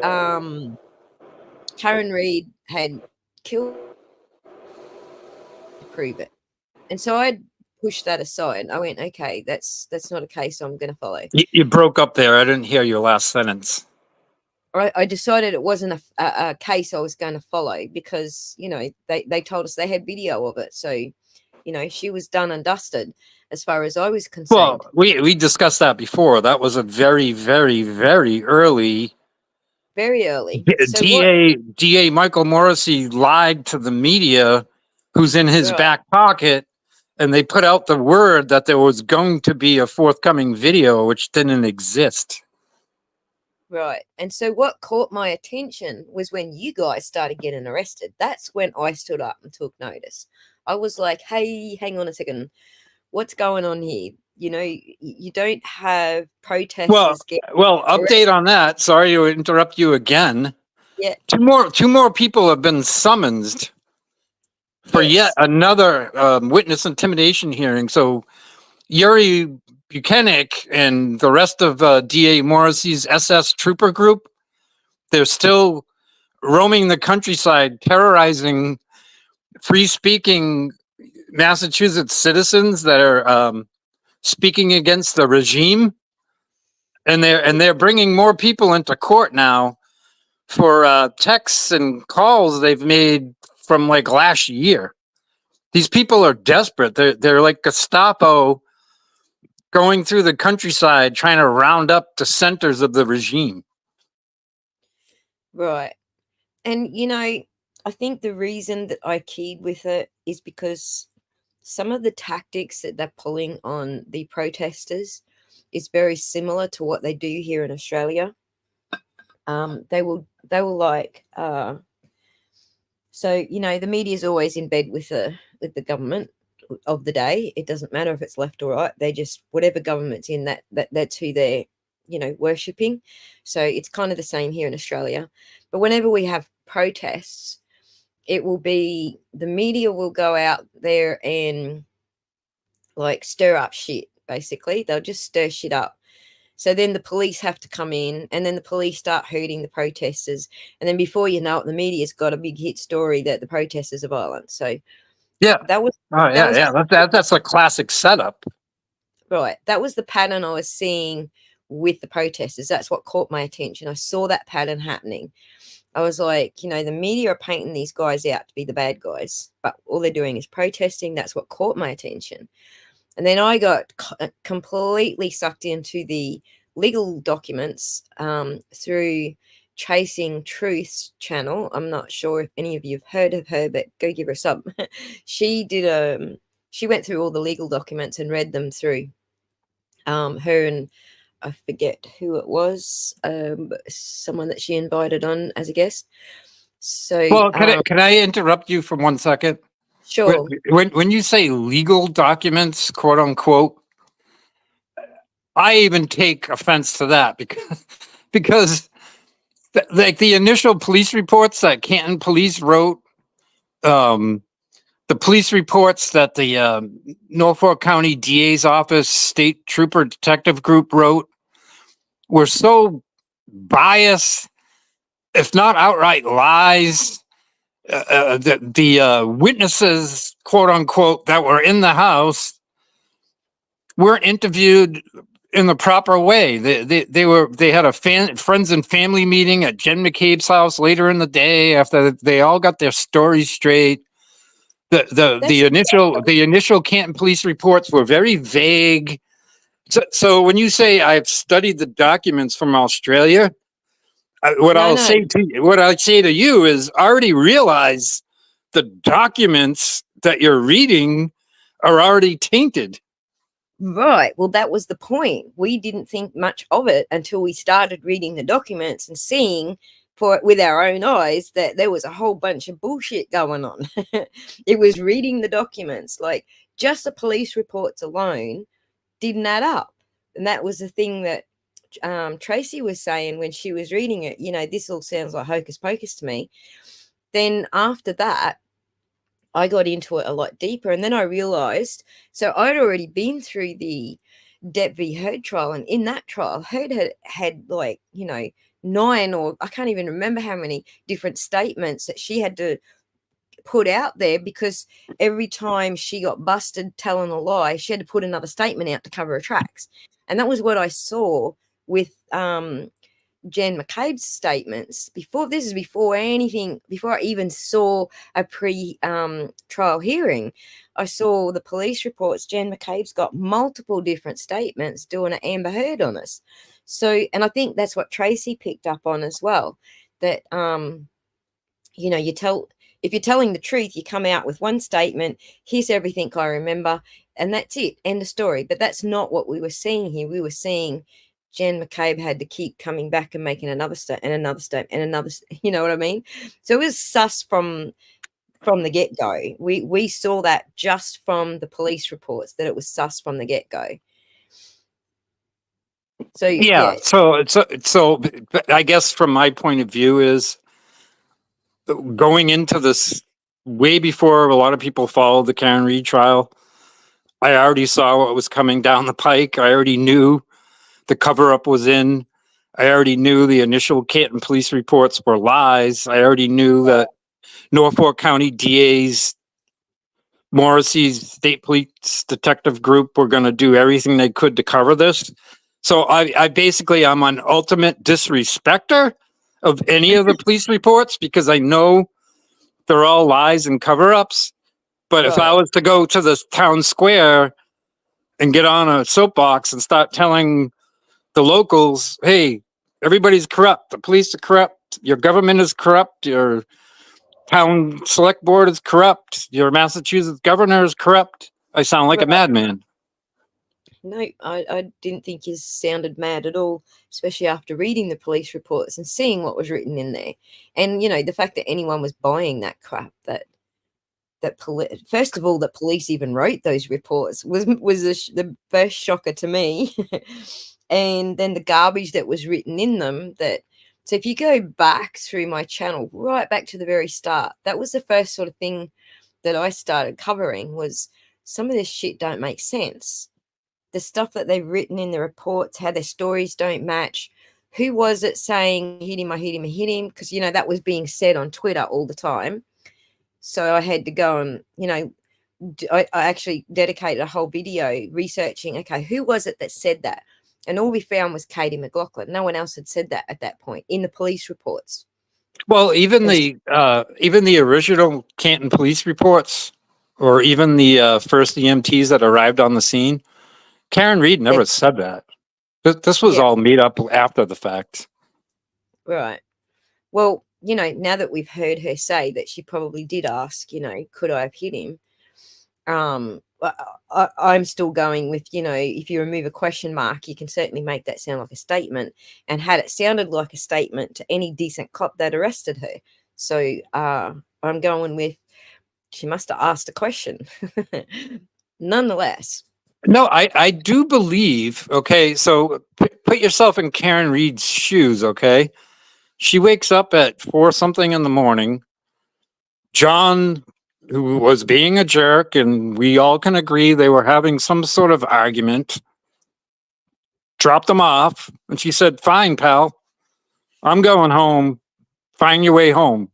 Karen Reed had killed to prove it. And so I pushed that aside. I went, okay, that's not a case I'm going to follow. You broke up there. I didn't hear your last sentence. I decided it wasn't a case I was going to follow because, they told us they had video of it. So, she was done and dusted as far as I was concerned. Well, we discussed that before. That was a very, very, very early. Very early. So DA Michael Morrissey lied to the media who's in his back pocket, and they put out the word that there was going to be a forthcoming video, which didn't exist. Right. And so what caught my attention was when you guys started getting arrested. That's when I stood up and took notice. I was like, hey, hang on a second. What's going on here? You don't have protesters Well, update on that. Sorry to interrupt you again. Yeah. Two more people have been summoned for yet another witness intimidation hearing. So Yuri Buchanan and the rest of DA Morrissey's SS trooper group, they're still roaming the countryside, terrorizing free-speaking Massachusetts citizens that are speaking against the regime, and they're bringing more people into court now for texts and calls they've made from like last year. These people are desperate. They're like Gestapo going through the countryside trying to round up dissenters of the regime. Right. And, I think the reason that I keyed with it is because some of the tactics that they're pulling on the protesters is very similar to what they do here in Australia. They will like so the media is always in bed with the government of the day. It doesn't matter if it's left or right. They just, whatever government's in, that's who they're worshipping. So it's kind of the same here in Australia. But whenever we have protests, it will be the media will go out there and like stir up shit. Basically, they'll just stir shit up. So then the police have to come in, and then the police start hurting the protesters. And then before you know it, the media's got a big hit story that the protesters are violent. So Yeah. that was That's a classic setup. right. That was the pattern I was seeing with the protesters. That's what caught my attention. I saw that pattern happening. I was like, the media are painting these guys out to be the bad guys, but all they're doing is protesting. That's what caught my attention. And then I got completely sucked into the legal documents through Chasing Truth's channel. I'm not sure if any of you have heard of her, but go give her a sub. She went through all the legal documents and read them through. Her and I forget who it was, someone that she invited on as a guest. So, well, can I interrupt you for 1 second? Sure. When you say legal documents, quote unquote, I even take offense to that because like the initial police reports that Canton Police wrote, the police reports that the Norfolk County DA's office, State Trooper Detective Group wrote, were so biased, if not outright lies. The witnesses, quote unquote, that were in the house weren't interviewed in the proper way. They had a friends and family meeting at Jen McCabe's house later in the day after they all got their stories straight. The initial Canton police reports were very vague. So when you say I've studied the documents from Australia, what I'd say to you is already realize the documents that you're reading are already tainted. Right. Well, that was the point. We didn't think much of it until we started reading the documents and seeing for it with our own eyes that there was a whole bunch of bullshit going on. It was reading the documents, like just the police reports alone didn't add up. And that was the thing that Tracy was saying when she was reading it. This all sounds like hocus pocus to me. Then after that, I got into it a lot deeper, and then I realized, so I'd already been through the Depp v. Heard trial, and in that trial, Heard had like, 9, or I can't even remember how many different statements that she had to put out there, because every time she got busted telling a lie, she had to put another statement out to cover her tracks. And that was what I saw with Jen McCabe's statements before I even saw a trial hearing. I saw the police reports. Jen McCabe's got multiple different statements doing an Amber Heard on us. So, and I think that's what Tracy picked up on as well, that if you're telling the truth, you come out with one statement, here's everything I remember, and that's it, end of story. But that's not what we were seeing here. We were seeing Jen McCabe had to keep coming back and making another statement and another statement and another, you know what I mean? So it was sus from the get-go. We saw that just from the police reports, that it was sus from the get-go. So yeah. So I guess from my point of view is going into this way before a lot of people followed the Karen Read trial. I already saw what was coming down the pike. I already knew the cover-up was in. I already knew the initial Canton police reports were lies. I already knew that Norfolk County DA's Morrissey's State Police Detective Group were going to do everything they could to cover this. So I basically, I'm an ultimate disrespecter of any of the police reports, because I know they're all lies and cover-ups. But if I was to go to the town square and get on a soapbox and start telling the locals, hey, everybody's corrupt, the police are corrupt, your government is corrupt, your town select board is corrupt, your Massachusetts governor is corrupt, I sound like a madman. no, I didn't think he sounded mad at all, especially after reading the police reports and seeing what was written in there. And, the fact that anyone was buying that crap, first of all, that police even wrote those reports was the first shocker to me. And then the garbage that was written in them. So if you go back through my channel, right back to the very start, that was the first sort of thing that I started covering, was some of this shit don't make sense. The stuff that they've written in the reports, how their stories don't match. Who was it saying, hit him, I hit him, I hit him? Because, that was being said on Twitter all the time. So I had to go and, I actually dedicated a whole video researching, okay, who was it that said that? And all we found was Katie McLaughlin. No one else had said that at that point in the police reports. Well, even the original Canton police reports, or even the first EMTs that arrived on the scene, Karen Reed never said that. This was all made up after the fact. Right. Well, now that we've heard her say that she probably did ask, could I have hit him? I'm still going with, if you remove a question mark, you can certainly make that sound like a statement. And had it sounded like a statement to any decent cop that arrested her. So I'm going with, she must have asked a question. Nonetheless. No, I do believe, okay, so put yourself in Karen Reed's shoes, okay? She wakes up at 4 something in the morning. John, who was being a jerk, and we all can agree they were having some sort of argument, dropped them off, and she said, fine, pal, I'm going home. Find your way home.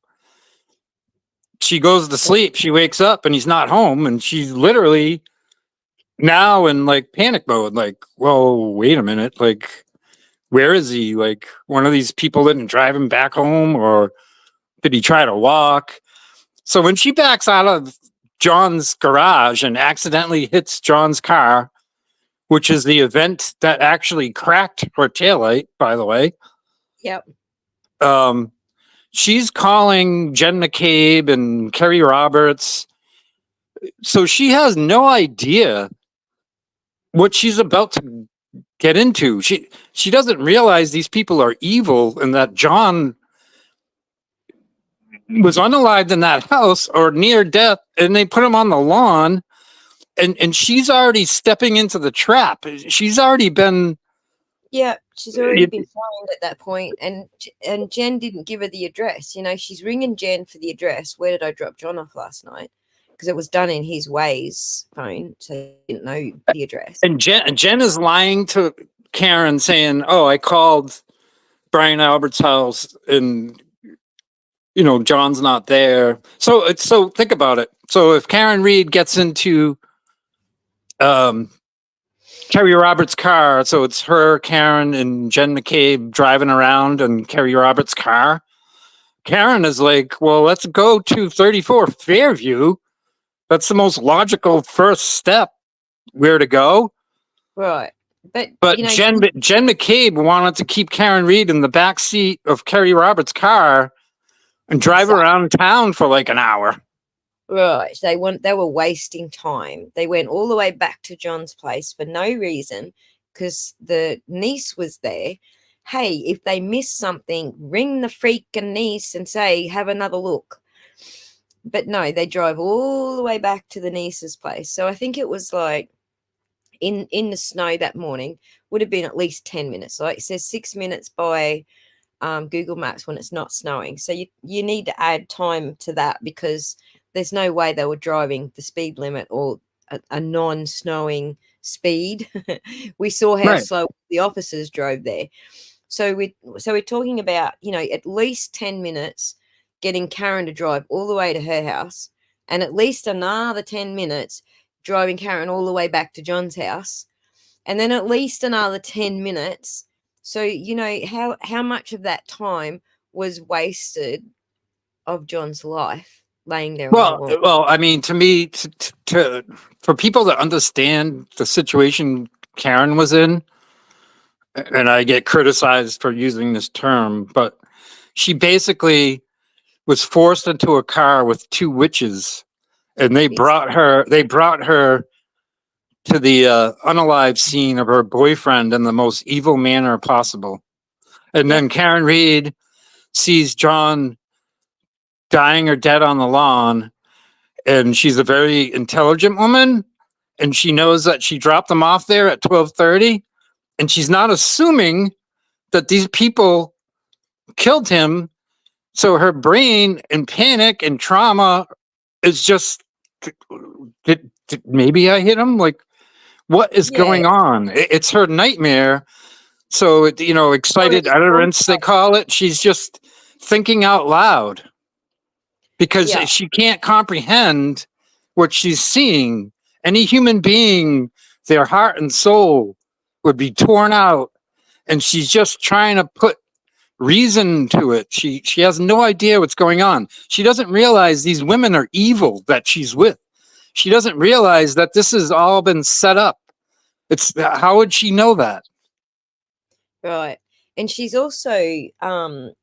She goes to sleep. She wakes up and he's not home, and she's literally now in like panic mode. Like, well, wait a minute. Like, where is he? Like, one of these people didn't drive him back home, or did he try to walk? So when she backs out of John's garage and accidentally hits John's car, which is the event that actually cracked her taillight, by the way. Yep. She's calling Jen McCabe and Kerry Roberts. So she has no idea what she's about to get into. She doesn't realize these people are evil and that John was unalived in that house or near death, and they put him on the lawn, and she's already stepping into the trap. She's already been... Yeah, she's already been found at that point, and Jen didn't give her the address. She's ringing Jen for the address. Where did I drop John off last night? Because it was done in his Waze phone, so he didn't know the address. And Jen is lying to Karen, saying, "Oh, I called Brian Albert's house, and John's not there." So think about it. So if Karen Reed gets into Kerry Roberts' car, so it's her, Karen, and Jen McCabe driving around in Kerry Roberts' car. Karen is like, well, let's go to 34 Fairview. That's the most logical first step where to go. Right. But Jen McCabe wanted to keep Karen Reed in the back seat of Kerry Roberts' car and drive around town for like an hour. Right. They were wasting time. They went all the way back to John's place for no reason, because the niece was there. Hey, if they miss something, ring the freaking niece and say, have another look. But no, they drove all the way back to the niece's place. So I think it was like in the snow that morning, would have been at least 10 minutes. Like it says 6 minutes by Google Maps when it's not snowing. So you need to add time to that, because there's no way they were driving the speed limit or a non-snowing speed. We saw how slow the officers drove there. So we're talking about, at least 10 minutes getting Karen to drive all the way to her house, and at least another 10 minutes driving Karen all the way back to John's house, and then at least another 10 minutes. So, how much of that time was wasted of John's life laying there on the lawn? Well, I mean, to me, for people to understand the situation Karen was in, and I get criticized for using this term, but she basically was forced into a car with two witches, and they brought her to the unalive scene of her boyfriend in the most evil manner possible. And then Karen Reed sees John dying or dead on the lawn, and she's a very intelligent woman, and she knows that she dropped him off there at 12:30, and she's not assuming that these people killed him. So her brain in panic and trauma is just, did maybe I hit him? Like, what is going on? It's her nightmare. So, excited utterance, they call it. She's just thinking out loud because she can't comprehend what she's seeing. Any human being, their heart and soul would be torn out. And she's just trying to put reason to it. She has no idea what's going on. She doesn't realize these women are evil that she's with. She doesn't realize that this has all been set up. How would she know that? Right. And she's also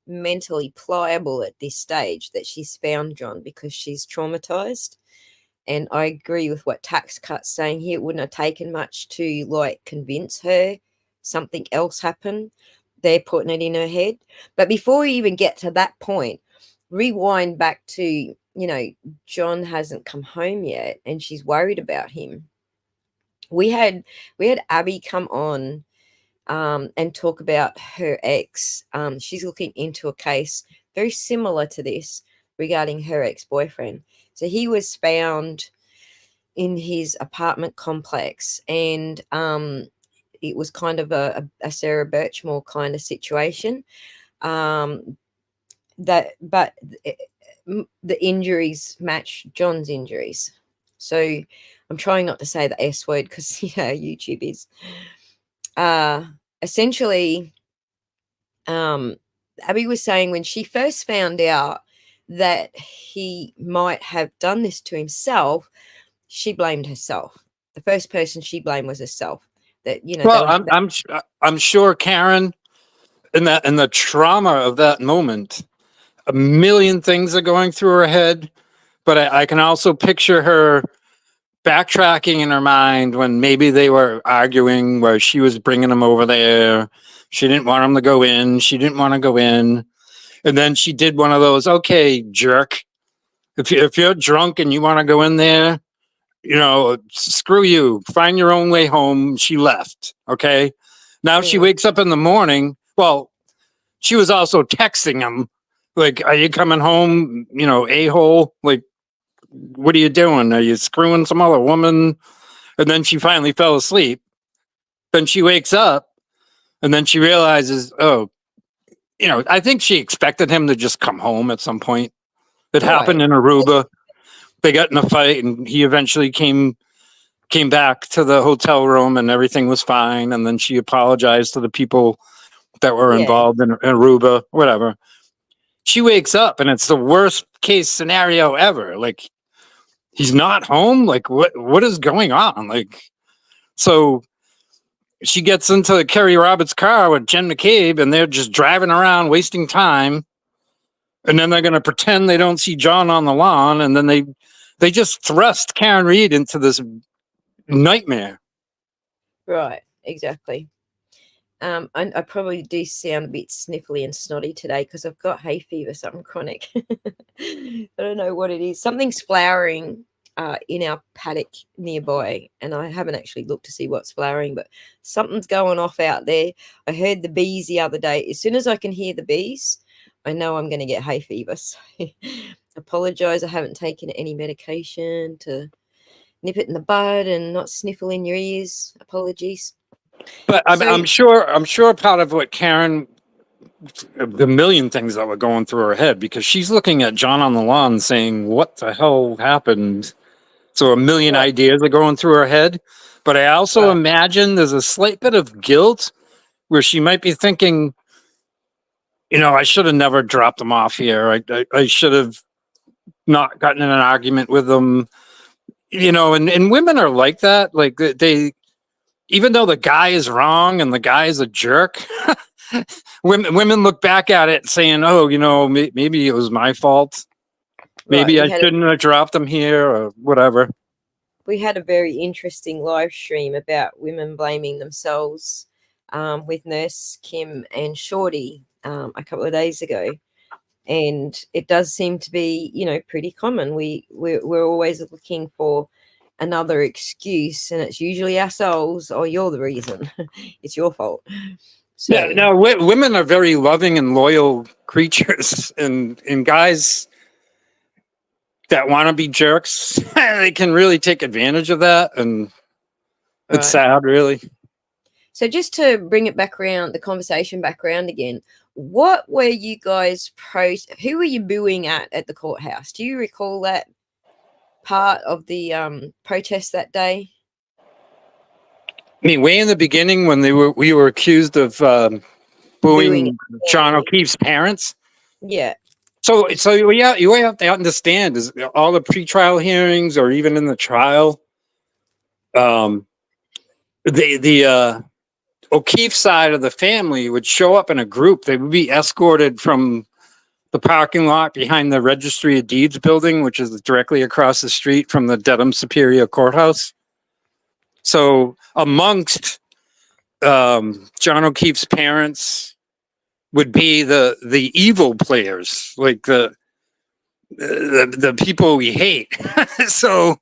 mentally pliable at this stage that she's found John, because she's traumatized. And I agree with what Tax Cut's saying here. It wouldn't have taken much to convince her something else happened. They're putting it in her head. But before we even get to that point, rewind back to, John hasn't come home yet and she's worried about him. We had Abby come on and talk about her ex. She's looking into a case very similar to this regarding her ex-boyfriend. So he was found in his apartment complex, and it was kind of a Sarah Birchmore kind of situation. The injuries match John's injuries. So I'm trying not to say the S word because YouTube is. Essentially, Abby was saying when she first found out that he might have done this to himself, she blamed herself. The first person she blamed was herself. Well, I'm sure Karen, in the trauma of that moment, a million things are going through her head. But I can also picture her backtracking in her mind when maybe they were arguing where she was bringing him over there. She didn't want him to go in. She didn't want to go in. And then she did one of those, okay, jerk. If you're drunk and you want to go in there, screw you. Find your own way home. She left. Okay. Now she wakes up in the morning. Well, she was also texting him, like, are you coming home? A-hole? Like, what are you doing? Are you screwing some other woman? And then she finally fell asleep. Then she wakes up and then she realizes, I think she expected him to just come home at some point. It happened in Aruba. They got in a fight and he eventually came back to the hotel room and everything was fine. And then she apologized to the people that were involved in Aruba, whatever. She wakes up and it's the worst case scenario ever. Like, he's not home. Like, what is going on? Like, so she gets into Kerry Roberts' car with Jen McCabe and they're just driving around wasting time. And then they're going to pretend they don't see John on the lawn. And then they just thrust Karen Reed into this nightmare. Right, exactly. I probably do sound a bit sniffly and snotty today because I've got hay fever, something chronic. I don't know what it is. Something's flowering in our paddock nearby, and I haven't actually looked to see what's flowering, but something's going off out there. I heard the bees the other day. As soon as I can hear the bees, I know I'm going to get hay fever. So apologize. I haven't taken any medication to nip it in the bud and not sniffle in your ears. Apologies. But I'm sure part of what Karen, the million things that were going through her head, because she's looking at John on the lawn saying, what the hell happened? So a million ideas are going through her head. But I also imagine there's a slight bit of guilt where she might be thinking, I should have never dropped him off here. I should have not gotten in an argument with him. And women are like that. Like they even though the guy is wrong and the guy is a jerk, women look back at it saying, oh, maybe it was my fault. Maybe I shouldn't have dropped him here or whatever. we had a very interesting live stream about women blaming themselves with Nurse Kim and Shorty a couple of days ago. And it does seem to be, you know, pretty common. We're always looking for another excuse, and it's usually ourselves. Or you're the reason. It's your fault. So Yeah, no, women are very loving and loyal creatures, and guys that want to be jerks, they can really take advantage of that, and it's sad, really. So just to bring it back around, the conversation back around again, what were you guys who were you booing at the courthouse? Do you recall that part of the protest that day? I mean, way in the beginning when we were accused of booing John O'Keefe's parents. Yeah. So yeah, you have to understand is all the pretrial hearings or even in the trial, the O'Keefe side of the family would show up in a group. They would be escorted from the parking lot behind the Registry of Deeds building, which is directly across the street from the Dedham Superior Courthouse. So amongst John O'Keefe's parents would be the evil players, like the people we hate. So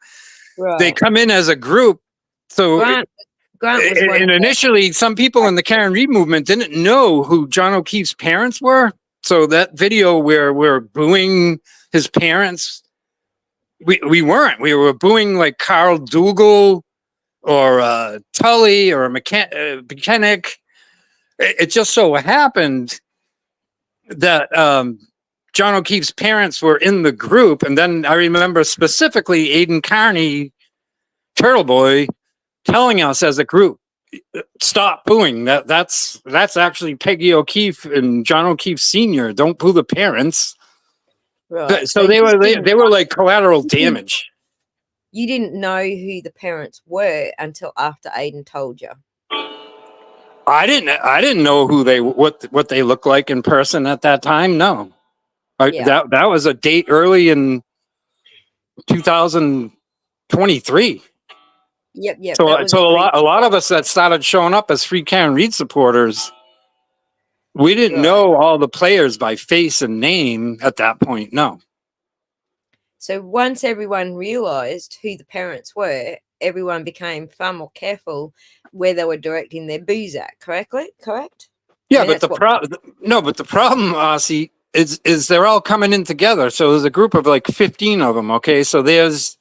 they come in as a group. So Grant was and initially, some people in the Karen Reed movement didn't know who John O'Keefe's parents were. So that video where we're booing his parents, we weren't. We were booing like Carl Dougal or Tully or McKennick. It just so happened that John O'Keefe's parents were in the group. And then I remember specifically Aiden Carney, Turtle Boy, telling us as a group, stop booing. That's actually Peggy O'Keefe and John O'Keefe Sr. Don't boo the parents. Right. So they were like collateral damage. You didn't know who the parents were until after Aiden told you. I didn't know who what they looked like in person at that time. No, that was a date early in 2023. Yep. So a lot of us that started showing up as Free Karen Reed supporters, we didn't know all the players by face and name at that point. No. So once everyone realized who the parents were, everyone became far more careful where they were directing their booze at. Correct? Yeah, but the problem, Aussie, is they're all coming in together. So there's a group of like 15 of them. Okay, so there's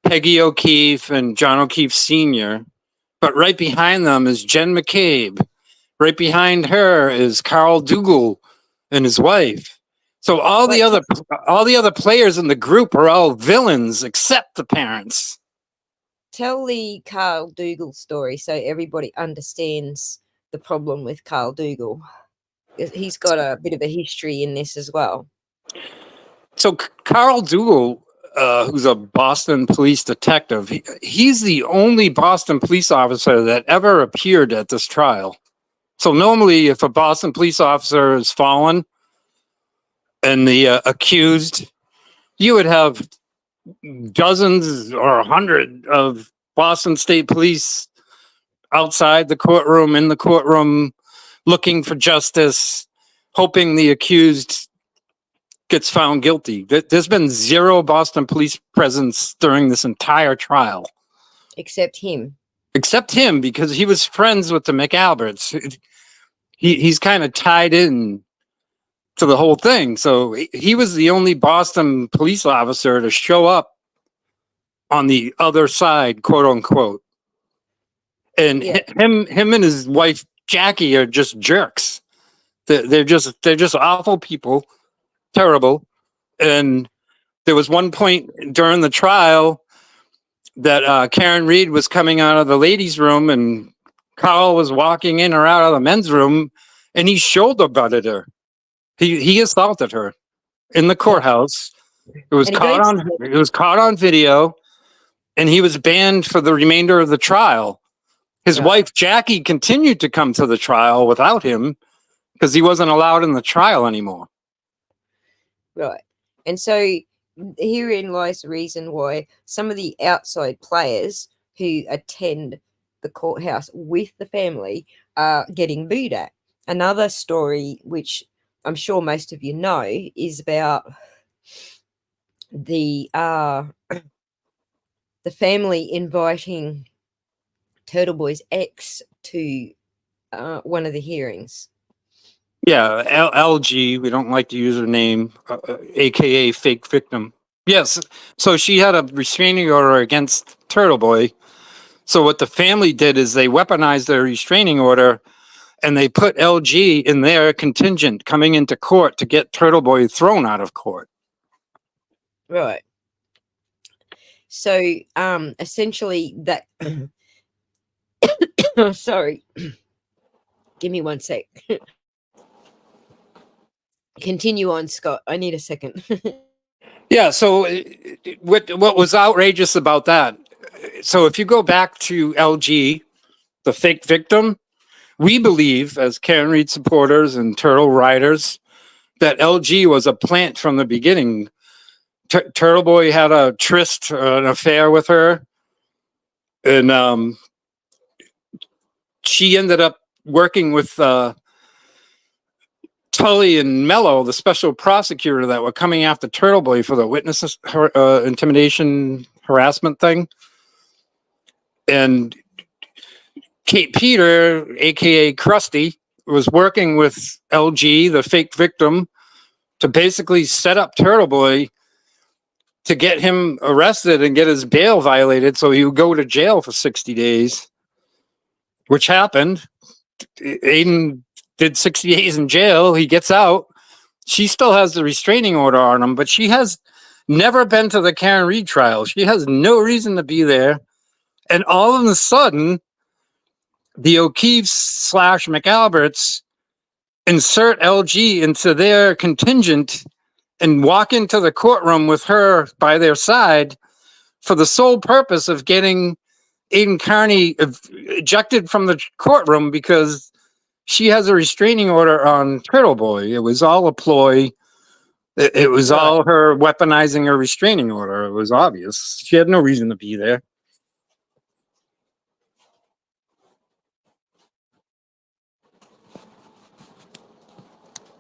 Peggy O'Keefe and John O'Keefe Sr., but right behind them is Jen McCabe. Right behind her is Carl Dougal and his wife. So all the other players in the group are all villains except the parents. Tell the Carl Dougal story so everybody understands the problem with Carl Dougal. He's got a bit of a history in this as well. So Carl Dougal, who's a Boston police detective, he's the only Boston police officer that ever appeared at this trial. So normally if a Boston police officer is fallen and the accused, you would have dozens or 100 of Boston State Police outside the courtroom, in the courtroom, looking for justice, hoping the accused gets found guilty. There's been zero Boston police presence during this entire trial. Except him. Except him, because he was friends with the McAlberts. He's kind of tied in to the whole thing. So he was the only Boston police officer to show up on the other side, quote unquote. And him and his wife Jackie are just jerks. They're just awful people, terrible. And there was one point during the trial that Karen Reed was coming out of the ladies' room, and Carl was walking in or out of the men's room, and he shoulder butted her. He assaulted her in the courthouse. It was caught on video, and he was banned for the remainder of the trial. His wife Jackie continued to come to the trial without him because he wasn't allowed in the trial anymore. Right. And so herein lies the reason why some of the outside players who attend the courthouse with the family are getting booed at. Another story, which I'm sure most of you know, is about the the family inviting Turtle Boy's ex to one of the hearings. Yeah, LG. We don't like to use her name, aka fake victim. Yes. So she had a restraining order against Turtle Boy. So what the family did is they weaponized their restraining order and they put LG in their contingent coming into court to get Turtle Boy thrown out of court. Right. So essentially that oh, sorry. Give me one sec. Continue on, Scott. I need a second. Yeah. So what was outrageous about that? So if you go back to LG, the fake victim, we believe as Karen Reed supporters and Turtle riders that LG was a plant from the beginning. Turtle Boy had a tryst, an affair with her, and she ended up working with Tully and Mello, the special prosecutor that were coming after Turtle Boy for the witness intimidation harassment thing. And Kate Peter, aka Krusty, was working with LG, the fake victim, to basically set up Turtle Boy to get him arrested and get his bail violated so he would go to jail for 60 days, which happened. Aiden did 60 days in jail. He gets out. She still has the restraining order on him, but she has never been to the Karen Reed trial. She has no reason to be there. And all of a sudden, the O'Keefe's / McAlberts insert LG into their contingent and walk into the courtroom with her by their side for the sole purpose of getting Aiden Carney ejected from the courtroom because she has a restraining order on Turtle Boy. It was all a ploy. It was all her weaponizing her restraining order. It was obvious. She had no reason to be there.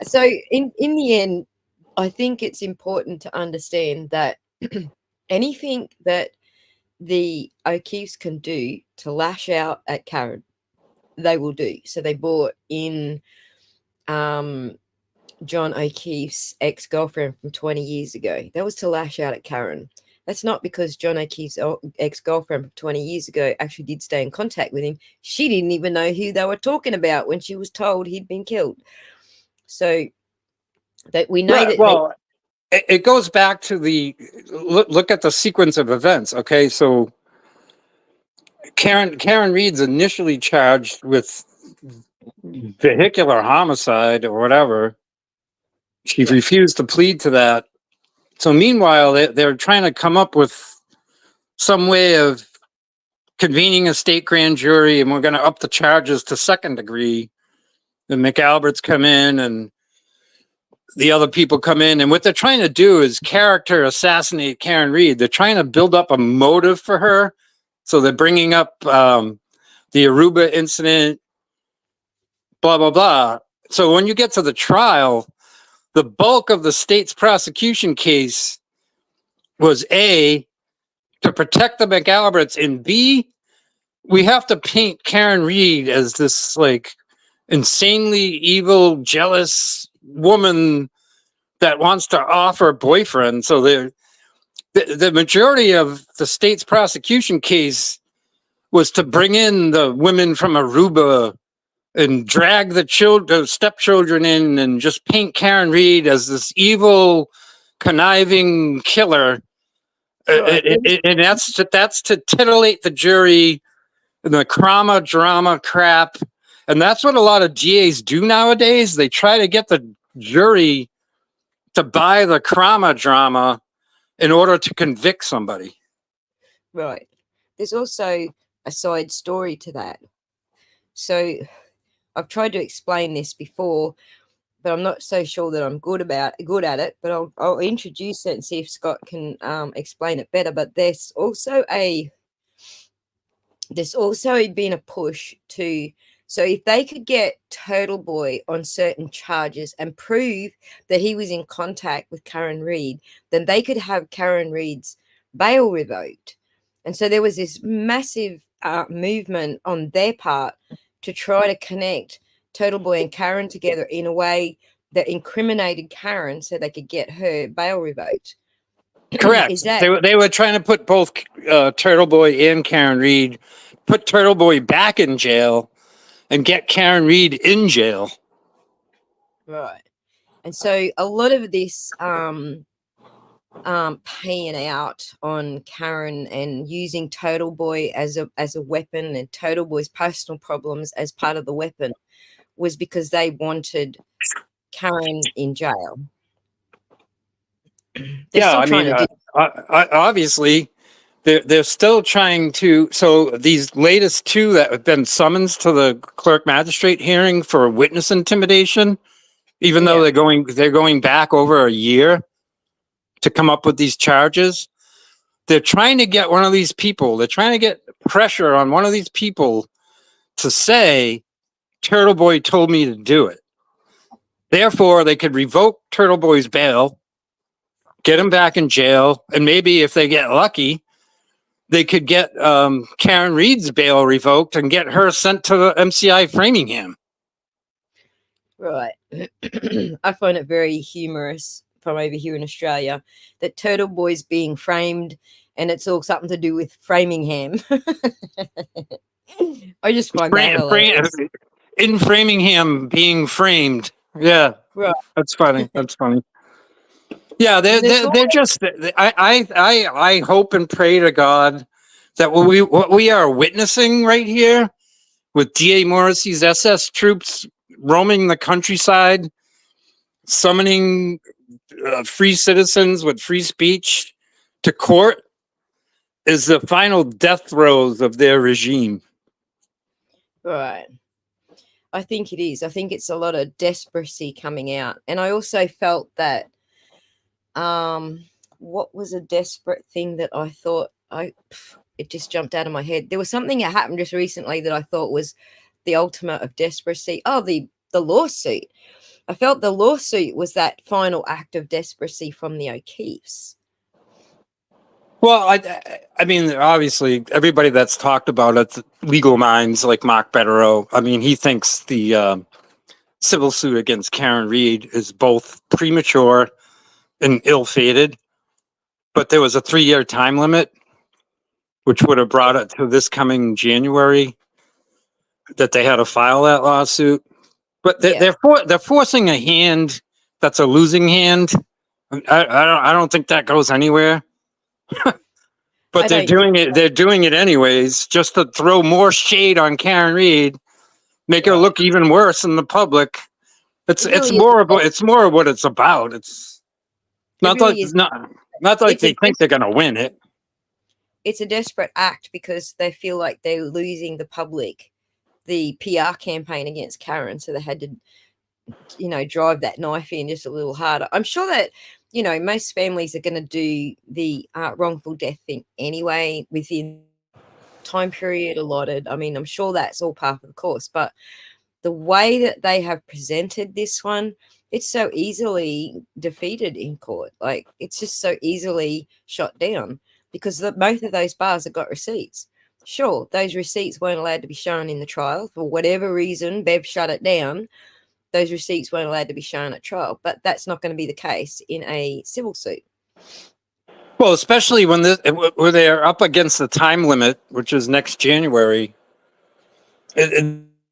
So in the end, I think it's important to understand that anything that the O'Keefes can do to lash out at Karen, they will do. So they brought in John O'Keefe's ex-girlfriend from 20 years ago. That was to lash out at Karen. That's not because John O'Keefe's ex-girlfriend from 20 years ago actually did stay in contact with him. She didn't even know who they were talking about when she was told he'd been killed. So that we know that. Well, it goes back to the look at the sequence of events. Okay, so Karen Reed's initially charged with vehicular homicide or whatever. She refused to plead to that. So meanwhile, they're trying to come up with some way of convening a state grand jury, and we're going to up the charges to second degree. The McAlberts come in and the other people come in, and what they're trying to do is character assassinate Karen Reed. They're trying to build up a motive for her. So they're bringing up the Aruba incident, blah, blah, blah. So when you get to the trial, the bulk of the state's prosecution case was A, to protect the McAlberts, and B, we have to paint Karen Reed as this like insanely evil, jealous woman that wants to off her boyfriend. So the majority of the state's prosecution case was to bring in the women from Aruba and drag the stepchildren in and just paint Karen Reed as this evil, conniving killer. And that's to titillate the jury and the drama crap. And that's what a lot of DAs do nowadays. They try to get the jury to buy the drama in order to convict somebody. Right. There's also a side story to that. So I've tried to explain this before. but I'm not so sure that I'm good at it. But I'll introduce it and see if Scott can explain it better. But there's also been a push to, so if they could get Turtle Boy on certain charges and prove that he was in contact with Karen Read, then they could have Karen Read's bail revoked. And so there was this massive movement on their part to try to connect Turtle Boy and Karen together in a way that incriminated Karen so they could get her bail revoked. Correct. Is that They were trying to put both Turtle Boy and Karen Read, put Turtle Boy back in jail, and get Karen Read in jail. right? And so a lot of this paying out on Karen and using Turtle Boy as a weapon, and Turtle Boy's personal problems as part of the weapon, was because they wanted Karen in jail. They're still trying to do. Obviously, they're still trying to. So these latest two that have been summoned to the clerk magistrate hearing for witness intimidation, even though they're going back over a year to come up with these charges. They're trying to get one of these people. They're trying to get pressure on one of these people to say, Turtle Boy told me to do it. Therefore, they could revoke Turtle Boy's bail, get him back in jail, and maybe if they get lucky, they could get Karen Read's bail revoked and get her sent to the MCI Framingham. Right. I find it very humorous from over here in Australia that Turtle Boy's being framed, and it's all something to do with Framingham. I just find that hilarious. In Framingham being framed. Yeah. Right. That's funny. That's funny. Yeah, they're just. I hope and pray to God that what we are witnessing right here with D.A. Morrissey's SS troops roaming the countryside, summoning free citizens with free speech to court, is the final death throes of their regime. Right. I think it is. I think it's a lot of desperacy coming out. And I also felt that what was a desperate thing that I thought it just jumped out of my head. There was something that happened just recently that I thought was the ultimate of desperacy. Oh, the lawsuit. I felt the lawsuit was that final act of desperacy from the O'Keeffes. Well, I mean, obviously, everybody that's talked about it, legal minds like Mark Betterow, I mean, he thinks the civil suit against Karen Read is both premature and ill-fated, but there was a 3-year time limit, which would have brought it to this coming January that they had to file that lawsuit. But they're forcing a hand that's a losing hand. I don't think that goes anywhere. But they're doing it. They're doing it anyways, just to throw more shade on Karen Read, make her look even worse in the public. It's more of what it's about. It's not like they think they're going to win it. It's a desperate act because they feel like they're losing the public, the PR campaign against Karen, so they had to, drive that knife in just a little harder. I'm sure that most families are going to do the wrongful death thing anyway within time period allotted. I mean, I'm sure that's all part of the course, but the way that they have presented this one, it's so easily defeated in court. Like, it's just so easily shot down because both of those bars have got receipts. Sure, those receipts weren't allowed to be shown in the trial. For whatever reason, Bev shut it down. Those receipts weren't allowed to be shown at trial, but that's not going to be the case in a civil suit. Well, especially when they're up against the time limit, which is next January.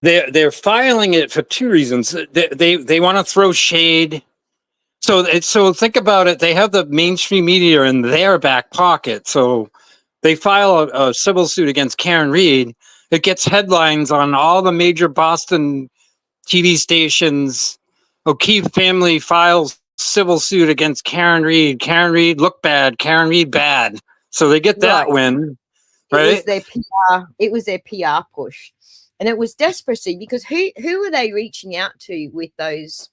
They're filing it for two reasons. They want to throw shade. So think about it. They have the mainstream media in their back pocket. So they file a civil suit against Karen Read. It gets headlines on all the major Boston TV stations. O'Keefe family files civil suit against Karen Read. Karen Read look bad. Karen Read bad. So they get that win, right? It was their PR push, and it was desperacy because who were they reaching out to with those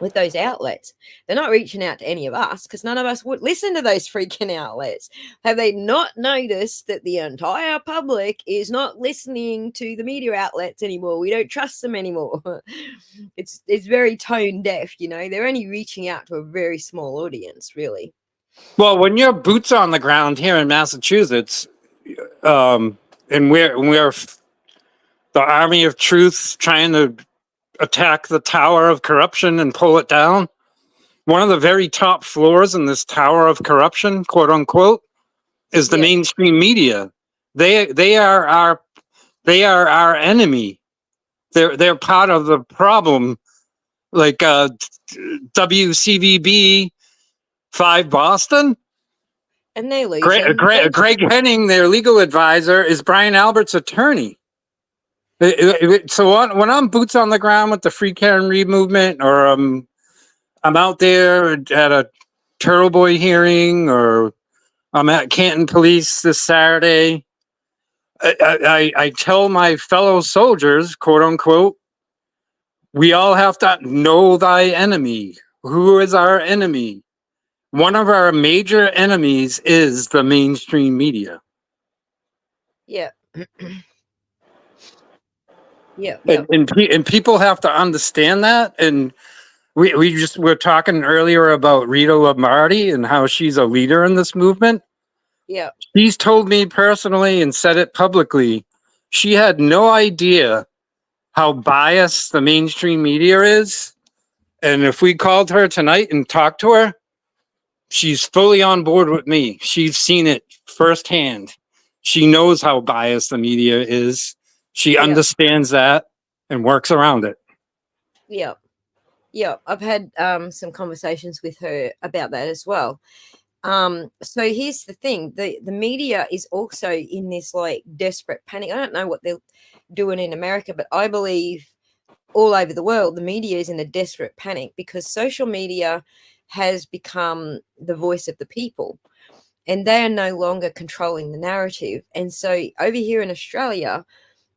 with those outlets. They're not reaching out to any of us because none of us would listen to those freaking outlets. Have they not noticed that the entire public is not listening to the media outlets anymore? We don't trust them anymore. It's very tone deaf, you know. They're only reaching out to a very small audience, really. Well, when you're boots on the ground here in Massachusetts, and we're the army of truth trying to attack the tower of corruption and pull it down. One of the very top floors in this tower of corruption, quote unquote, is the mainstream media. They are our enemy. They're part of the problem. Like WCVB 5 Boston. And they're losing. Greg Henning, their legal advisor, is Brian Albert's attorney. So when I'm boots on the ground with the Free Karen Reed movement, or I'm out there at a Turtle Boy hearing, or I'm at Canton Police this Saturday, I tell my fellow soldiers, quote unquote, we all have to know thy enemy. Who is our enemy? One of our major enemies is the mainstream media. Yeah. Yeah. And people have to understand that. And we're talking earlier about Rita Lombardi and how she's a leader in this movement. Yeah. She's told me personally and said it publicly. She had no idea how biased the mainstream media is. And if we called her tonight and talked to her, she's fully on board with me. She's seen it firsthand. She knows how biased the media is. She understands that and works around it. Yeah. Yeah. I've had some conversations with her about that as well. So here's the thing. The media is also in this like desperate panic. I don't know what they're doing in America, but I believe all over the world, the media is in a desperate panic because social media has become the voice of the people and they are no longer controlling the narrative. And so over here in Australia,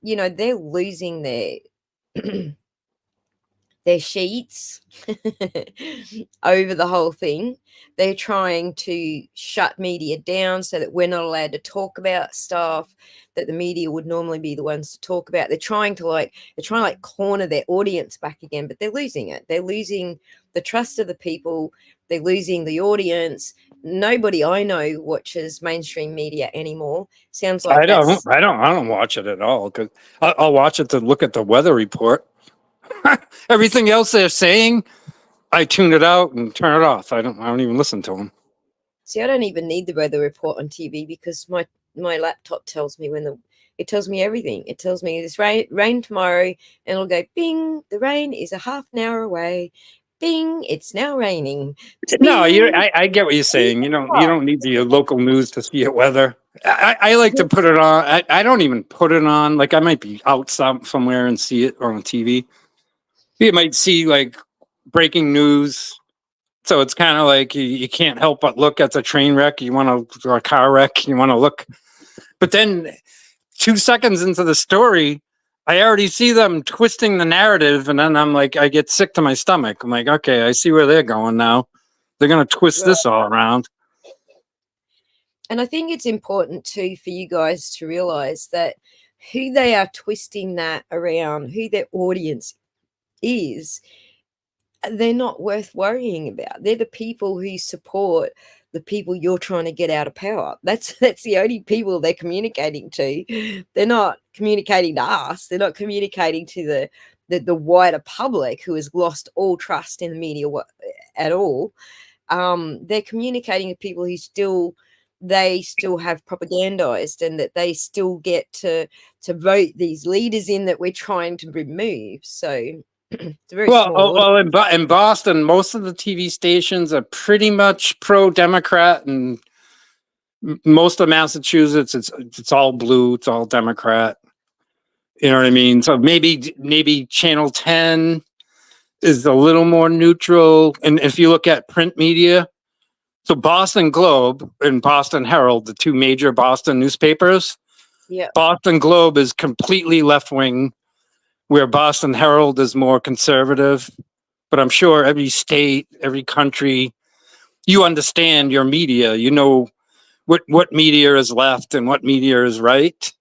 you know, they're losing their their sheets over the whole thing. They're trying to shut media down so that we're not allowed to talk about stuff that the media would normally be the ones to talk about. They're trying to corner their audience back again, but they're losing it. They're losing the trust of the people. They're losing the audience. Nobody I know watches mainstream media anymore. Sounds like I don't watch it at all because I'll watch it to look at the weather report. Everything else they're saying, I tune it out and turn it off. I don't even listen to them. See, I don't even need the weather report on TV because my laptop tells me it tells me everything. It tells me this rain tomorrow, and it'll go bing. The rain is a half an hour away. Bing, it's now raining. Bing, no, I get what you're saying. You don't need the local news to see it weather. I like to put it on. I don't even put it on. Like I might be out somewhere and see it on TV. You might see like breaking news. So it's kind of like you can't help but look at the train wreck. Or a car wreck. You want to look. But then 2 seconds into the story, I already see them twisting the narrative. And then I'm like, I get sick to my stomach. I'm like, okay, I see where they're going now. They're going to twist this all around. And I think it's important too for you guys to realize that who they are twisting that around, who their audience is, they're not worth worrying about. They're the people who support the people you're trying to get out of power. That's the only people they're communicating to. They're not communicating to us. They're not communicating to the wider public who has lost all trust in the media at all. They're communicating to people who still have propagandized and that they still get to vote these leaders in that we're trying to remove. So it's a very small in Boston, most of the TV stations are pretty much pro-Democrat, and most of Massachusetts, it's all blue, it's all Democrat. You know what I mean? So maybe Channel 10 is a little more neutral. And if you look at print media, so Boston Globe and Boston Herald, the two major Boston newspapers, Boston Globe is completely left-wing, where Boston Herald is more conservative. but I'm sure every state, every country, you understand your media. You know what media is left and what media is right.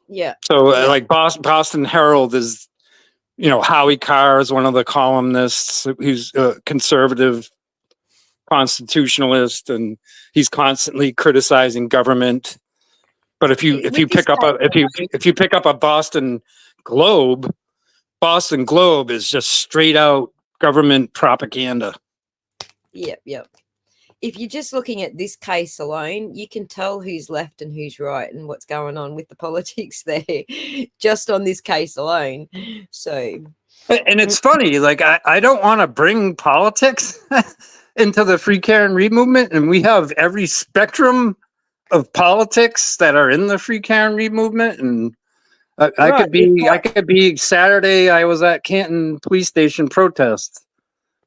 Yeah. So, Yeah. like Boston Herald is, Howie Carr is one of the columnists who's a conservative constitutionalist, and he's constantly criticizing government. But if you With this pick up a case, if you pick up a Globe, Boston Globe is just straight out government propaganda. yep, yep. If you're just looking at this case alone, you can tell who's left and who's right and what's going on with the politics there, just on this case alone. So, And it's funny, like I don't want to bring politics into the free care and read movement, and we have every spectrum of politics that are in the free care and read movement, and I right, could be Saturday. I was at Canton Police Station protest,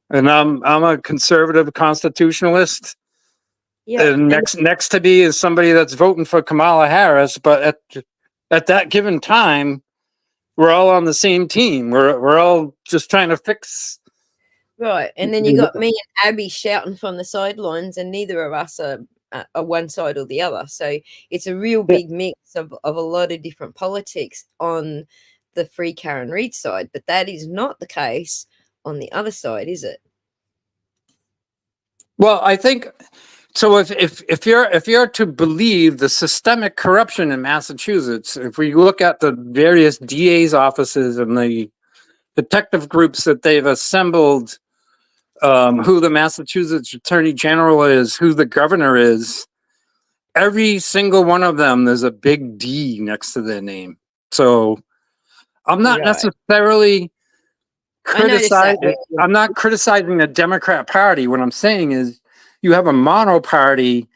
and I'm a conservative constitutionalist. yeah, And next to me is somebody that's voting for Kamala Harris. But at that given time, we're all on the same team. We're all just trying to fix. right. And then you got me and Abby shouting from the sidelines, and neither of us are one side or the other. So it's a real big mix of a lot of different politics on the free Karen Reid side, but that is not the case on the other side, is it? Well, I think so. If you're to believe the systemic corruption in Massachusetts, if we look at the various DA's offices and the detective groups that they've assembled, who the Massachusetts Attorney General is, who the governor is, every single one of them, there's a big D next to their name. So I'm not Right. necessarily I noticed that. I'm not criticizing the Democrat Party. What I'm saying is you have a mono party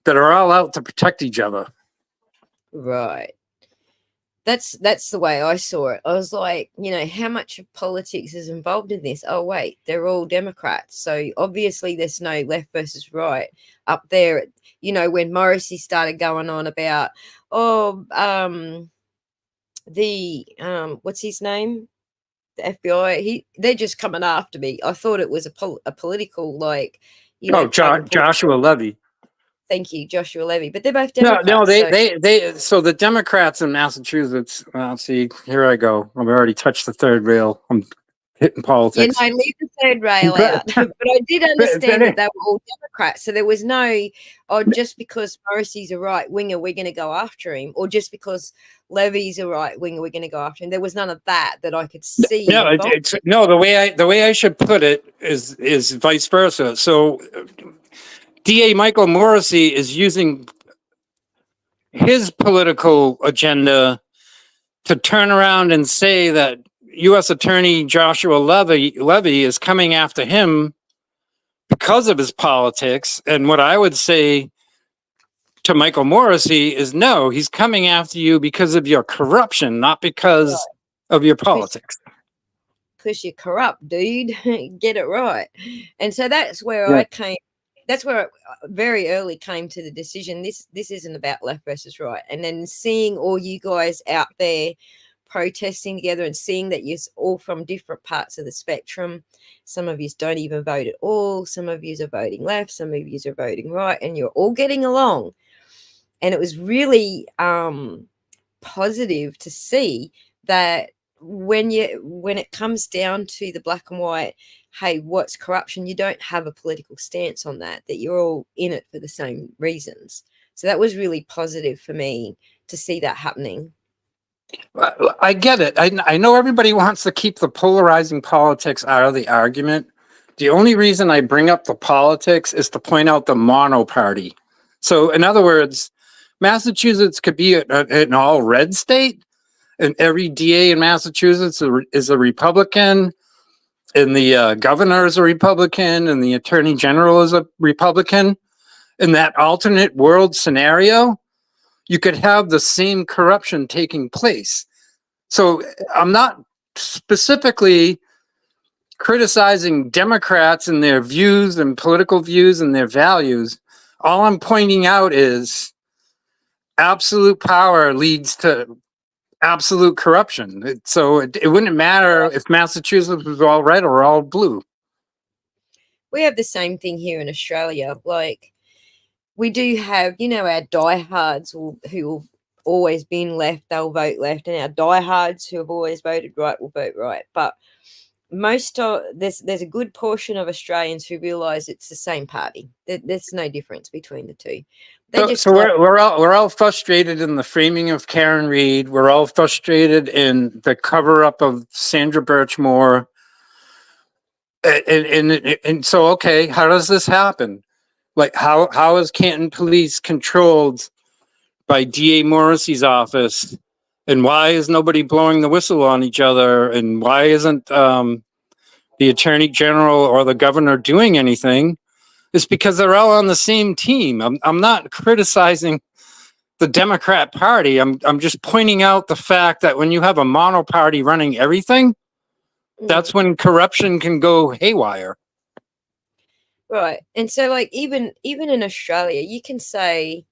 that are all out to protect each other. Right. That's the way I saw it. I was like, how much of politics is involved in this? Oh wait, they're all Democrats. So obviously there's no left versus right up there. When Morrissey started going on about, the what's his name? The FBI, they're just coming after me. I thought it was a political, like, tug of war. Joshua Levy. Thank you, Joshua Levy. But they're both No, Democrats. so the Democrats in Massachusetts. See, here I go. I've already touched the third rail. I'm hitting politics. I leave the third rail out. But I did understand that they were all Democrats. So there was no, just because Morrissey's a right winger, we're going to go after him, or just because Levy's a right winger, we're going to go after him. There was none of that I could see. No, the way I should put it is vice versa. So DA Michael Morrissey is using his political agenda to turn around and say that U.S. Attorney Joshua Levy is coming after him because of his politics. And what I would say to Michael Morrissey is, no, he's coming after you because of your corruption, not because of your politics. Because you're corrupt, dude. Get it right. And so that's where I came. That's where I very early came to the decision. This isn't about left versus right. And then seeing all you guys out there protesting together and seeing that you're all from different parts of the spectrum. Some of you don't even vote at all. Some of you are voting left. Some of you are voting right, and you're all getting along. And it was really positive to see that when it comes down to the black and white, hey, what's corruption? You don't have a political stance on that you're all in it for the same reasons. So that was really positive for me to see that happening. I get it. I know everybody wants to keep the polarizing politics out of the argument. The only reason I bring up the politics is to point out the mono party. So in other words, Massachusetts could be an all red state, and every DA in Massachusetts is a Republican, and the governor is a Republican, and the attorney general is a Republican. In that alternate world scenario, you could have the same corruption taking place. So I'm not specifically criticizing Democrats and their views and political views and their values. All I'm pointing out is absolute power leads to absolute corruption. It wouldn't matter if Massachusetts was all red or all blue. We have the same thing here in Australia. Like, we do have, our diehards who will always been left, they'll vote left, and our diehards who have always voted right will vote right. But there's a good portion of Australians who realise it's the same party. There's no difference between the two. We're all frustrated in the framing of Karen Reed. We're all frustrated in the cover up of Sandra Birchmore. And so, okay, how does this happen? Like, how is Canton Police controlled by DA Morrissey's office? And why is nobody blowing the whistle on each other? And why isn't the Attorney General or the governor doing anything? It's because they're all on the same team. I'm not criticizing the Democrat Party. I'm just pointing out the fact that when you have a monoparty running everything, that's when corruption can go haywire. Right. And so, like, even in Australia, you can say,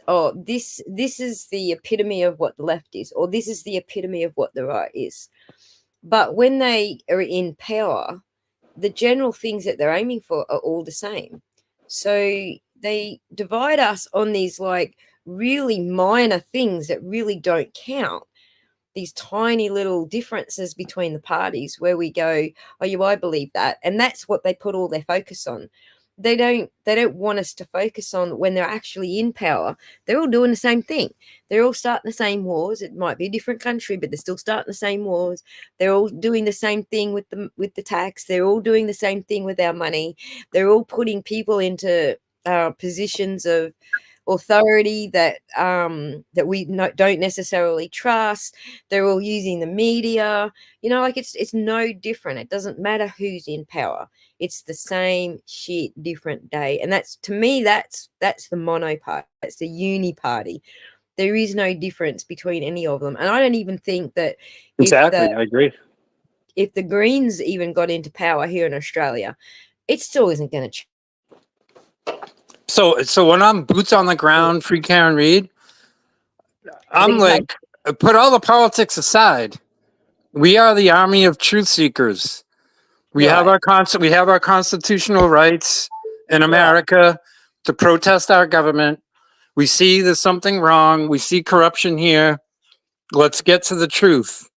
oh, this is the epitome of what the left is, or this is the epitome of what the right is. But when they are in power, the general things that they're aiming for are all the same. So they divide us on these, like, really minor things that really don't count. These tiny little differences between the parties where we go, oh, I believe that. And that's what they put all their focus on. They don't want us to focus on when they're actually in power. They're all doing the same thing. They're all starting the same wars. It might be a different country, but they're still starting the same wars. They're all doing the same thing with the tax. They're all doing the same thing with our money. They're all putting people into positions of authority that we don't necessarily trust. They're all using the media. Like, it's no different. It doesn't matter who's in power. It's the same shit, different day. And that's, to me, that's the mono party. That's the uni party. There is no difference between any of them. And I don't even think that Exactly, I agree. If the Greens even got into power here in Australia, it still isn't going to change. So when I'm boots on the ground, free Karen Reed, I'm like, put all the politics aside. We are the army of truth seekers. We have our constitutional rights in America to protest our government. We see there's something wrong. We see corruption here. Let's get to the truth.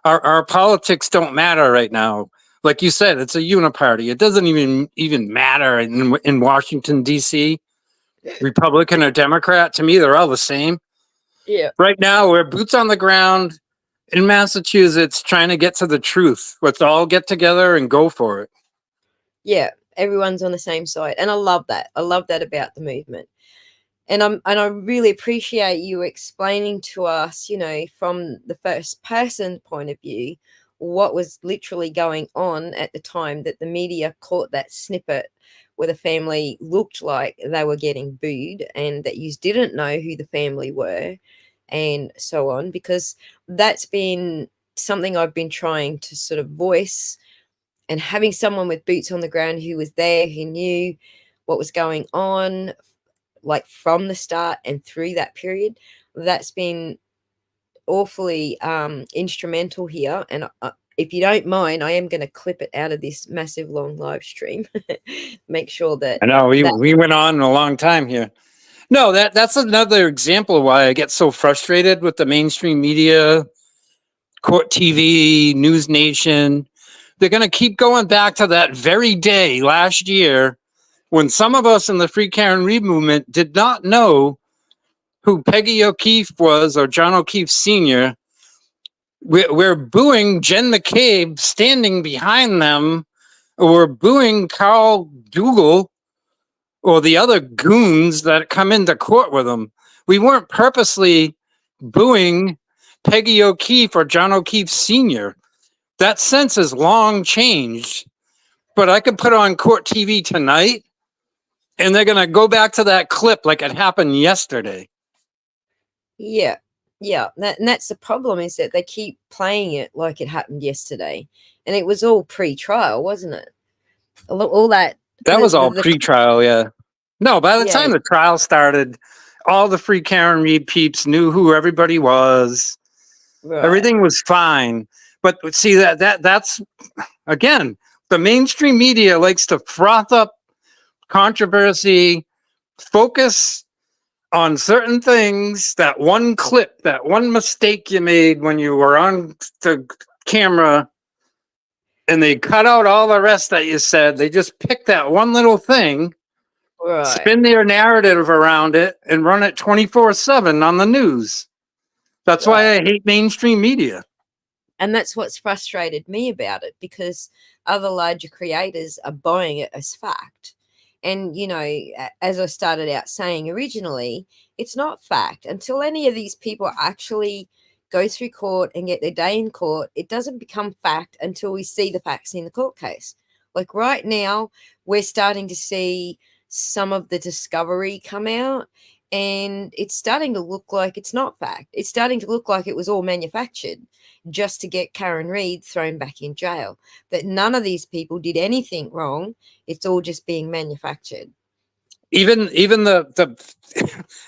Our politics don't matter right now. Like you said, it's a uniparty. It doesn't even matter in Washington, D.C., Republican or Democrat. To me, they're all the same. Yeah. Right now, we're boots on the ground in Massachusetts trying to get to the truth. Let's all get together and go for it. Yeah, everyone's on the same side. And I love that. I love that about the movement. And I really appreciate you explaining to us, from the first person point of view, what was literally going on at the time that the media caught that snippet where the family looked like they were getting booed, and that you didn't know who the family were, and so on, because that's been something I've been trying to sort of voice, and having someone with boots on the ground who was there, who knew what was going on, like, from the start and through that period, that's been awfully instrumental here. And if you don't mind, I am going to clip it out of this massive long live stream. Make sure that I know we went on a long time here. No, that's another example of why I get so frustrated with the mainstream media, Court TV, News Nation. They're going to keep going back to that very day last year when some of us in the Free Karen Reed movement did not know who Peggy O'Keefe was, or John O'Keefe Sr. We're booing Jen McCabe standing behind them. We're booing Carl Dougal or the other goons that come into court with them. We weren't purposely booing Peggy O'Keefe or John O'Keefe Sr. That sense has long changed. But I could put on Court TV tonight, and they're going to go back to that clip like it happened yesterday. Yeah. And that's the problem, is that they keep playing it like it happened yesterday. And it was all pre-trial, wasn't it? All that. That was all pre-trial, yeah. No, by the time the trial started, All the free Karen Reed peeps knew who everybody was. Right. Everything was fine. But see, that's again, the mainstream media likes to froth up controversy, focus on certain things, that one clip, that one mistake you made when you were on the camera, and they cut out all the rest that you said. They just pick that one little thing, Right. spin their narrative around it, and run it 24/7 on the news. That's why I hate mainstream media. And that's what's frustrated me about it, because other larger creators are buying it as fact. And, you know, as I started out saying originally, it's not fact. Until any of these people actually go through court and get their day in court, it doesn't become fact until we see the facts in the court case. Like right now, we're starting to see some of the discovery come out, and it's starting to look like it's not fact. It's starting to look like it was all manufactured just to get Karen Reed thrown back in jail. That none of these people did anything wrong. It's all just being manufactured. Even the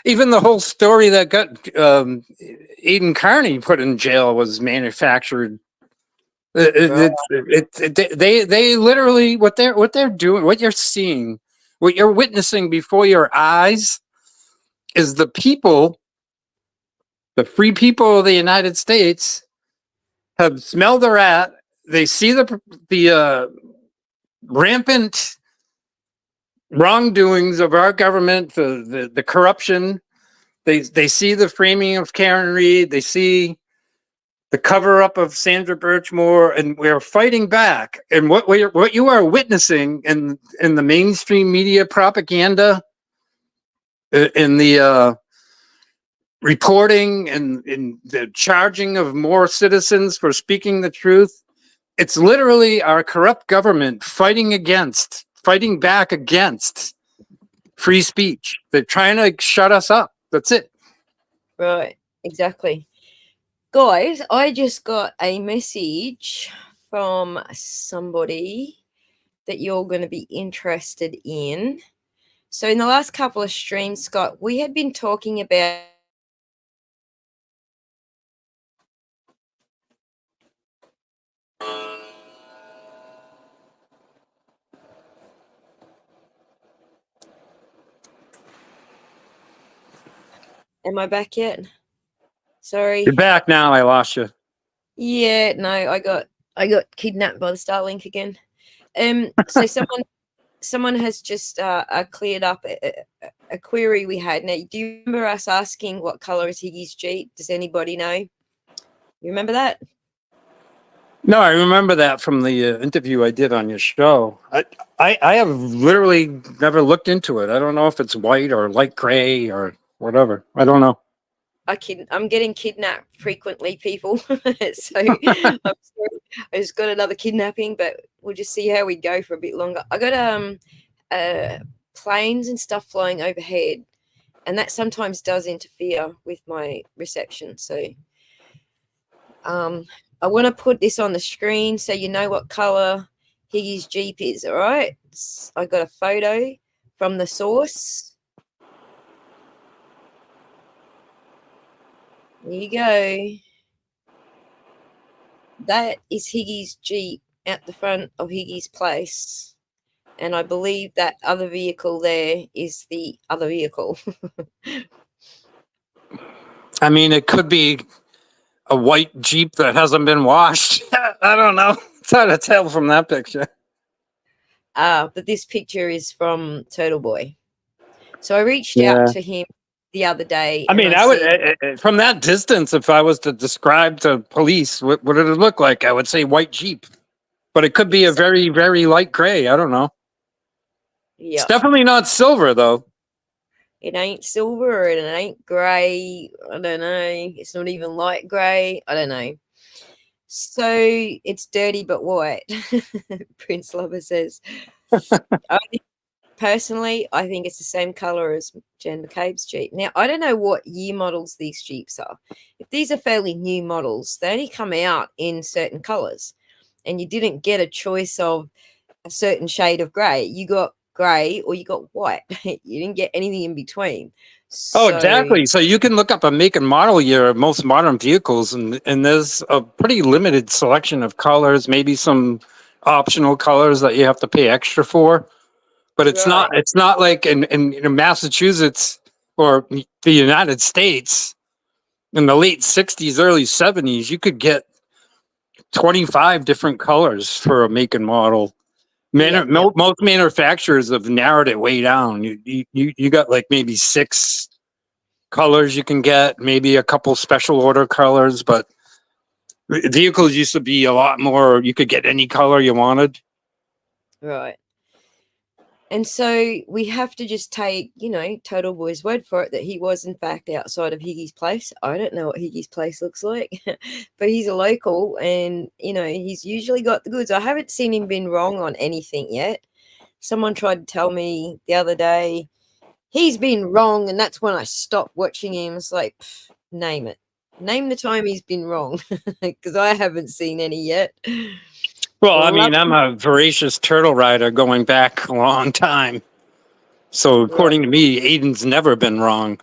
even the whole story that got Aiden Carney put in jail was manufactured. They literally what they're doing, what you're seeing, what you're witnessing before your eyes is the people, the free people of the United States have smelled a rat. They see the rampant wrongdoings of our government, the corruption. They see the framing of Karen Reed. They see the cover up of Sandra Birchmore, and we're fighting back. And what you are witnessing in the mainstream media propaganda, in the reporting and in the charging of more citizens for speaking the truth, it's literally our corrupt government fighting back against free speech. They're trying to shut us up. That's it. Right, exactly. Guys, I just got a message from somebody that you're going to be interested in. So in the last couple of streams, Scott, we had been talking about Am I back yet? Sorry. You're back now. I lost you. Yeah, no, I got kidnapped by the Starlink again. So someone has just cleared up a query we had. Now, do you remember us asking what color is Higgy's Jeep? Does anybody know? You remember that? No, I remember that from the interview I did on your show. I have literally never looked into it. I don't know if it's white or light gray or whatever. I don't know. I'm getting kidnapped frequently, people. So I'm sorry. I just got another kidnapping, but we'll just see how we go for a bit longer. I got planes and stuff flying overhead, and that sometimes does interfere with my reception. So I want to put this on the screen so you know what color Higgy's Jeep is. All right, I got a photo from the source. There you go. That is Higgy's Jeep at the front of Higgy's place. And I believe that other vehicle there is the other vehicle. I mean, it could be a white Jeep that hasn't been washed. I don't know. It's hard to tell from that picture. But this picture is from Turtle Boy. So I reached out to him the other day. I mean, I would, from that distance, if I was to describe to police what did it look like, I would say white Jeep. But it could be a very, very light gray. I don't know. Yeah. It's definitely not silver, though. It ain't silver and it ain't grey. I don't know. It's not even light grey. I don't know. So it's dirty but white, Prince Lover says. Personally, I think it's the same color as Jen McCabe's Jeep. Now, I don't know what year models these Jeeps are. If these are fairly new models, they only come out in certain colors, and you didn't get a choice of a certain shade of grey. You got grey or you got white. You didn't get anything in between. Oh, So exactly. So you can look up a make and model year of most modern vehicles, and there's a pretty limited selection of colors, maybe some optional colors that you have to pay extra for. But right, it's not like in Massachusetts or the United States in the late 60s, early 70s, you could get 25 different colors for a make and model. yeah, yeah, Most manufacturers have narrowed it way down. You got like maybe 6 colors you can get, maybe a couple special order colors, but vehicles used to be a lot more. You could get any color you wanted. right. And so we have to just take, Total Boy's word for it that he was in fact outside of Higgy's place. I don't know what Higgy's place looks like, but he's a local and, he's usually got the goods. I haven't seen him been wrong on anything yet. Someone tried to tell me the other day, he's been wrong, and that's when I stopped watching him. It's like, name it. Name the time he's been wrong, because I haven't seen any yet. Well, I Love mean, I'm a voracious turtle rider going back a long time. So right. according to me, Aiden's never been wrong.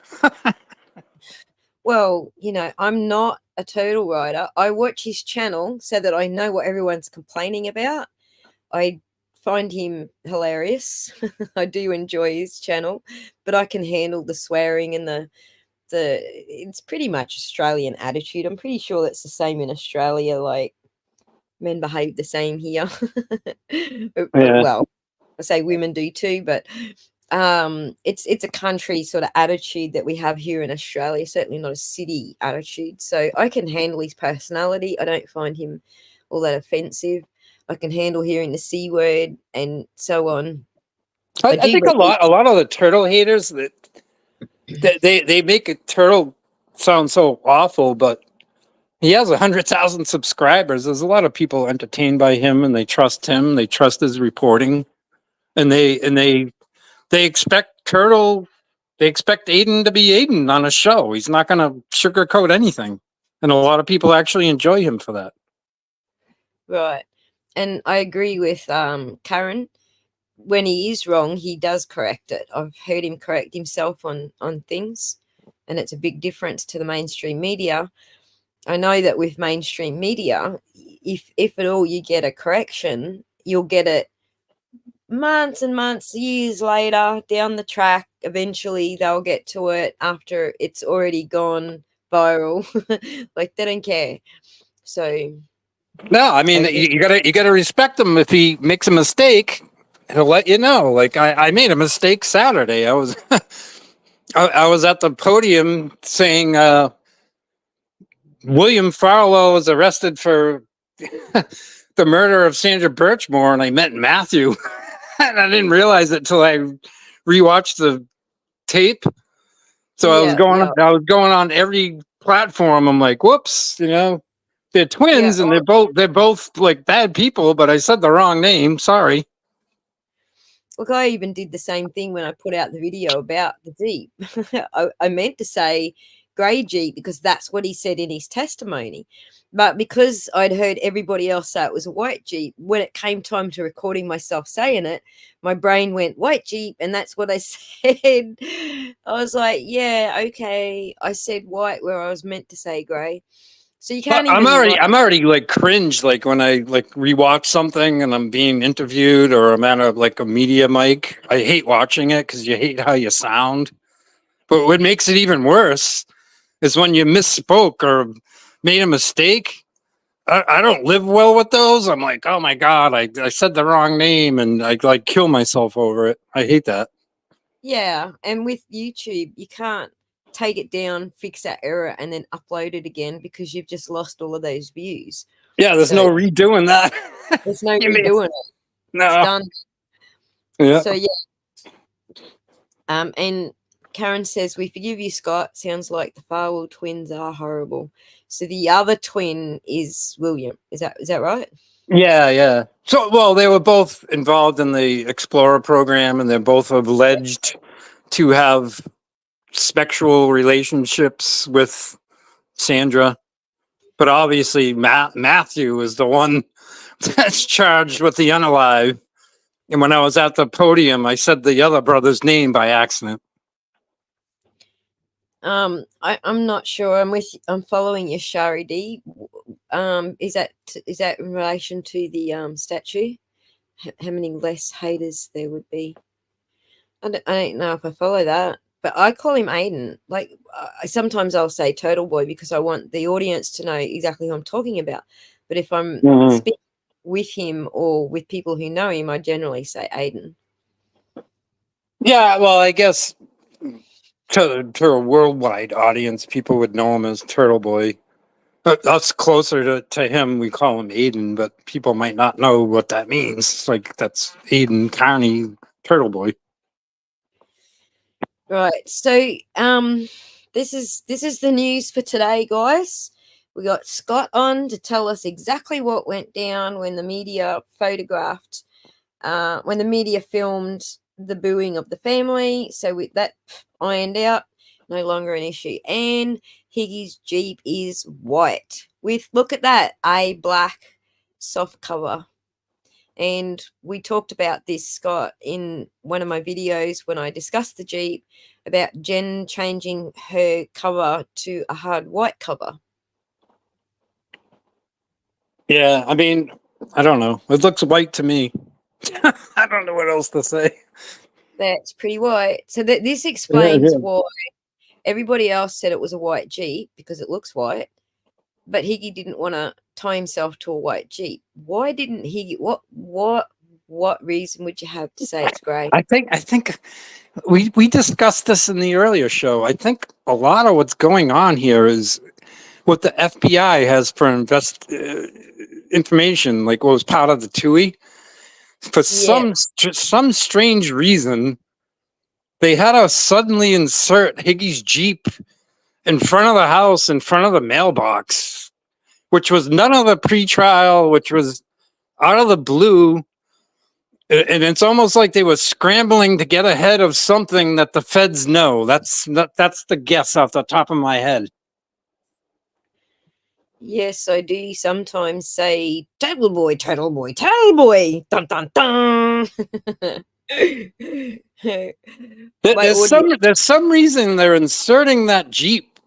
Well, I'm not a turtle rider. I watch his channel so that I know what everyone's complaining about. I find him hilarious. I do enjoy his channel, but I can handle the swearing and the it's pretty much Australian attitude. I'm pretty sure that's the same in Australia. Like, men behave the same here. Yeah. Well, I say women do too, but it's a country sort of attitude that we have here in Australia, certainly not a city attitude. So I can handle his personality. I don't find him all that offensive. I can handle hearing the C word and so on. I think a lot of the turtle haters that they make a turtle sound so awful, but he has 100,000 subscribers. There's a lot of people entertained by him, and they trust him. They trust his reporting, and they expect turtle. They expect Aiden to be Aiden on a show. He's not going to sugarcoat anything, and a lot of people actually enjoy him for that. Right. And I agree with Karen. When he is wrong, he does correct it. I've heard him correct himself on things, and it's a big difference to the mainstream media. I know that with mainstream media, if at all you get a correction, you'll get it months and months, years later down the track. Eventually, they'll get to it after it's already gone viral. Like, they don't care. So No, I mean I guess, you gotta respect him. If he makes a mistake, he'll let you know. Like I made a mistake Saturday. I was I was at the podium saying William Farlow was arrested for the murder of Sandra Birchmore, and I met Matthew, and I didn't realize it till I rewatched the tape. So yeah, yeah, I was going on every platform. I'm like, whoops, they're yeah. twins, and they're both like bad people, but I said the wrong name. Sorry. Look, I even did the same thing when I put out the video about the Jeep. I meant to say grey Jeep because that's what he said in his testimony. But because I'd heard everybody else say it was a white Jeep, when it came time to recording myself saying it, my brain went white Jeep, and that's what I said. I was like, yeah, okay. I said white where I was meant to say grey. So you can't even like, I'm already like cringe like when I like rewatch something and I'm being interviewed or I'm at a media mic. I hate watching it because you hate how you sound. But what makes it even worse is when you misspoke or made a mistake. I don't live well with those. I'm like, oh my God, I said the wrong name and I like kill myself over it. I hate that. yeah. And with YouTube, you can't take it down, fix that error, and then upload it again because you've just lost all of those views. Yeah, there's So no redoing that. there's no You mean redoing it. It's no. done. Yeah. So yeah. And Karen says, "We forgive you, Scott. Sounds like the Farwell twins are horrible." So the other twin is William. Is that right? Yeah, yeah. So, well, they were both involved in the Explorer program, and they're both alleged to have sexual relationships with Sandra. But obviously, Matthew is the one that's charged with the unalive. And when I was at the podium, I said the other brother's name by accident. I'm not sure. I'm following you, Shari D. Is that in relation to the statue? How many less haters there would be? I don't know if I follow that, but I call him Aiden. Like sometimes I'll say Turtle Boy because I want the audience to know exactly who I'm talking about. But if I'm speaking with him or with people who know him, I generally say Aiden. Yeah, well, I guess to a worldwide audience, people would know him as Turtle Boy. Us closer to him, we call him Aiden, but people might not know what that means. Like that's Aiden Carney, Turtle Boy. Right. So this is the news for today, guys. We got Scott on to tell us exactly what went down when the media photographed when the media filmed the booing of the family. So with that ironed out, no longer an issue. And Higgy's Jeep is white with, look at that, a black soft cover. And we talked about this, Scott, in one of my videos when I discussed the Jeep about Jen changing her cover to a hard white cover. Yeah, I mean, I don't know. It looks white to me. I don't know what else to say. That's pretty white. So this explains why everybody else said it was a white Jeep because it looks white, but Higgy didn't want to tie himself to a white Jeep. Why didn't Higgy? What reason would you have to say it's grey? I think we discussed this in the earlier show. I think a lot of what's going on here is what the FBI has for information, like what was part of the TUI. For some strange reason, they had to suddenly insert Higgy's Jeep in front of the house, in front of the mailbox, which was none of the pre-trial, which was out of the blue. And it's almost like they were scrambling to get ahead of something that the feds know. That's the guess off the top of my head. Yes, I do sometimes say turtle boy, turtle boy, turtle boy. Dun dun dun. There's some reason they're inserting that Jeep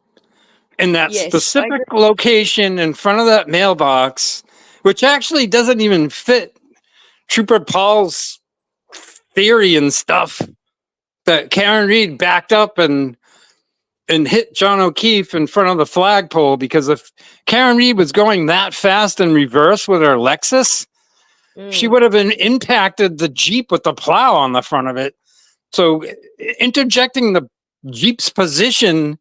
in that specific location in front of that mailbox, which actually doesn't even fit Trooper Paul's theory and stuff that Karen Reed backed up and hit John O'Keefe in front of the flagpole, because if Karen Reed was going that fast in reverse with her Lexus, she would have impacted the Jeep with the plow on the front of it. So interjecting the Jeep's position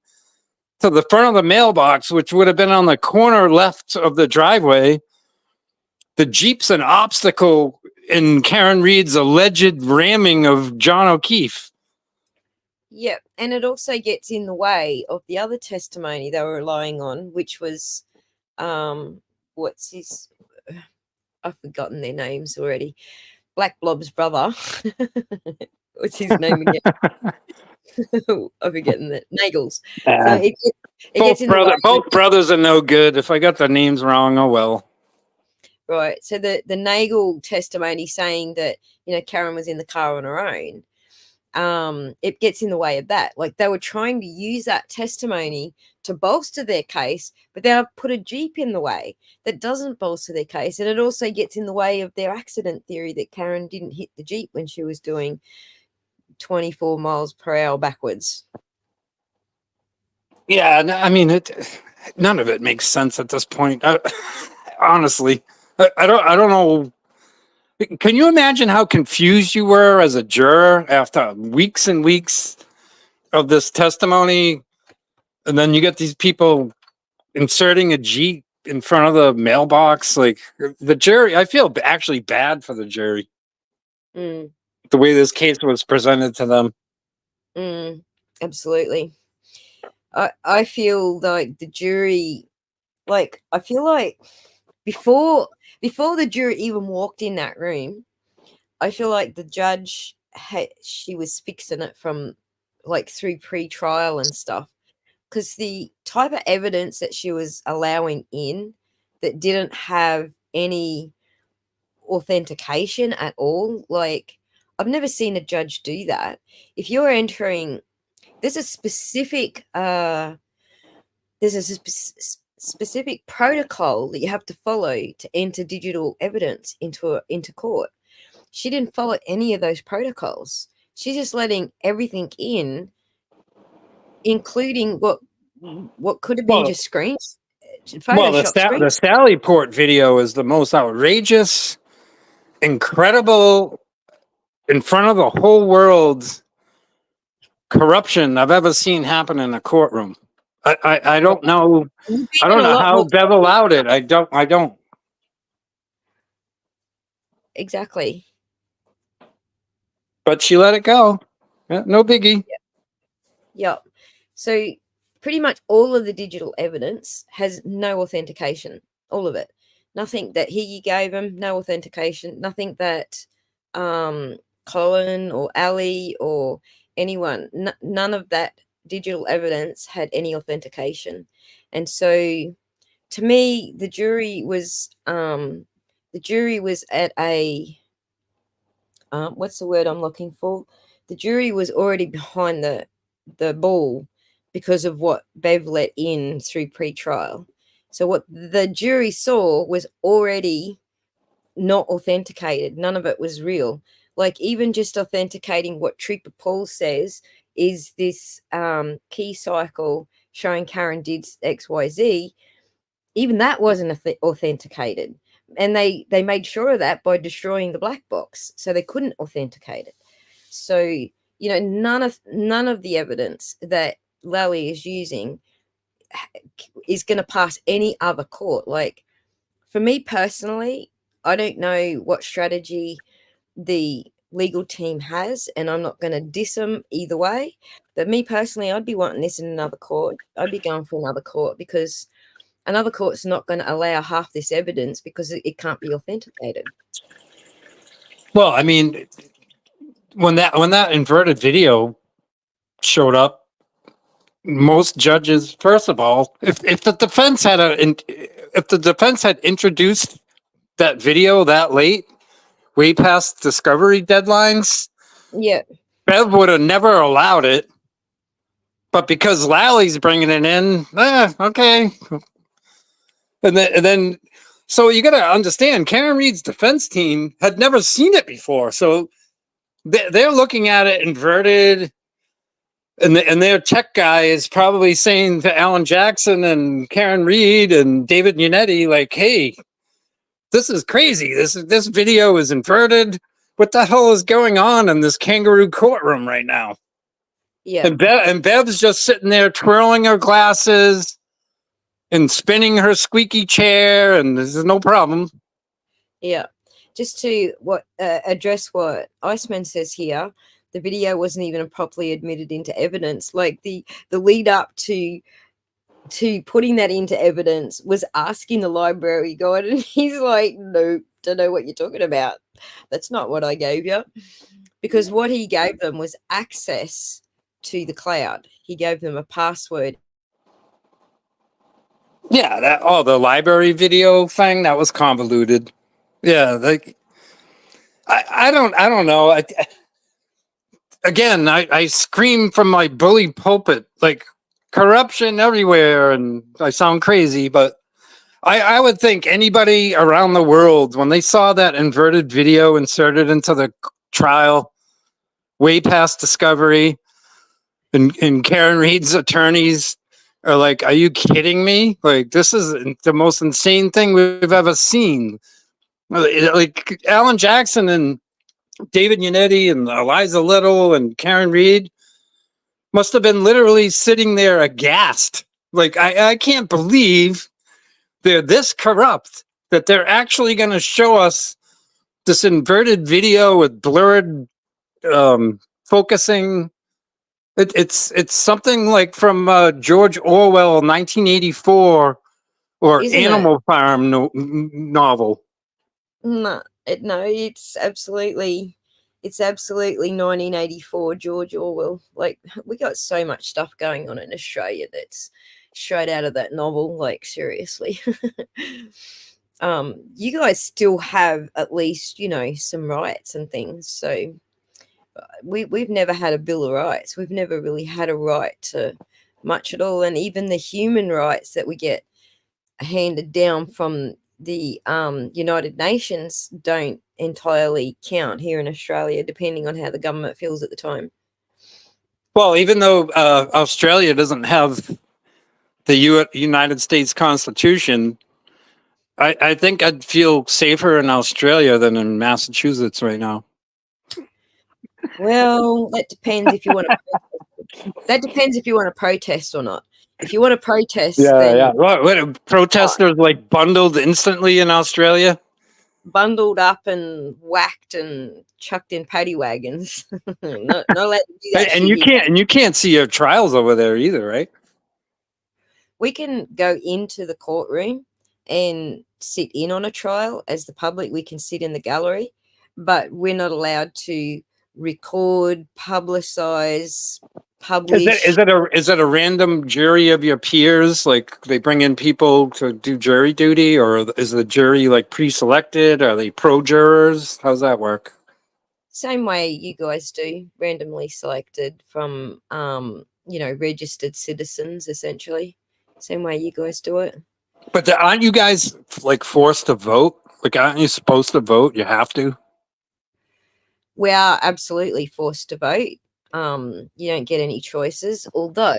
to the front of the mailbox, which would have been on the corner left of the driveway, the Jeep's an obstacle in Karen Reed's alleged ramming of John O'Keefe. Yep, and it also gets in the way of the other testimony they were relying on, which was, what's his? I've forgotten their names already. Black Blob's brother. What's his name again? I'm forgetting that. Nagels. So it gets in the way. Both brothers are no good. If I got the names wrong, oh well. Right. So the Nagel testimony saying that, Karen was in the car on her own, it gets in the way of that. Like they were trying to use that testimony to bolster their case, but they'll put a Jeep in the way that doesn't bolster their case. And it also gets in the way of their accident theory that Karen didn't hit the Jeep when she was doing 24 miles per hour backwards. Yeah, I mean, none of it makes sense at this point. Honestly, I don't know. Can you imagine how confused you were as a juror after weeks and weeks of this testimony? And then you get these people inserting a Jeep in front of the mailbox. Like the jury, I feel actually bad for the jury. The way this case was presented to them. Absolutely. I feel like the jury, like, I feel like before the jury even walked in that room, I feel like the judge she was fixing it from like through pre-trial and stuff, because the type of evidence that she was allowing in that didn't have any authentication at all. Like, I've never seen a judge do that. If you're entering, there's a specific specific protocol that you have to follow to enter digital evidence into court. She didn't follow any of those protocols. She's just letting everything in, including what could have been Well, just screen well, Photoshop screen. the Sally Port video is the most outrageous, incredible, in front of the whole world corruption I've ever seen happen in a courtroom. I don't know. You've I been don't in a know lot how more Bev allowed it. I don't. exactly. But she let it go. Yeah, no biggie. Yep. So pretty much all of the digital evidence has no authentication. All of it. Nothing that Higgy gave him, no authentication. Nothing that Colin or Ali or anyone, none of that digital evidence had any authentication. And so to me, the jury was at a what's the word I'm looking for? The jury was already behind the ball because of what Bev let in through pre-trial. So what the jury saw was already not authenticated. None of it was real. Like, even just authenticating what Trooper Paul says is this key cycle showing Karen did XYZ, even that wasn't authenticated. And they made sure of that by destroying the black box, so they couldn't authenticate it. So, none of the evidence that Lally is using is going to pass any other court. Like, for me personally, I don't know what strategy the legal team has, and I'm not going to diss them either way. But me personally, I'd be wanting this in another court. I'd be going for another court, because another court's not going to allow half this evidence because it can't be authenticated. Well, I mean, when that inverted video showed up, most judges, first of all, if the defense had introduced that video that late, way past discovery deadlines, Yeah, Bev would have never allowed it. But because Lally's bringing it in, okay. And then, so you got to understand, Karen Reed's defense team had never seen it before, so they're looking at it inverted, and their tech guy is probably saying to Alan Jackson and Karen Reed and David Yannetti, like, "Hey, this is crazy. This video is inverted. What the hell is going on in this kangaroo courtroom right now?" yeah, And Bev's just sitting there twirling her glasses and spinning her squeaky chair, and there's no problem. yeah. Just to address what Iceman says here, the video wasn't even properly admitted into evidence. Like, the lead up to putting that into evidence was asking the library guide, and he's like, "Nope, don't know what you're talking about. That's not what I gave you." Because what he gave them was access to the cloud. He gave them a password. Yeah, the library video thing, that was convoluted. Yeah, like I don't know. I scream from my bully pulpit, like, corruption everywhere, and I sound crazy, but I would think anybody around the world, when they saw that inverted video inserted into the trial, way past discovery, and Karen Reed's attorneys are like, "Are you kidding me? Like, this is the most insane thing we've ever seen." Like, Alan Jackson and David Yannetti and Eliza Little and Karen Reed must have been literally sitting there aghast. Like, I can't believe they're this corrupt that they're actually going to show us this inverted video with blurred focusing. It's something like from George Orwell 1984 or Isn't it? Animal Farm novel. No, it's absolutely 1984 George Orwell. Like, we got so much stuff going on in Australia that's straight out of that novel. Like, seriously. you guys still have at least, you know, some rights and things. So we've never had a Bill of Rights. We've never really had a right to much at all. And even the human rights that we get handed down from the United Nations don't entirely count here in Australia, depending on how the government feels at the time. Well, even though Australia doesn't have the United States Constitution, I think I'd feel safer in Australia than in Massachusetts right now. Well, that depends if you want to. That depends if you want to protest or not. If you want to protest, then What protesters like bundled instantly in Australia? bundled up and whacked and chucked in paddy wagons. Not allowed to do that And shit here. you can't see your trials over there either, right? We can go into the courtroom and sit in on a trial as the public. We can sit in the gallery, but we're not allowed to record, publicize, publish. Is it a random jury of your peers? Like they bring in people to do jury duty, or is the jury like pre-selected? Are they pro jurors? How's that work? Same way you guys do, randomly selected from registered citizens, essentially. Same way you guys do it. But aren't you guys like forced to vote? Like, aren't you supposed to vote? You have to. We are absolutely forced to vote. You don't get any choices, although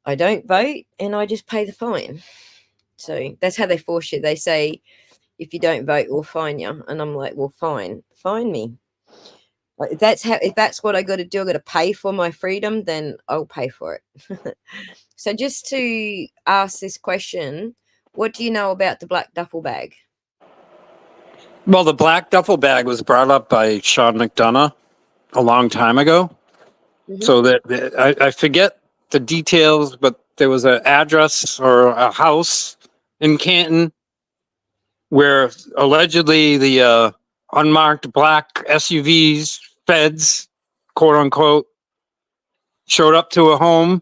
I don't vote and I just pay the fine. So that's how they force you. They say, if you don't vote, we'll fine you. And I'm like, well, fine me. Like, if that's what I got to do, I got to pay for my freedom, then I'll pay for it. So just to ask this question, what do you know about the black duffel bag? Well, the black duffel bag was brought up by Sean McDonough a long time ago. Mm-hmm. So I forget the details, but there was an address or a house in Canton where allegedly the unmarked black SUVs, feds, quote unquote, showed up to a home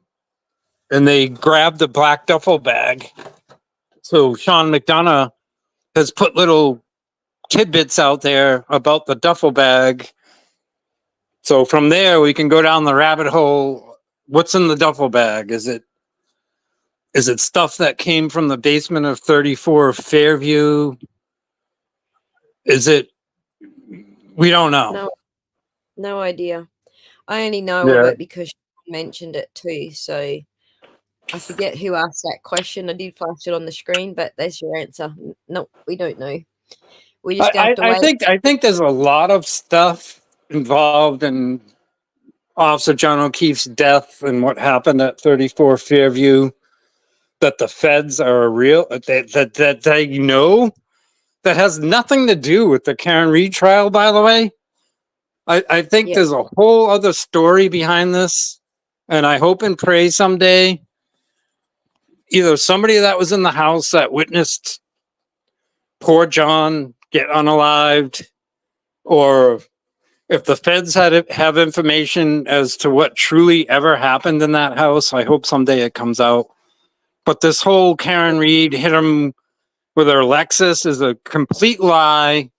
and they grabbed the black duffel bag. So Sean McDonough has put little tidbits out there about the duffel bag. So from there, we can go down the rabbit hole. What's in the duffel bag? Is it stuff that came from the basement of 34 Fairview? Is it? We don't know. No idea. I only know of it because she mentioned it too. So I forget who asked that question. I did flash it on the screen, but there's your answer. No, we don't know. We just have to wait. I think there's a lot of stuff involved in Officer John O'Keefe's death and what happened at 34 Fairview that the feds are real that they know that has nothing to do with the Karen Reed trial, by the way. I think there's a whole other story behind this, and I hope and pray someday either somebody that was in the house that witnessed poor John get unalived, or if the feds have information as to what truly ever happened in that house, I hope someday it comes out. But this whole Karen Reed hit him with her Lexus is a complete lie,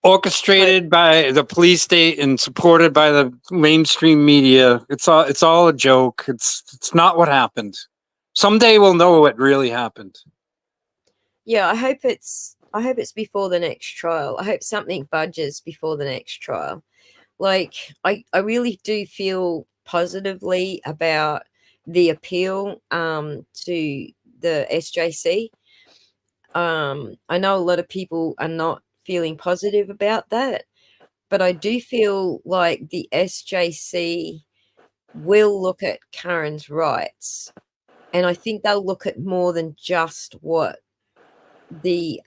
orchestrated by the police state and supported by the mainstream media. It's all a joke. It's not what happened. Someday we'll know what really happened. Yeah, I hope it's before the next trial. I hope something budges before the next trial. Like I really do feel positively about the appeal to the SJC. I know a lot of people are not feeling positive about that, but I do feel like the SJC will look at Karen's rights, and I think they'll look at more than just what the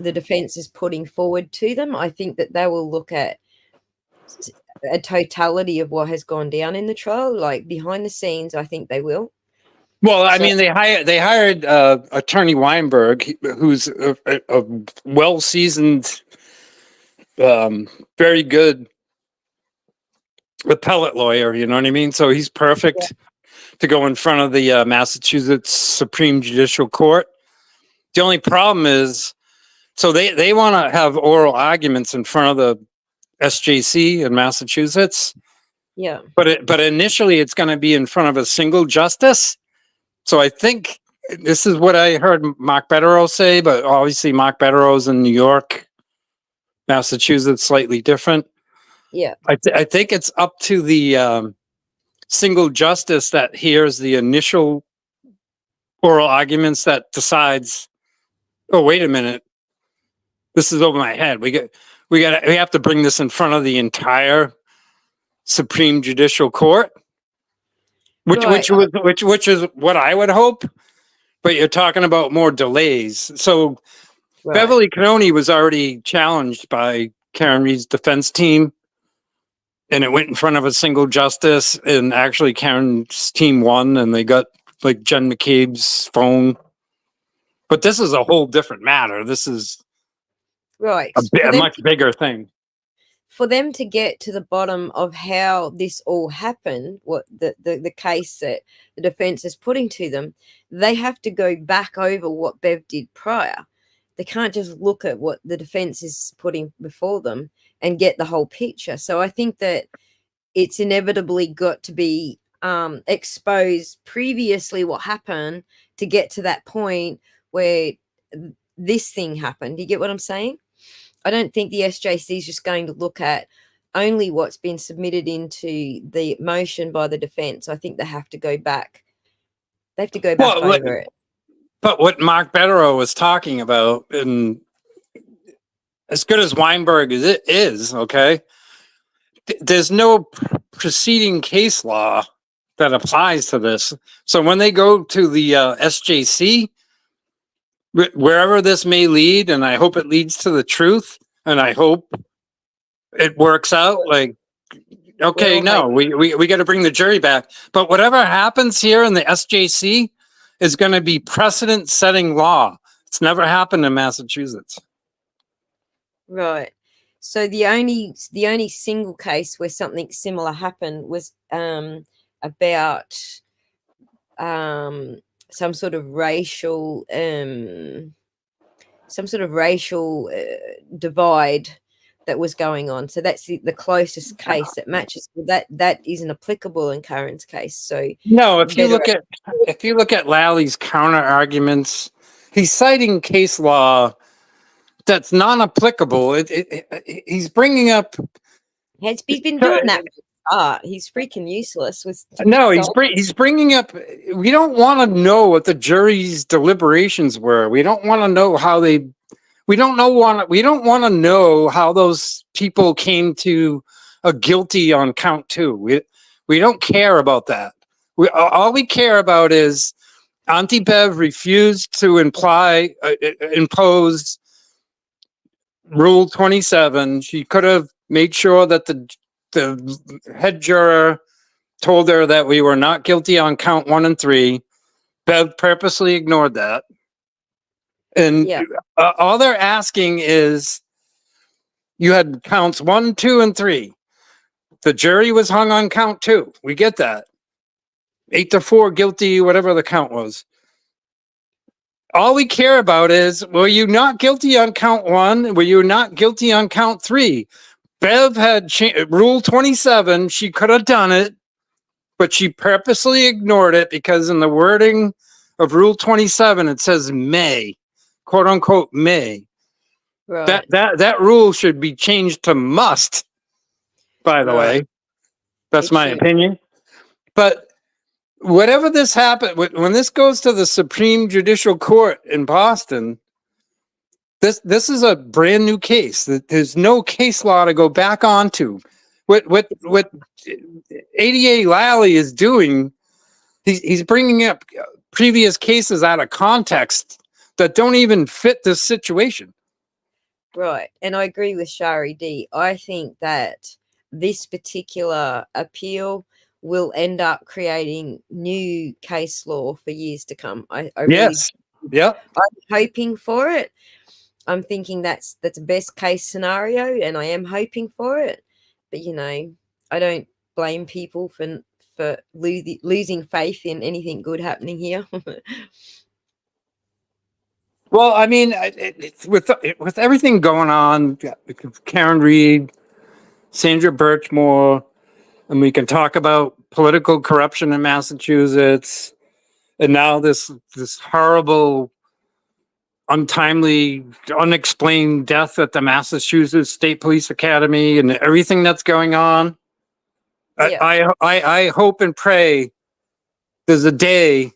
defense is putting forward to them. I think that they will look at a totality of what has gone down in the trial, like behind the scenes. I think they will. Well, I mean, they hired Attorney Weinberg, who's a well-seasoned, very good appellate lawyer. You know what I mean? So he's perfect to go in front of the Massachusetts Supreme Judicial Court. The only problem is, so they want to have oral arguments in front of the SJC in Massachusetts, Yeah. but initially it's going to be in front of a single justice. So I think this is what I heard Mark Betterow say, but obviously Mark Betterow's in New York, Massachusetts, slightly different. Yeah. I think it's up to the single justice that hears the initial oral arguments that decides, oh, wait a minute, this is over my head. We have to bring this in front of the entire Supreme Judicial Court, which Right. which is what I would hope. But you're talking about more delays. So Right. Beverly Cannone was already challenged by Karen Reed's defense team, and it went in front of a single justice. And actually, Karen's team won, and they got like Jen McCabe's phone. But this is a whole different matter. This is Right. a much bigger thing. For them to get to the bottom of how this all happened, what the case that the defense is putting to them, they have to go back over what Bev did prior. They can't just look at what the defense is putting before them and get the whole picture. So I think that it's inevitably got to be exposed previously what happened to get to that point where this thing happened. You get what I'm saying? I don't think the SJC is just going to look at only what's been submitted into the motion by the defense. I think they have to go back. They have to go back over it. But what Mark Betterow was talking about, and as good as Weinberg is, okay, there's no preceding case law that applies to this. So when they go to the SJC, wherever this may lead, and I hope it leads to the truth, and I hope it works out, like, okay, no, we got to bring the jury back. But whatever happens here in the SJC is going to be precedent-setting law. It's never happened in Massachusetts. Right. So the only single case where something similar happened was about some sort of racial divide that was going on. So that's the closest case that matches. That isn't applicable in Karen's case. So no, if you look at Lally's counter arguments, he's citing case law that's non-applicable. He's bringing up. He's been doing that. He's freaking useless. No, he's bringing up. We don't want to know what the jury's deliberations were. We don't want to know how they. We don't want to know how those people came to a guilty on count 2. We don't care about that. All we care about is Auntie Bev refused to impose Rule 27. She could have made sure that the head juror told her that we were not guilty on count 1 and 3. Bev purposely ignored that. And all they're asking is, you had counts 1, 2, and 3. The jury was hung on count 2. We get that. 8-4 guilty, whatever the count was. All we care about is, were you not guilty on count 1? Were you not guilty on count 3? Bev had Rule 27. She could have done it, but she purposely ignored it because in the wording of Rule 27, it says may, quote unquote, may. Right. That rule should be changed to must, by the way. That's my opinion. But whatever this happened, when this goes to the Supreme Judicial Court in Boston, this is a brand new case. There's no case law to go back onto. What ADA Lally is doing, he's bringing up previous cases out of context that don't even fit this situation. Right. And I agree with Shari D. I think that this particular appeal will end up creating new case law for years to come. I really, yeah. I'm hoping for it. I'm thinking that's the best case scenario, and I am hoping for it. But I don't blame people for losing faith in anything good happening here. Well, I mean, with everything going on, Karen Reed, Sandra Birchmore, and we can talk about political corruption in Massachusetts, and now this horrible, untimely, unexplained death at the Massachusetts State Police Academy, and everything that's going on. Yeah. I hope and pray there's a day.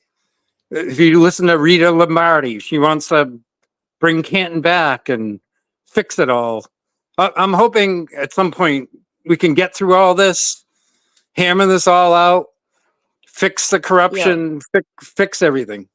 If you listen to Rita Lombardi, she wants to bring Canton back and fix it all. I'm hoping at some point we can get through all this, hammer this all out, fix the Yeah. corruption, fix everything.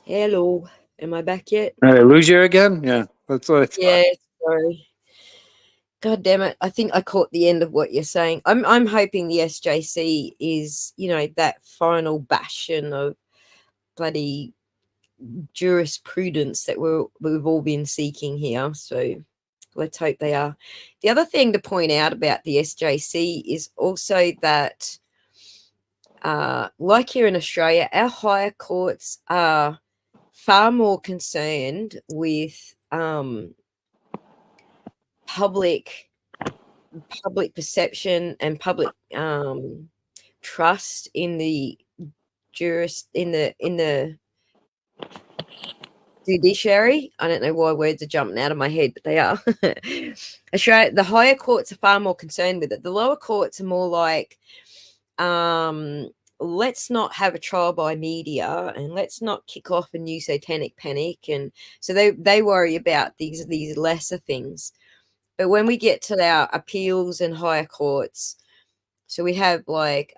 Hello. Am I back yet? Did I lose you again? Yeah, that's what I thought. Yeah, sorry. God damn it. I think I caught the end of what you're saying. I'm hoping the SJC is, that final bastion of bloody jurisprudence that we've all been seeking here. So let's hope they are. The other thing to point out about the SJC is also that, like here in Australia, our higher courts are far more concerned with public perception and public trust in the in the judiciary. I don't know why words are jumping out of my head, but they are. Australia, the higher courts are far more concerned with it. The lower courts are more like, let's not have a trial by media and let's not kick off a new satanic panic. And so they worry about these lesser things. But when we get to our appeals and higher courts, so we have like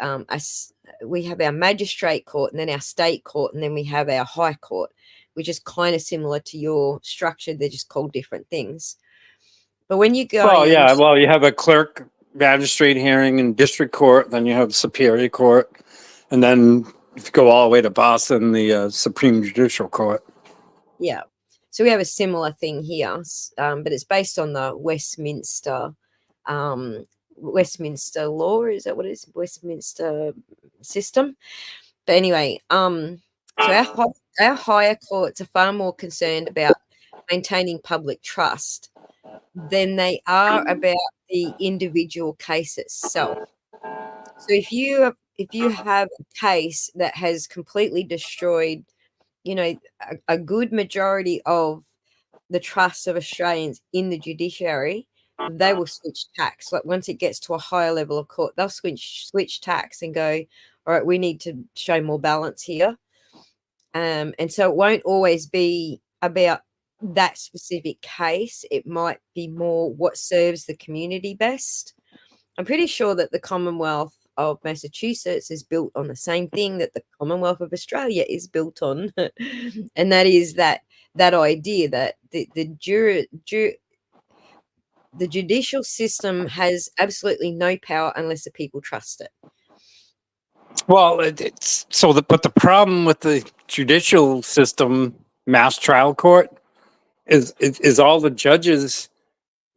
we have our magistrate court and then our state court and then we have our high court, which is kind of similar to your structure. They're just called different things. But when you're Well, going yeah. into, Well, you have a clerk magistrate hearing in district court, then you have superior court, and then if you go all the way to Boston, the Supreme Judicial Court. yeah, so we have a similar thing here, but it's based on the Westminster law. Is that what it is? Westminster system. But anyway, so our higher courts are far more concerned about maintaining public trust than they are about the individual case itself. So if you have a case that has completely destroyed, a good majority of the trust of Australians in the judiciary, they will switch tacks. Like once it gets to a higher level of court, they'll switch tacks and go, all right, we need to show more balance here. And so it won't always be about that specific case. It might be more what serves the community best. I'm pretty sure that the Commonwealth of Massachusetts is built on the same thing that the Commonwealth of Australia is built on, and that is that idea that the judicial system has absolutely no power unless the people trust it. Well, it's so but the problem with the judicial system, mass trial court, is all the judges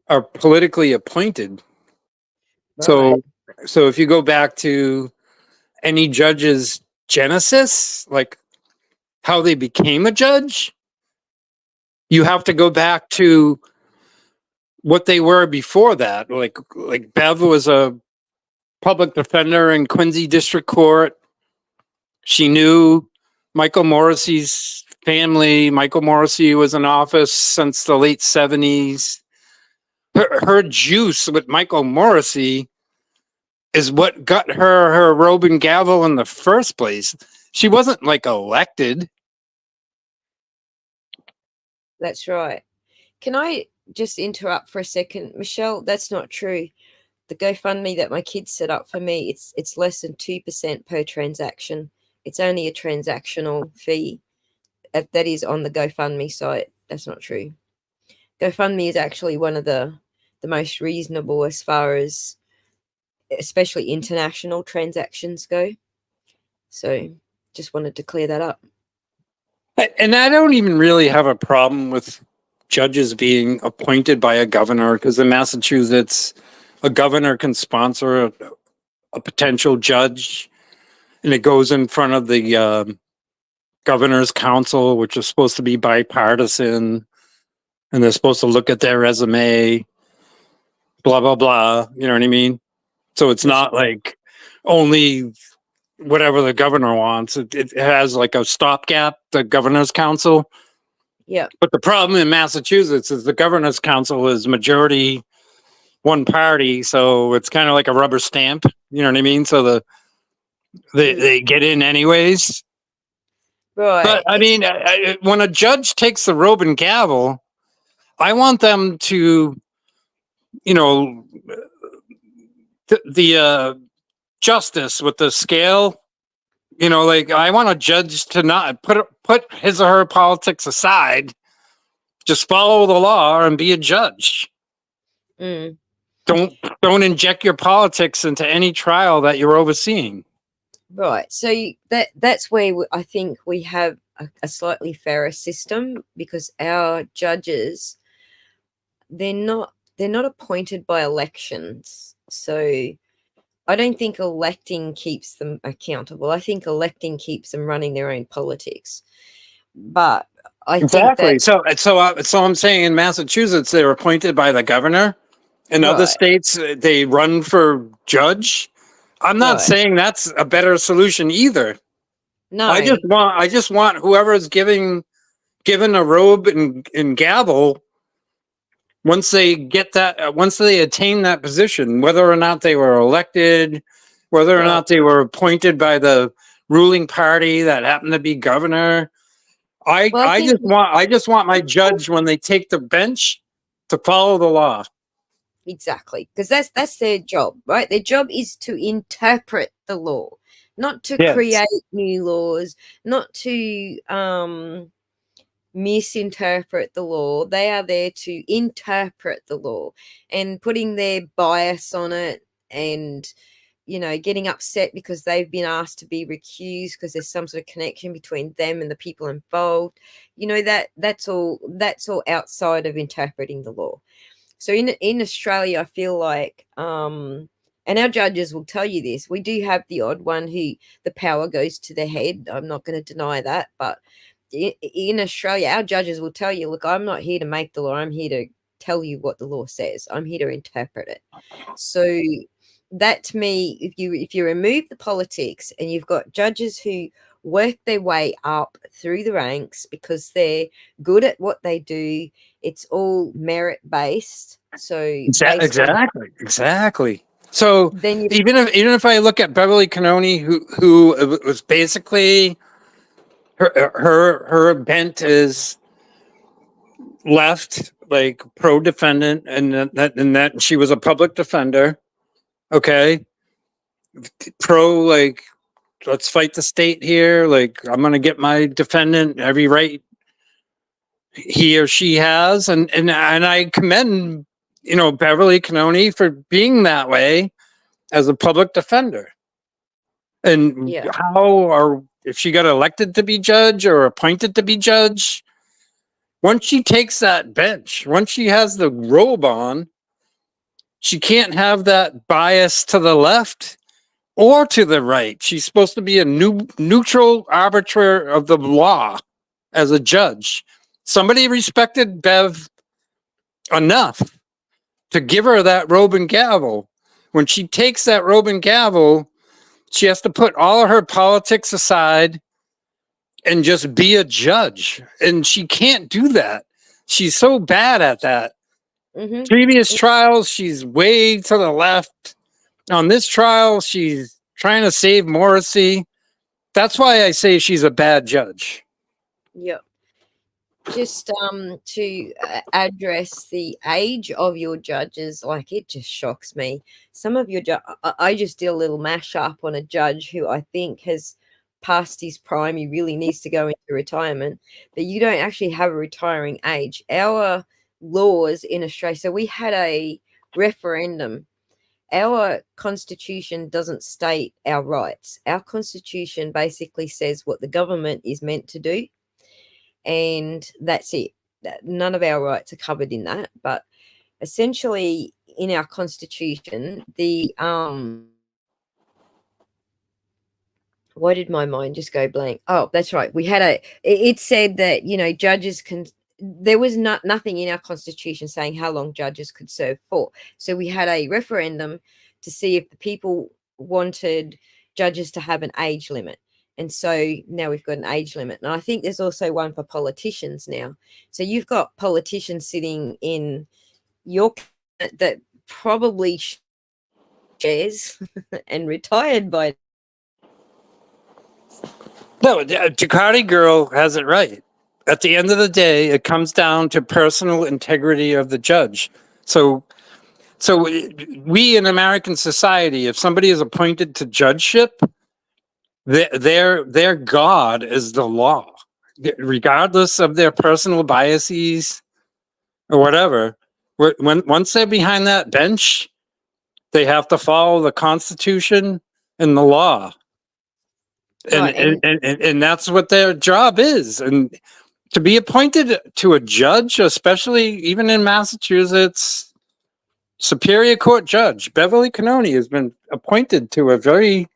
are politically appointed. Right. So if you go back to any judge's genesis, like how they became a judge, you have to go back to what they were before that. Like Bev was a public defender in Quincy District Court. She knew Michael Morrissey's family. Michael Morrissey was in office since the late 70s. Her juice with Michael Morrissey is what got her robe and gavel in the first place. She wasn't like elected. That's right. Can I just interrupt for a second, Michelle? That's not true. The GoFundMe that my kids set up for me, it's less than 2% per transaction. It's only a transactional fee that is on the GoFundMe site. That's not true. GoFundMe is actually one of the most reasonable as far as especially international transactions go. So just wanted to clear that up. And I don't even really have a problem with judges being appointed by a governor, because in Massachusetts, a governor can sponsor a potential judge, and it goes in front of the governor's council, which is supposed to be bipartisan, and they're supposed to look at their resume, blah, blah, blah. You know what I mean? So it's not like only whatever the governor wants. It has like a stopgap, the governor's council. Yeah. But the problem in Massachusetts is the governor's council is majority one party, so it's kind of like a rubber stamp. You know what I mean? So they get in anyways. Right. But I mean, when a judge takes the robe and gavel, I want them to, you know, the justice with the scale. You know, like I want a judge to not put his or her politics aside, just follow the law and be a judge. Mm. Don't inject your politics into any trial that you're overseeing. Right. So that's where I think we have a slightly fairer system, because our judges, they're not appointed by elections. So I don't think electing keeps them accountable. I think electing keeps them running their own politics. But I think that So I'm saying in Massachusetts they're appointed by the governor. In other right, states they run for judge. I'm not right. saying that's a better solution either. No, I just want whoever is given a robe and gavel, once they get that, once they attain that position, whether or not they were elected, whether or right. not they were appointed by the ruling party that happened to be governor. Well, I just want my judge, when they take the bench, to follow the law. exactly, because that's their job, right? Their job is to interpret the law, not to Yes. create new laws, not to misinterpret the law. They are there to interpret the law and putting their bias on it, and getting upset because they've been asked to be recused because there's some sort of connection between them and the people involved. That's all outside of interpreting the law. So in Australia, I feel like and our judges will tell you this, we do have the odd one who the power goes to their head. I'm not going to deny that, but in Australia, our judges will tell you, look, I'm not here to make the law. I'm here to tell you what the law says. I'm here to interpret it. So that, to me, if you remove the politics and you've got judges who work their way up through the ranks because they're good at what they do, it's all merit based. So Exactly. So then you even if I look at Beverly Cannoni, who was basically her bent is left, like pro defendant, and that she was a public defender. Okay, pro, like, let's fight the state here. Like, I'm gonna get my defendant every right he or she has, and I commend Beverly Cannoni for being that way as a public defender. And yeah, if she got elected to be judge or appointed to be judge, once she takes that bench, once she has the robe on, she can't have that bias to the left or to the right. She's supposed to be a neutral arbiter of the law as a judge. Somebody respected Bev enough to give her that robe and gavel. When she takes that robe and gavel, she has to put all of her politics aside and just be a judge. And she can't do that. She's so bad at that. mm-hmm. Previous trials, she's way to the left. On this trial, she's trying to save Morrissey. That's why I say she's a bad judge. Yep. Just to address the age of your judges, like, it just shocks me. Some of your I just did a little mash up on a judge who I think has past his prime. He really needs to go into retirement, but you don't actually have a retiring age. Our laws in Australia, so we had a referendum. Our constitution doesn't state our rights. Our constitution basically says what the government is meant to do. and that's it. None of our rights are covered in that. But essentially, in our constitution, the why did my mind just go blank? Oh, that's right. We had it said that, judges can, there was nothing in our constitution saying how long judges could serve for. So we had a referendum to see if the people wanted judges to have an age limit. And so now we've got an age limit. And I think there's also one for politicians now. So you've got politicians sitting in your cabinet that probably shares and retired by. No, Ducati girl has it right. At the end of the day, it comes down to personal integrity of the judge. So we in American society, if somebody is appointed to judgeship, their God is the law, regardless of their personal biases or whatever. Once they're behind that bench, they have to follow the Constitution and the law. And that's what their job is. And to be appointed to a judge, especially even in Massachusetts, Superior Court Judge Beverly Cannone has been appointed to a very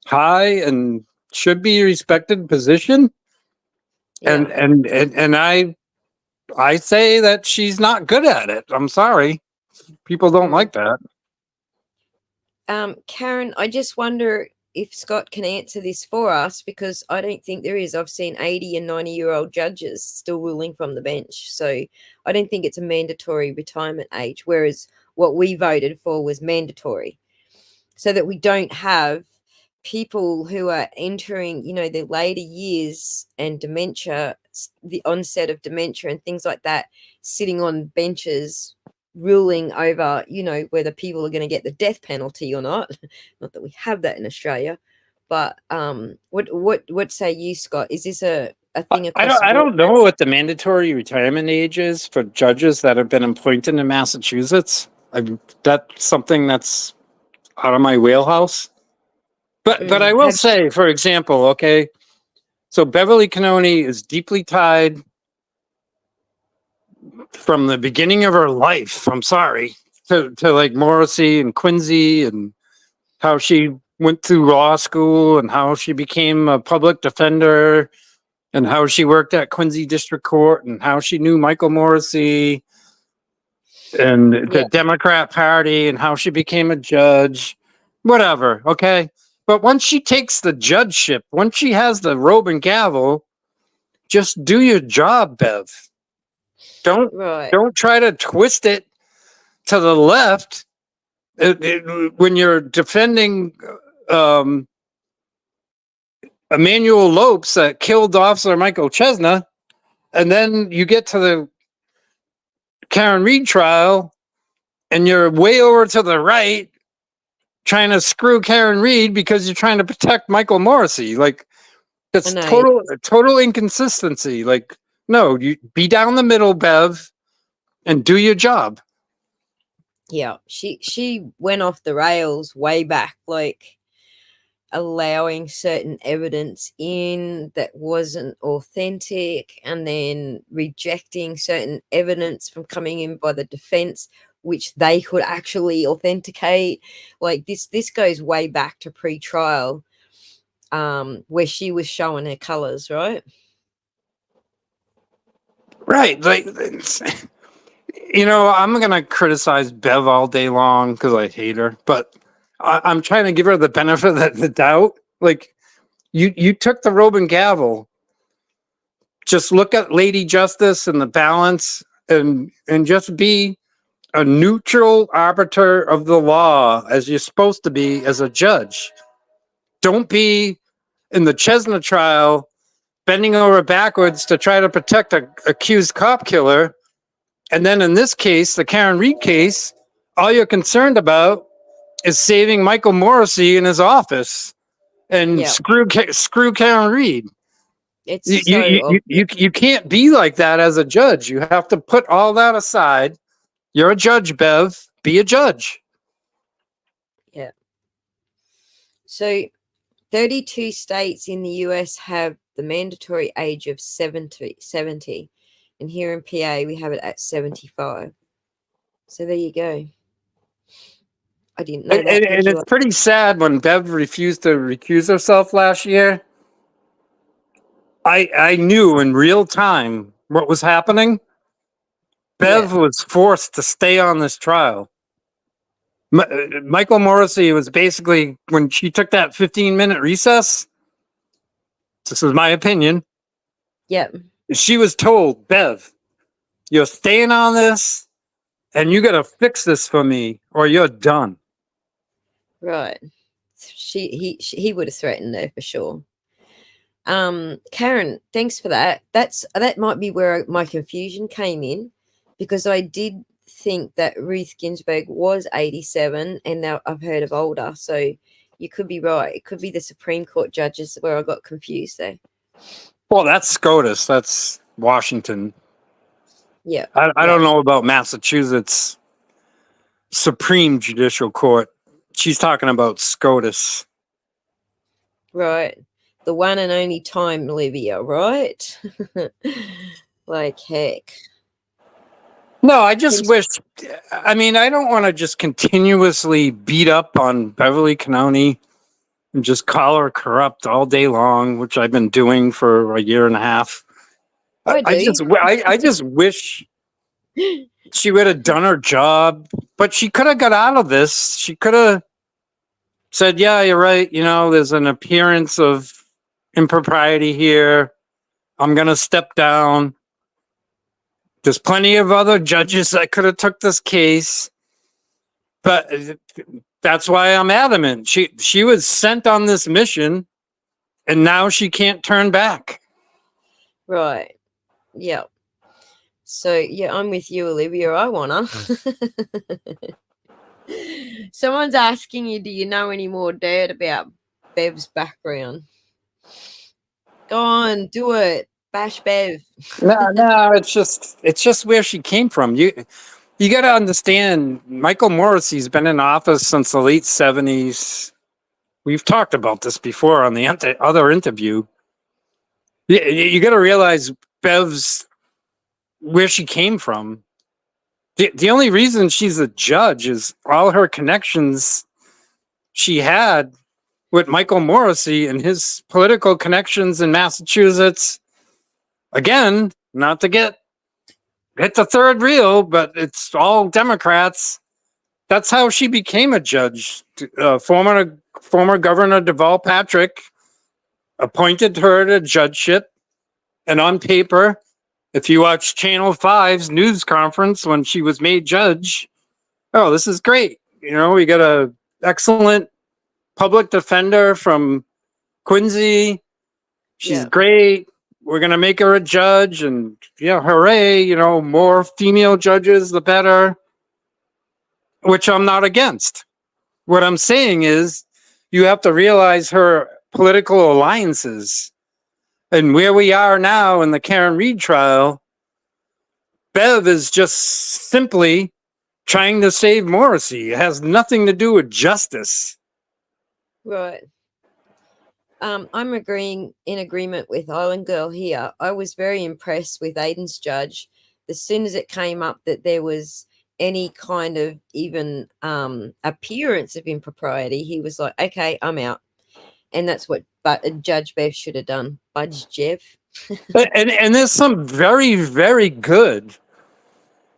high and should be respected position. Yeah. And I say that she's not good at it. I'm sorry. People don't like that. Karen, I just wonder if Scott can answer this for us, because I don't think there is. I've seen 80 and 90-year-old judges still ruling from the bench. So I don't think it's a mandatory retirement age, whereas what we voted for was mandatory, so that we don't have people who are entering, their later years and dementia, the onset of dementia and things like that, sitting on benches ruling over, whether people are going to get the death penalty or not. Not that we have that in Australia, but what say you, Scott? Is this a thing across I don't know what the mandatory retirement age is for judges that have been appointed in Massachusetts. That's something that's out of my wheelhouse. But I will say, for example, okay, so Beverly Cannone is deeply tied from the beginning of her life, I'm sorry, to like Morrissey and Quincy, and how she went through law school and how she became a public defender and how she worked at Quincy District Court and how she knew Michael Morrissey and the Democrat Party and how she became a judge, whatever, okay? But once she takes the judgeship, once she has the robe and gavel, just do your job, Bev. Don't try to twist it to the left when you're defending Emmanuel Lopes that killed Officer Michael Chesna, and then you get to the Karen Reed trial, and you're way over to the right trying to screw Karen Reed because you're trying to protect Michael Morrissey. Like, that's total inconsistency. Like, no, you be down the middle, Bev, and do your job. Yeah, she went off the rails way back, like allowing certain evidence in that wasn't authentic, and then rejecting certain evidence from coming in by the defense, which they could actually authenticate. Like this goes way back to pre-trial, where she was showing her colors, right? Right. Like, I'm going to criticize Bev all day long because I hate her, but I'm trying to give her the benefit of the doubt. Like, you took the robe and gavel. Just look at Lady Justice and the balance, and just be a neutral arbiter of the law as you're supposed to be as a judge. Don't be in the Chesna trial bending over backwards to try to protect an accused cop killer. And then in this case, the Karen Reed case, all you're concerned about is saving Michael Morrissey in his office and screw Karen Reed. You can't be like that as a judge. You have to put all that aside. You're a judge, Bev. Be a judge. Yeah. So 32 states in the US have the mandatory age of 70. And here in PA, we have it at 75. So there you go. I didn't know that. And Did you? it's pretty sad when Bev refused to recuse herself last year. I knew in real time what was happening. Yeah. Bev was forced to stay on this trial. Michael Morrissey was basically, when she took that 15-minute recess, this is my opinion, Yep. she was told, Bev, you're staying on this and you got to fix this for me or you're done. Right. He would have threatened her for sure. Karen, thanks for that. That might be where my confusion came in, because I did think that Ruth Ginsburg was 87, and now I've heard of older. So you could be right. It could be the Supreme Court judges where I got confused there. Well, that's SCOTUS. That's Washington. Yeah. I don't know about Massachusetts Supreme Judicial Court. She's talking about SCOTUS. Right. The one and only time, Olivia, right? Like heck. No, I just wish, I mean, I don't want to just continuously beat up on Beverly Cannoni and just call her corrupt all day long, which I've been doing for a year and a half. I just wish she would have done her job, but she could have got out of this. She could have said, yeah, you're right. You know, there's an appearance of impropriety here. I'm going to step down. There's plenty of other judges that could have took this case, but that's why I'm adamant. She was sent on this mission, and now she can't turn back. Right. Yeah. So yeah, I'm with you, Olivia. I wanna. Someone's asking you, do you know any more dirt about Bev's background? Go on, do it. Bash Bev. No, it's just where she came from. You got to understand, Michael Morrissey's been in office since the late 70s. We've talked about this before on the other interview. You got to realize Bev's where she came from. The only reason she's a judge is all her connections she had with Michael Morrissey and his political connections in Massachusetts. Again, not to hit the third reel, but it's all Democrats. That's how she became a judge. Former Governor Deval Patrick appointed her to judgeship, and on paper, if you watch Channel 5's news conference when she was made judge, oh, this is great. You know, we got a excellent public defender from Quincy. She's great. We're going to make her a judge, and yeah, hooray, you know, more female judges, the better, which I'm not against. What I'm saying is you have to realize her political alliances and where we are now in the Karen Reed trial. Bev is just simply trying to save Morrissey. It has nothing to do with justice. Right. I'm in agreement with Island Girl here. I was very impressed with Aiden's judge. As soon as it came up that there was any kind of even appearance of impropriety, he was like, okay, I'm out. And that's what Judge Bev should have done. Budge Jeff. and there's some very, very good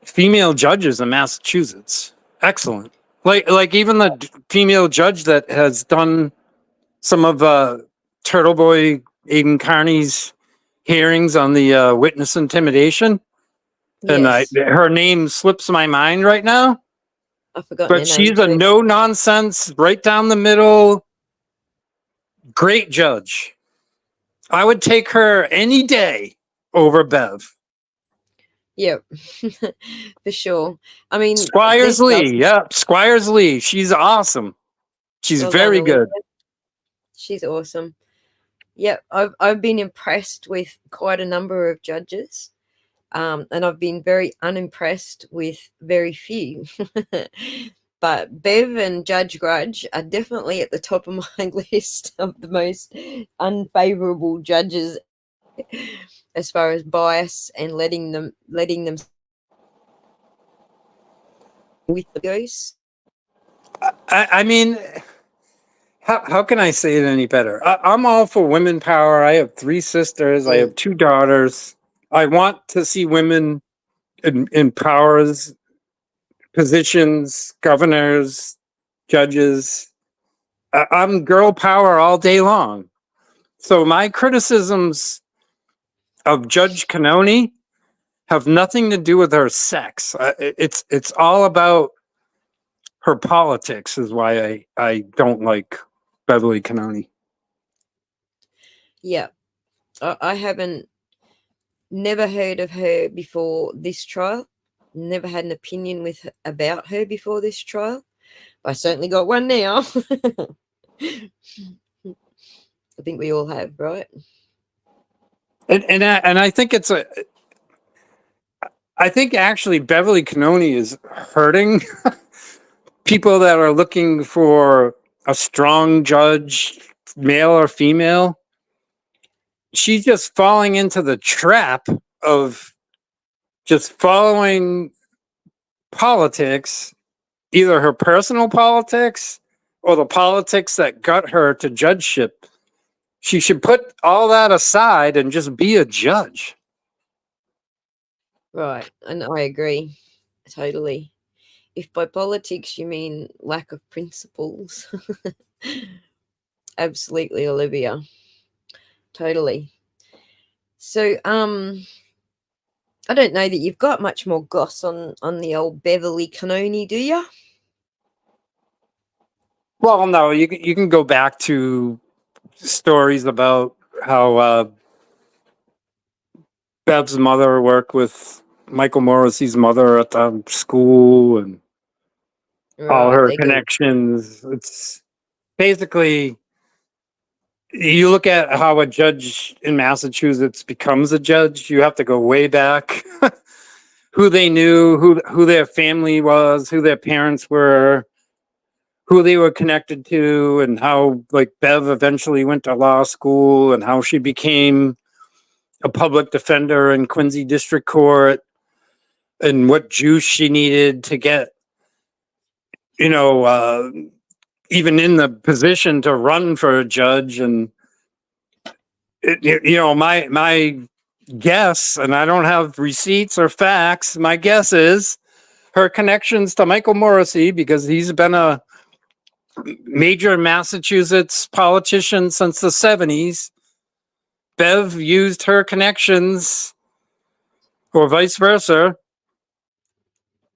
female judges in Massachusetts. Excellent. Like even the female judge that has done some of Turtle Boy Aiden Carney's hearings on the witness intimidation. Yes. And her name slips my mind right now. I forgot. But she's a no nonsense, right down the middle, great judge. I would take her any day over Bev. Yep, for sure. I mean, Squires Lee. Yep, Squires Lee. She's awesome. She's very good. She's awesome. Yep, I've been impressed with quite a number of judges. And I've been very unimpressed with very few. But Bev and Judge Grudge are definitely at the top of my list of the most unfavorable judges as far as bias and letting them with the goose. I mean, how can I say it any better? I'm all for women power. I have 3 sisters. I have 2 daughters. I want to see women in powers, positions, governors, judges. I'm girl power all day long. So my criticisms of Judge Canoni have nothing to do with her sex. It's all about her politics is why I don't like Beverly Canoni. Yeah, I haven't never heard of her before this trial. Never had an opinion about her before this trial. I certainly got one now. I think we all have, right? And I think I think actually Beverly Canoni is hurting people that are looking for a strong judge, male or female. She's just falling into the trap of just following politics, either her personal politics or the politics that got her to judgeship. She should put all that aside and just be a judge. Right, and I agree totally. If by politics you mean lack of principles, absolutely, Olivia, totally. So, I don't know that you've got much more goss on the old Beverly Canoni, do you? Well, no, you can go back to stories about how Bev's mother worked with Michael Morrissey's mother at the school and all Right, her they go connections. It's basically you look at how a judge in Massachusetts becomes a judge, you have to go way back. Who they knew, who their family was, who their parents were, who they were connected to, and how like Bev eventually went to law school and how she became a public defender in Quincy District Court and what juice she needed to get, you know, even in the position to run for a judge. And my guess, and I don't have receipts or facts, my guess is her connections to Michael Morrissey, because he's been a major Massachusetts politician since the 70s. Bev used her connections or vice versa.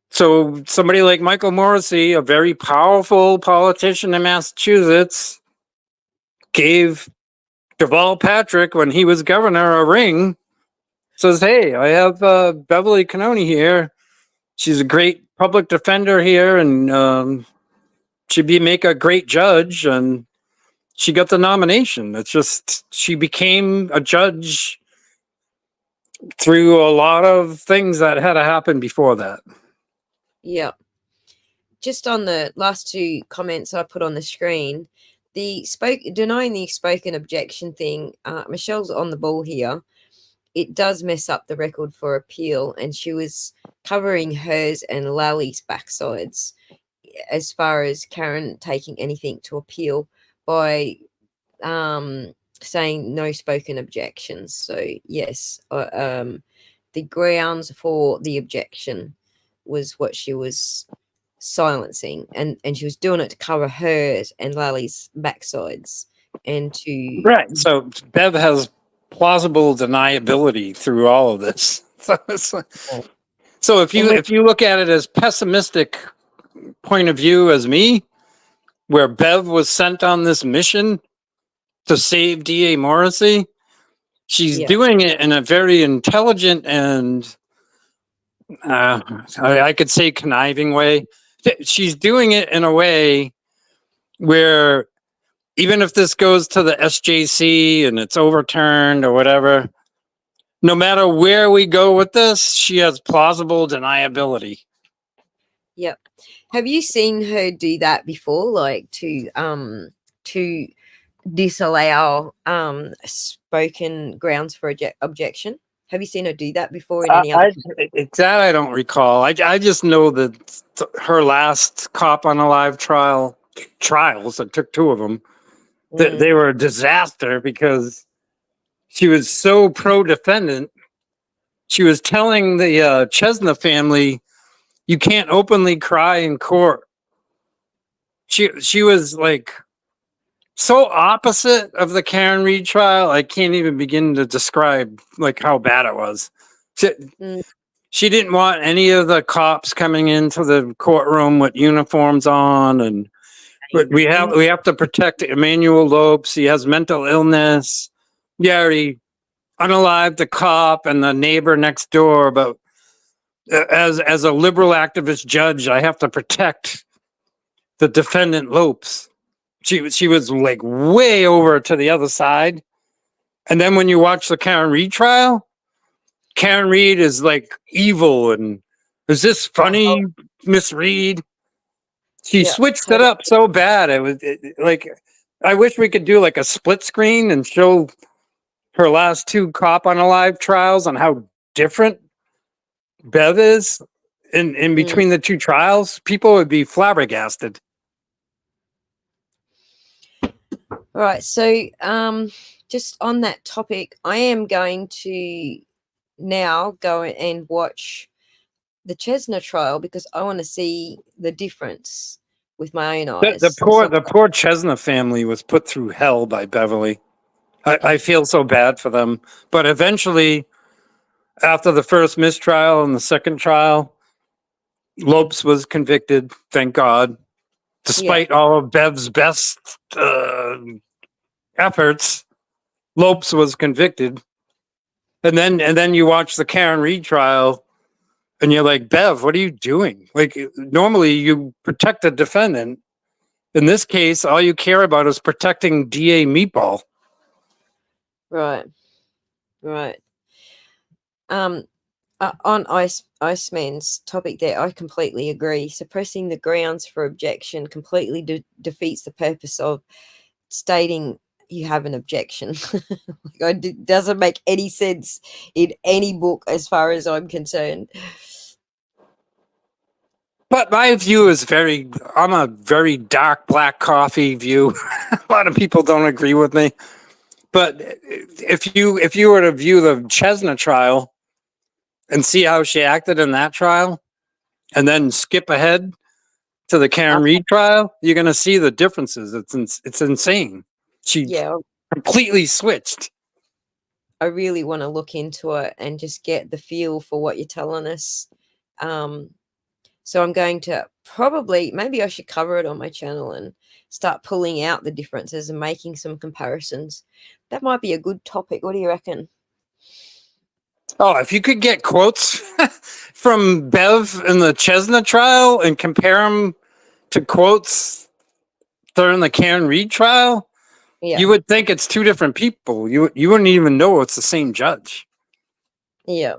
So somebody like Michael Morrissey, a very powerful politician in Massachusetts, gave Deval Patrick, when he was governor, a ring. Says, hey, I have Beverly Canoni here. She's a great public defender here, and she'd make a great judge. And she got the nomination. It's just she became a judge through a lot of things that had to happen before that. Yeah. Just on the last 2 comments I put on the screen, denying the spoken objection thing, Michelle's on the ball here. It does mess up the record for appeal, and she was covering hers and Lally's backsides as far as Karen taking anything to appeal by saying no spoken objections. So yes, the grounds for the objection was what she was silencing, and she was doing it to cover hers and Lally's backsides and to Right. So Bev has plausible deniability through all of this. So if you look at it as pessimistic point of view as me, where Bev was sent on this mission to save D.A. Morrissey, she's doing it in a very intelligent and I could say conniving way. She's doing it in a way where even if this goes to the SJC and it's overturned or whatever, no matter where we go with this, she has plausible deniability. Yep. Have you seen her do that before? Like to disallow spoken grounds for objection. Have you seen her do that before in any other? It's that I don't recall. I just know that her last cop on a live trials, it took two of them, they were a disaster because she was so pro-defendant. She was telling the Chesna family, you can't openly cry in court. She was like so opposite of the Karen Reed trial. I can't even begin to describe like how bad it was. She didn't want any of the cops coming into the courtroom with uniforms on, and we have to protect Emmanuel Lopes. He has mental illness. Yeah, already unalived the cop and the neighbor next door, but as a liberal activist judge, I have to protect the defendant Lopes. She was like way over to the other side. And then when you watch the Karen Reed trial, Karen Reed is like evil and is this funny, Miss Reed? She switched it up so bad. Like I wish we could do like a split screen and show her last two cop on alive trials on how different Bev is in between the two trials. People would be flabbergasted. All right, so just on that topic, I am going to now go and watch the Chesna trial because I want to see the difference with my own eyes. The poor Chesna family was put through hell by Beverly. I feel so bad for them. But eventually, after the first mistrial and the second trial, Lopes was convicted, thank God. Despite all of Bev's best efforts, Lopes was convicted. And then you watch the Karen Reed trial and you're like, Bev, what are you doing? Like normally you protect the defendant. In this case, all you care about is protecting DA Meatball. Right. On Iceman's topic there, I completely agree. Suppressing the grounds for objection completely defeats the purpose of stating you have an objection. It doesn't make any sense in any book as far as I'm concerned. But my view is I'm a very dark black coffee view. A lot of people don't agree with me. But if you were to view the Chesna trial and see how she acted in that trial, and then skip ahead to the Karen Reed trial, you're going to see the differences. It's insane. She completely switched. I really want to look into it and just get the feel for what you're telling us. So I'm going to maybe I should cover it on my channel and start pulling out the differences and making some comparisons. That might be a good topic. What do you reckon? Oh, if you could get quotes from Bev in the Chesna trial and compare them to quotes during the Karen Reed trial, you would think it's two different people. You wouldn't even know it's the same judge. Yeah.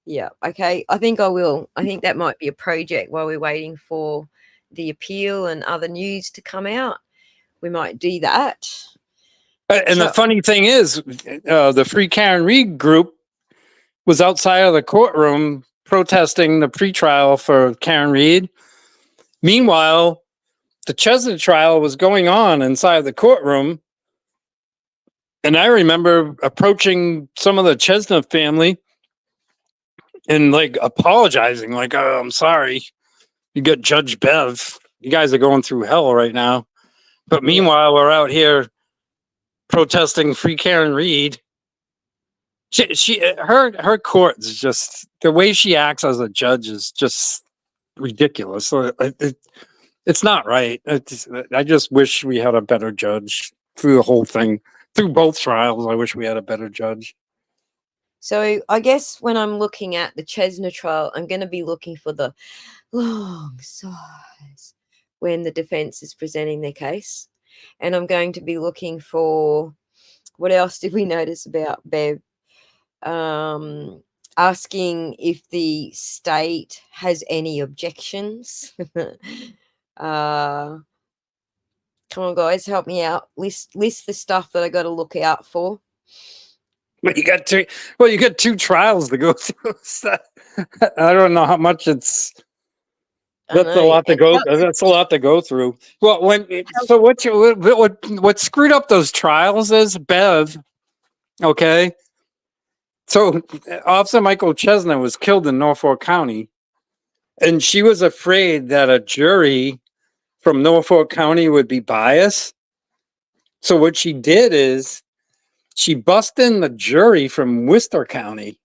Yeah. Okay. I think I will. I think that might be a project while we're waiting for the appeal and other news to come out. We might do that. And the funny thing is, the Free Karen Reed group was outside of the courtroom protesting the pretrial for Karen Reed. Meanwhile, the Chesna trial was going on inside the courtroom. And I remember approaching some of the Chesna family and like apologizing, like, oh, I'm sorry. You got Judge Bev. You guys are going through hell right now. But meanwhile, we're out here protesting Free Karen Reed. Her court is just, the way she acts as a judge is just ridiculous. It's not right. I just wish we had a better judge through the whole thing, through both trials. I wish we had a better judge. So I guess when I'm looking at the Chesna trial, I'm going to be looking for the long sighs when the defense is presenting their case. And I'm going to be looking for, what else did we notice about Bev? Asking if the state has any objections. Come on, guys, help me out. List the stuff that I got to look out for. But you got two trials to go through. So, I don't know how much it's. I That's a know. lot to And go. That's a lot to go through. Well, what screwed up those trials is Bev. Okay, so Officer Michael Chesna was killed in Norfolk County, and she was afraid that a jury from Norfolk County would be biased. So what she did is she busted in the jury from Worcester County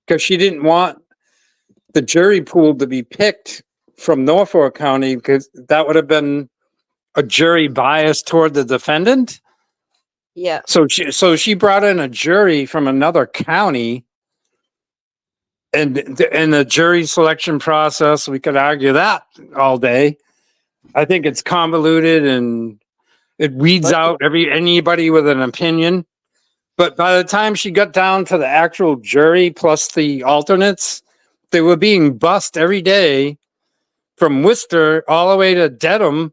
because she didn't want the jury pool to be picked from Norfolk County because that would have been a jury bias toward the defendant. yeah, So she brought in a jury from another county, and the jury selection process, we could argue that all day. I think it's convoluted and it weeds like, out anybody with an opinion. But by the time she got down to the actual jury plus the alternates, they were being bussed every day from Worcester all the way to Dedham,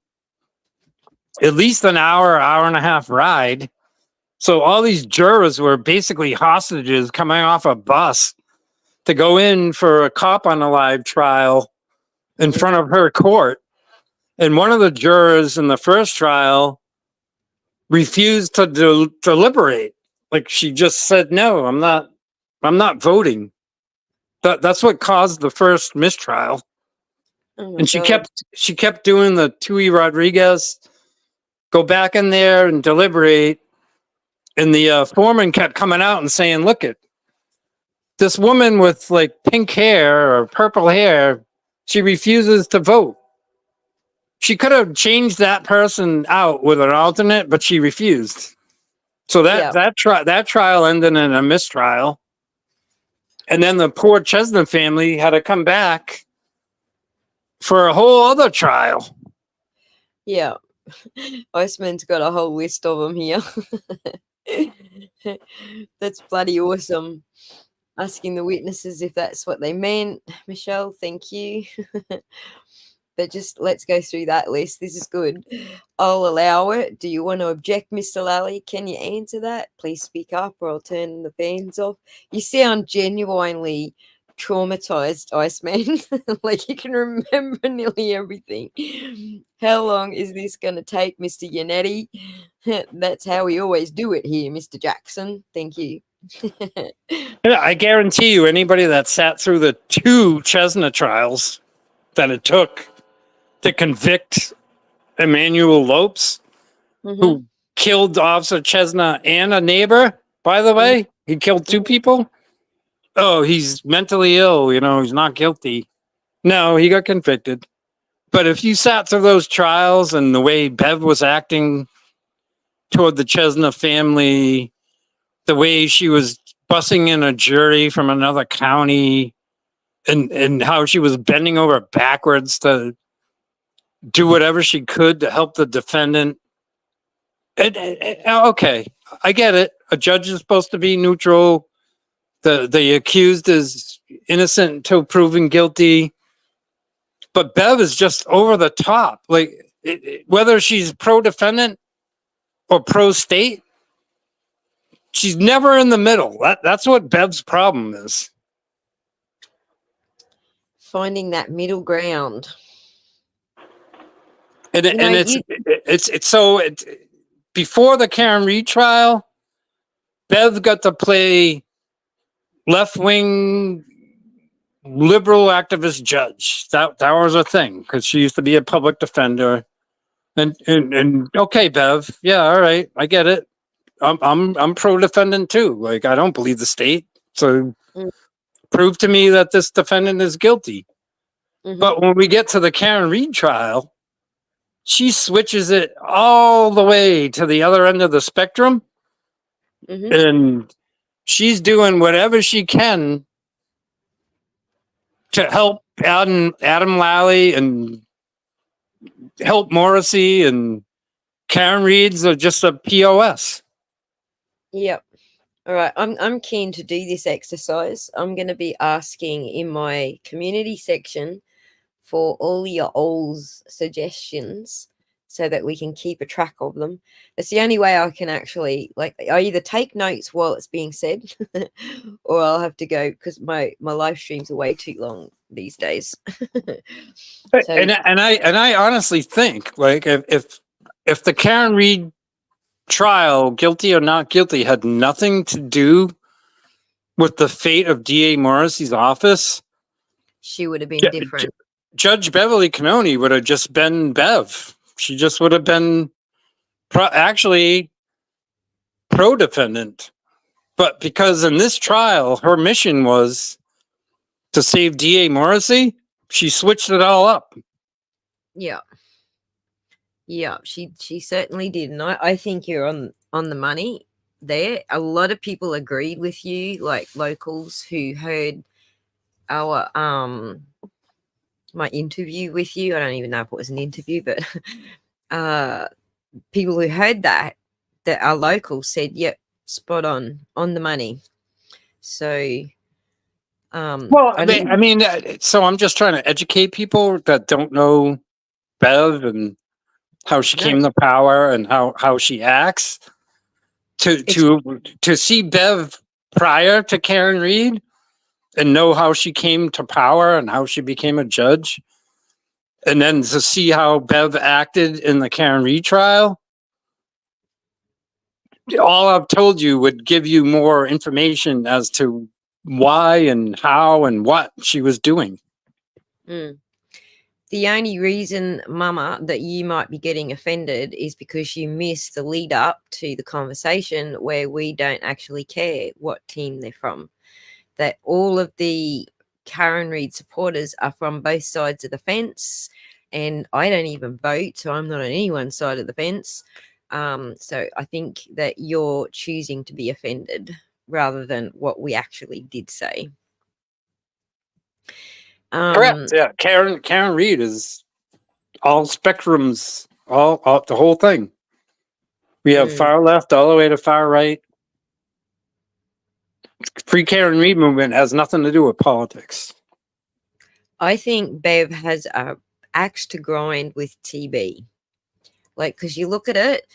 at least an hour and a half ride. So all these jurors were basically hostages coming off a bus to go in for a cop on a live trial in front of her court. And one of the jurors in the first trial refused to deliberate. Like she just said, "No, I'm not voting." That's what caused the first mistrial. oh my And God. she kept doing the Tui Rodriguez, go back in there and deliberate. And the foreman kept coming out and saying, "Look it, this woman with like pink hair or purple hair, she refuses to vote. She could have changed that person out with an alternate, but she refused." So Yeah, that trial ended in a mistrial. And then the poor Chesna family had to come back for a whole other trial. yeah. Iceman's got a whole list of them here. That's bloody awesome. Asking the witnesses if that's what they meant. Michelle, thank you. But just let's go through that list. This is good. I'll allow it. Do you want to object, Mr. Lally? Can you answer that? Please speak up or I'll turn the fans off. You sound genuinely traumatized, Iceman. Like you can remember nearly everything. How long is this going to take, Mr. Yannetti? That's how we always do it here, Mr. Jackson. Thank you. Yeah, I guarantee you, anybody that sat through the two Chesna trials that it took to convict Emmanuel Lopes, who killed Officer Chesna and a neighbor, by the way, he killed two people. Oh, he's mentally ill, he's not guilty. No, he got convicted. But if you sat through those trials and the way Bev was acting toward the Chesna family, the way she was bussing in a jury from another county, and how she was bending over backwards to do whatever she could to help the defendant. Okay, I get it. A judge is supposed to be neutral. The accused is innocent until proven guilty. But Bev is just over the top. Like, whether she's pro-defendant or pro-state, she's never in the middle. That's what Bev's problem is. Finding that middle ground. And before the Karen Reed trial, Bev got to play left-wing liberal activist judge. That was a thing because she used to be a public defender. And okay, Bev, yeah, all right, I get it. I'm pro-defendant too. Like, I don't believe the state, so prove to me that this defendant is guilty. But when we get to the Karen Reed trial, she switches it all the way to the other end of the spectrum, and she's doing whatever she can to help Adam Lally and help Morrissey, and Karen Reed's are just a POS. Yep. All right. I'm keen to do this exercise. I'm going to be asking in my community section for all your all's suggestions. so that we can keep a track of them. It's the only way I can actually, like, I either take notes while it's being said or I'll have to go, because my live streams are way too long these days. So And I honestly think, like, if the Karen Reed trial, guilty or not guilty, had nothing to do with the fate of DA Morrissey's office, she would have been different. Judge Beverly Cannone would have just been Bev. She just would have been actually pro-defendant. But because in this trial, her mission was to save DA Morrissey, she switched it all up. Yeah. Yeah, she certainly did. And I think you're on the money there. A lot of people agreed with you, like locals who heard our my interview with you. I don't even know if it was an interview, but people who heard that our locals said, yep, spot on the money. So well, I mean, so I'm just trying to educate people that don't know Bev and how she came to power and how she acts. To see Bev prior to Karen Reed and know how she came to power and how she became a judge, and then to see how Bev acted in the Karen Reed trial, all I've told you would give you more information as to why and how and what she was doing. The only reason, Mama, that you might be getting offended is because you missed the lead up to the conversation where we don't actually care what team they're from. That all of the Karen Reed supporters are from both sides of the fence, and I don't even vote, so I'm not on anyone's side of the fence. So I think that you're choosing to be offended rather than what we actually did say. Correct. Yeah, Karen Reed is all spectrums, all the whole thing. We have far left all the way to far right. Free Karen Reed movement has nothing to do with politics. I think Bev has a axe to grind with TB. Like, because you look at it,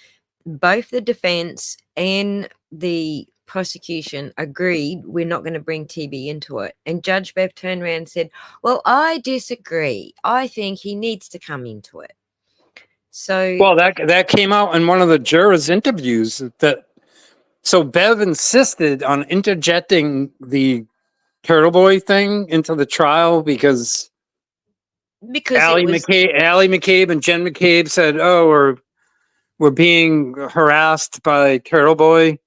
both the defense and the prosecution agreed we're not going to bring TB into it. And Judge Bev turned around and said, well, I disagree. I think he needs to come into it. So, well, that came out in one of the jurors' interviews. So Bev insisted on interjecting the Turtle Boy thing into the trial because Allie McCabe and Jen McCabe said, "Oh, we're being harassed by Turtle Boy,"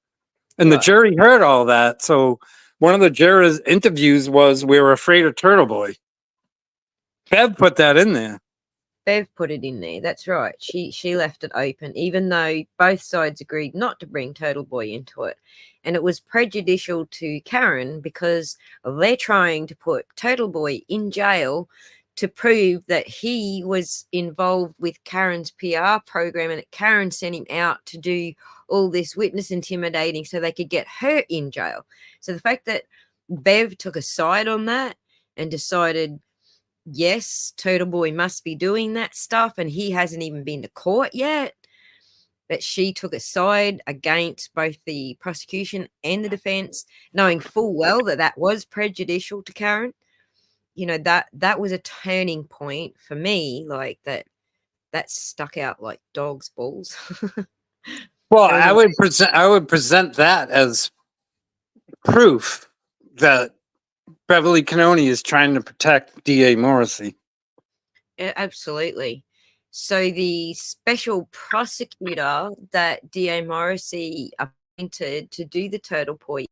and the jury heard all that. So one of the jurors' interviews was, "We were afraid of Turtle Boy." Bev put that in there. Bev put it in there. That's right. She left it open, even though both sides agreed not to bring Turtle Boy into it. And it was prejudicial to Karen because they're trying to put Turtle Boy in jail to prove that he was involved with Karen's PR program and that Karen sent him out to do all this witness intimidating so they could get her in jail. So the fact that Bev took a side on that and decided, yes, Turtle Boy must be doing that stuff and he hasn't even been to court yet, that she took a side against both the prosecution and the defense, knowing full well that that was prejudicial to Karen. You know, that was a turning point for me, like that stuck out like dog's balls. Well, I would present that as proof that Beverly Cannone is trying to protect DA Morrissey. Yeah, absolutely. So the special prosecutor that DA Morrissey appointed to do the Turtle Boy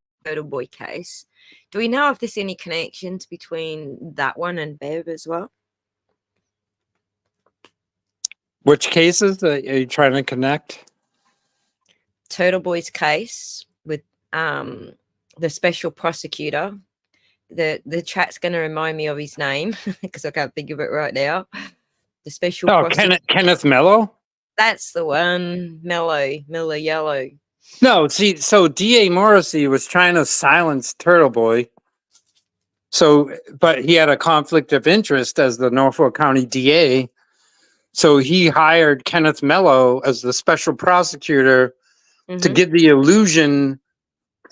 case, do we know if there's any connections between that one and Bev as well? Which cases are you trying to connect? Turtle Boy's case with the special prosecutor. The chat's going to remind me of his name because I can't think of it right now. The special prosecutor. Kenneth Mello? That's the one. Mello Yellow. No, see, so DA Morrissey was trying to silence Turtle Boy. So, but he had a conflict of interest as the Norfolk County DA. So he hired Kenneth Mello as the special prosecutor to Mm-hmm. give the illusion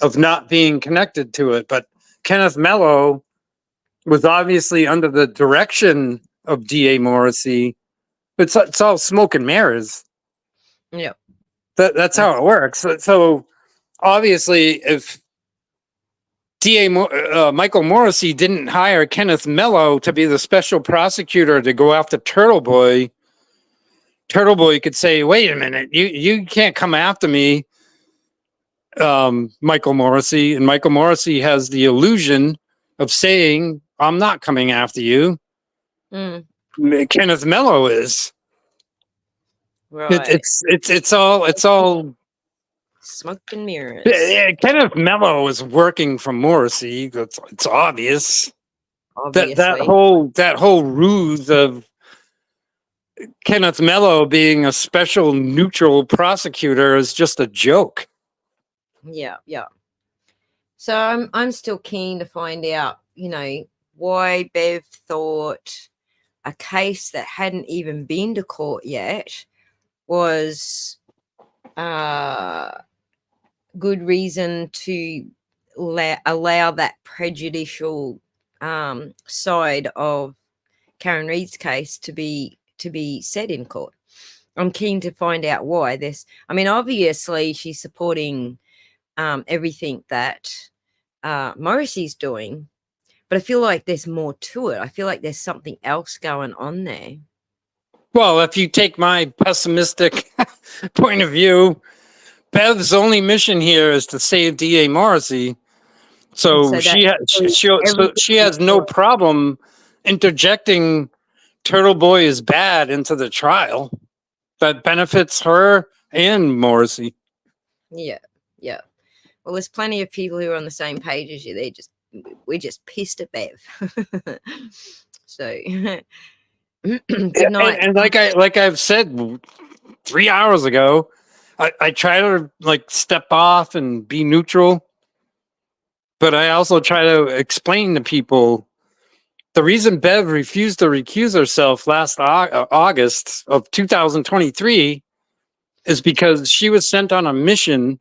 of not being connected to it. But Kenneth Mello was obviously under the direction of DA Morrissey. It's all smoke and mirrors. Yep. That's how it works. So obviously, if Michael Morrissey didn't hire Kenneth Mello to be the special prosecutor to go after Turtle Boy could say, "Wait a minute, you can't come after me, Michael Morrissey." And Michael Morrissey has the illusion of saying, "I'm not coming after you." Mm, Kenneth Mello is. right. It's all. Smoke and mirrors. Kenneth Mello is working for Morrissey. It's obvious. Obviously. That whole ruse of Kenneth Mello being a special neutral prosecutor is just a joke. Yeah, yeah. So I'm still keen to find out, why Bev thought a case that hadn't even been to court yet was good reason to allow that prejudicial side of Karen Reid's case to be said in court. I'm keen to find out why this. I mean, obviously she's supporting everything that Morrissey's doing, but I feel like there's more to it. I feel like there's something else going on there. Well, if you take my pessimistic point of view, Bev's only mission here is to save DA Morrissey. So she has no problem interjecting Turtle Boy is bad into the trial that benefits her and Morrissey. Yeah, yeah. Well, there's plenty of people who are on the same page as you. We're just pissed at Bev. So, good night. And like I've said 3 hours ago, I try to step off and be neutral, but I also try to explain to people the reason Bev refused to recuse herself last August of 2023 is because she was sent on a mission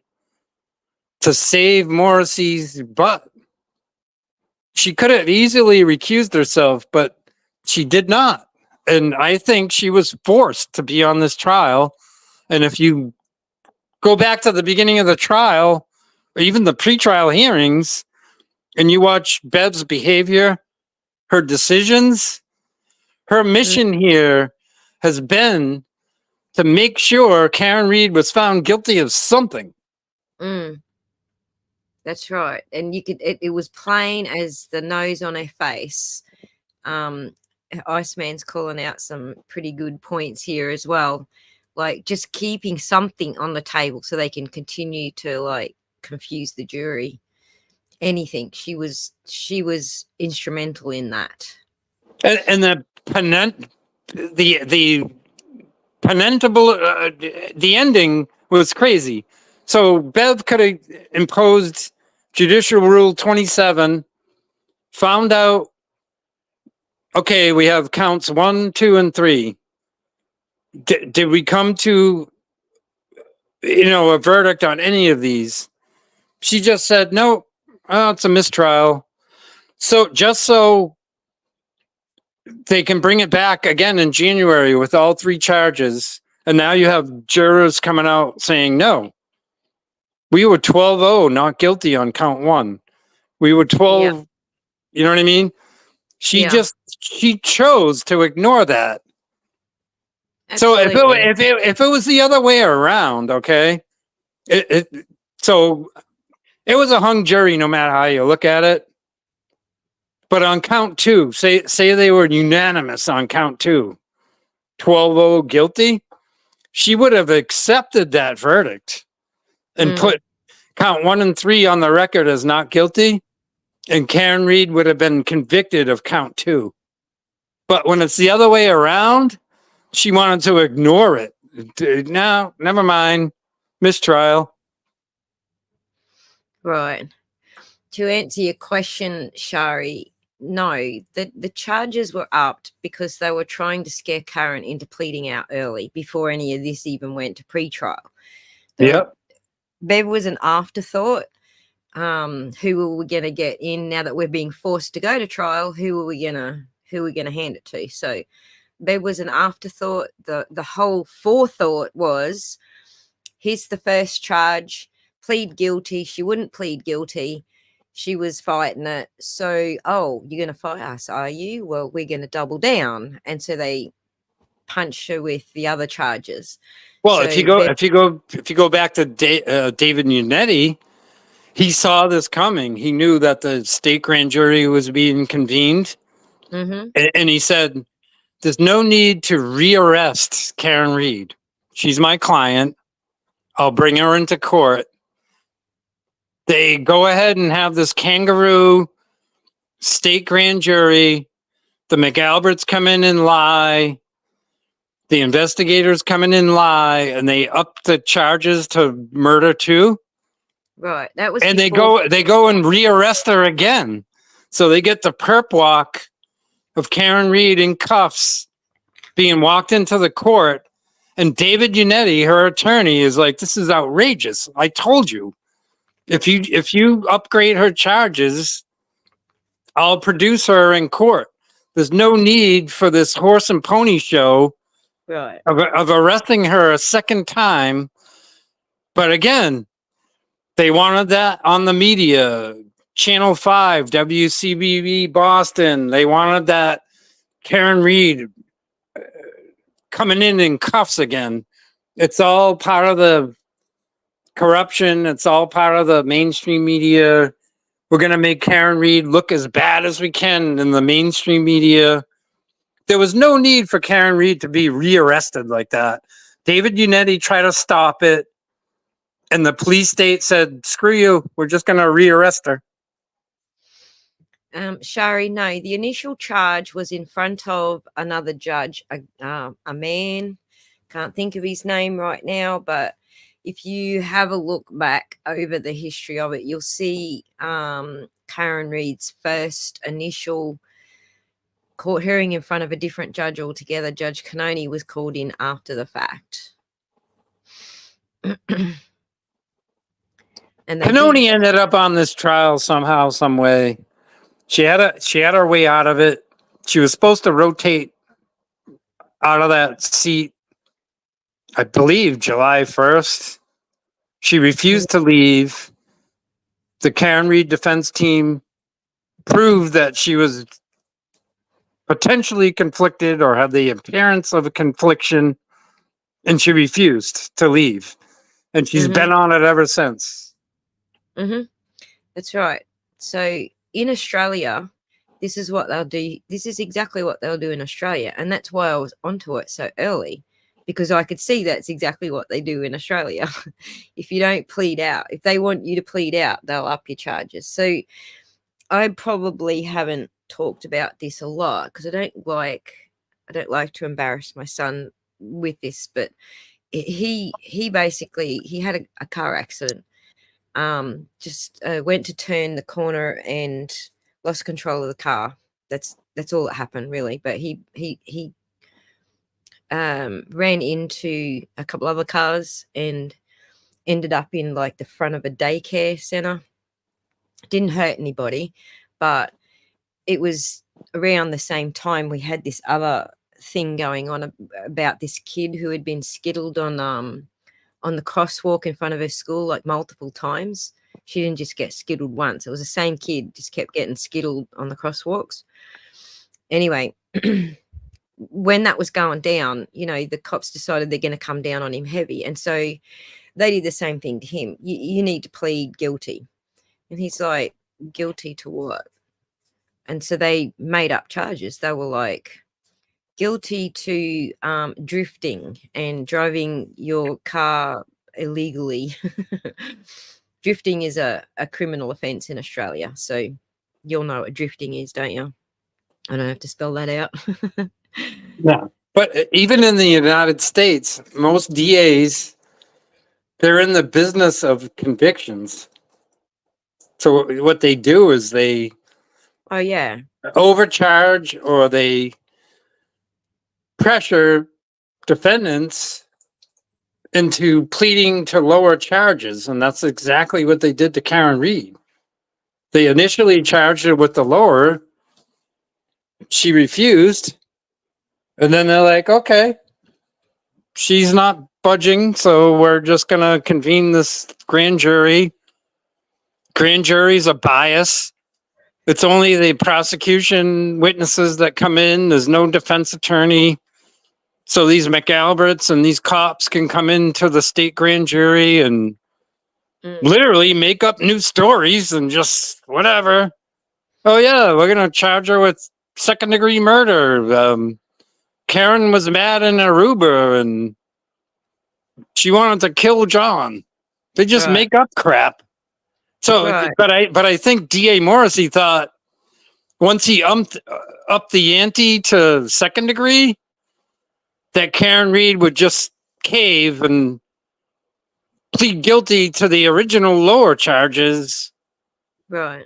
to save Morrissey's butt. She could have easily recused herself, but she did not. And I think she was forced to be on this trial. And if you go back to the beginning of the trial, or even the pretrial hearings, and you watch Bev's behavior, her decisions, her mission here has been to make sure Karen Reid was found guilty of something. That's right. And you could it was plain as the nose on her face. Iceman's calling out some pretty good points here as well. Like just keeping something on the table so they can continue to confuse the jury. Anything. She was instrumental in that. And the penentable the ending was crazy. So Bev could have imposed Judicial Rule 27, found out, okay, we have counts 1, 2, and 3. Did we come to a verdict on any of these? She just said no. It's a mistrial. So just so they can bring it back again in January with all 3 charges, and now you have jurors coming out saying no. We were 12-0 not guilty on count 1. We were 12. Yeah. You know what I mean? She chose to ignore that. Absolutely. So if it was the other way around, okay, so it was a hung jury no matter how you look at it. But on count 2, say they were unanimous on count 2, 12-0 guilty, she would have accepted that verdict and put count 1 and 3 on the record as not guilty, and Karen Reid would have been convicted of count 2. But when it's the other way around, she wanted to ignore it. No, never mind. Mistrial. Right. To answer your question, Shari, no, the charges were upped because they were trying to scare Karen into pleading out early before any of this even went to pre-trial. Yep. Bev was an afterthought. Who were we gonna get in now that we're being forced to go to trial? Who are we gonna hand it to? So Bev was an afterthought. The whole forethought was, here's the first charge, plead guilty. She wouldn't plead guilty. She was fighting it. So, oh, you're going to fight us, are you? Well, we're going to double down. And so they punched her with the other charges. Well, So if you go back to David Unetti, he saw this coming. He knew that the state grand jury was being convened, and he said, "There's no need to rearrest Karen Reed. She's my client. I'll bring her into court." They go ahead and have this kangaroo state grand jury. The McAlberts come in and lie. The investigators come in and lie, and they up the charges to murder too. Right. That was, and they go and rearrest her again. So they get the perp walk of Karen Reed in cuffs being walked into the court. And David Unetti, her attorney, is like, "This is outrageous. I told you, if you upgrade her charges, I'll produce her in court. There's no need for this horse and pony show right of arresting her a second time." But again, they wanted that on the media, Channel 5, WCBB Boston. They wanted that Karen Reed coming in cuffs again. It's all part of the corruption. It's all part of the mainstream media. We're going to make Karen Reed look as bad as we can in the mainstream media. There was no need for Karen Reed to be rearrested like that. David Unetti tried to stop it, and the police state said, "Screw you, we're just going to rearrest her." Shari, no, the initial charge was in front of another judge, a man, can't think of his name right now, but if you have a look back over the history of it, you'll see Karen Reed's first initial court hearing in front of a different judge altogether. Judge Canoni was called in after the fact. And Canoni ended up on this trial somehow, some way. She had her way out of it. She was supposed to rotate out of that seat, I believe, July 1st. She refused to leave. The Karen Reed defense team proved that she was potentially conflicted or had the appearance of a confliction, and she refused to leave. And she's been on it ever since. That's right. So in Australia, this is what they'll do. This is exactly what they'll do in Australia. And that's why I was onto it so early, because I could see that's exactly what they do in Australia. If you don't plead out, if they want you to plead out, they'll up your charges. So I probably haven't talked about this a lot because I don't like to embarrass my son with this, but he basically, he had a car accident. Just went to turn the corner and lost control of the car. That's all that happened, really. But he ran into a couple other cars and ended up in like the front of a daycare center. Didn't hurt anybody, but it was around the same time we had this other thing going on about this kid who had been skittled on the crosswalk in front of her school like multiple times. She didn't just get skittled once. It was the same kid, just kept getting skittled on the crosswalks. Anyway, when that was going down, the cops decided they're going to come down on him heavy. And so they did the same thing to him. You need to plead guilty. And he's like, guilty to what? And so they made up charges. They were like, guilty to drifting and driving your car illegally. Drifting is a criminal offence in Australia. So you'll know what drifting is, don't you? I don't have to spell that out. Yeah. But even in the United States, most DAs, they're in the business of convictions. So what they do is Oh, yeah. overcharge or they pressure defendants into pleading to lower charges. And that's exactly what they did to Karen Reed. They initially charged her with the lower. She refused. And then they're like, okay, she's not budging. So we're just going to convene this grand jury. Grand jury's a bias. It's only the prosecution witnesses that come in. There's no defense attorney. So these McAlberts and these cops can come into the state grand jury and literally make up new stories and just whatever. Oh yeah, we're gonna charge her with second-degree murder. Karen was mad in Aruba and she wanted to kill John. They just make up crap. So, but I think D.A. Morrissey thought once he upped the ante to second degree, that Karen Reed would just cave and plead guilty to the original lower charges. Right.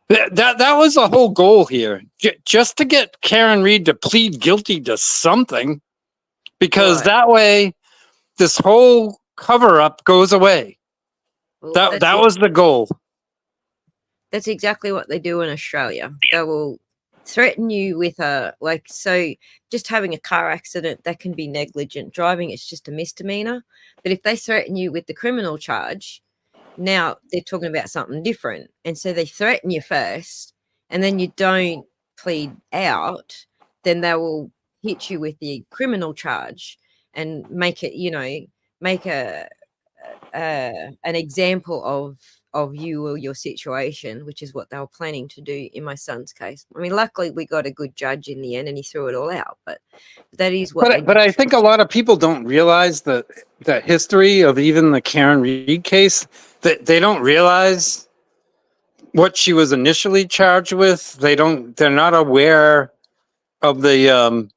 That was the whole goal here, just to get Karen Reed to plead guilty to something, because that way this whole cover up goes away. Well, that was the goal. That's exactly what they do in Australia. They will threaten you with so just having a car accident, that can be negligent driving. It's just a misdemeanor. But if they threaten you with the criminal charge, now they're talking about something different. And so they threaten you first, and then you don't plead out, then they will hit you with the criminal charge and make it, make an example of you or your situation, which is what they were planning to do in my son's case. I mean, luckily we got a good judge in the end and he threw it all out, but that is what but I think a lot of people don't realize the history of even the Karen Reed case, that they don't realize what she was initially charged with. They're not aware of the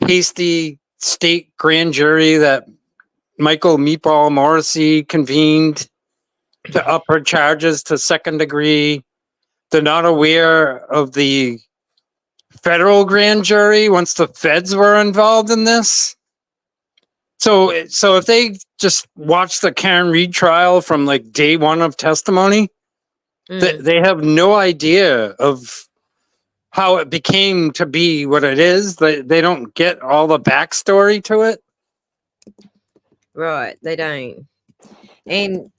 hasty state grand jury that Michael Meatball Morrissey convened to up her charges to second degree. They're not aware of the federal grand jury once the feds were involved in this. So if they just watch the Karen Reed trial from like day one of testimony, they have no idea of how it became to be what it is. They don't get all the backstory to it. Right, they don't. And,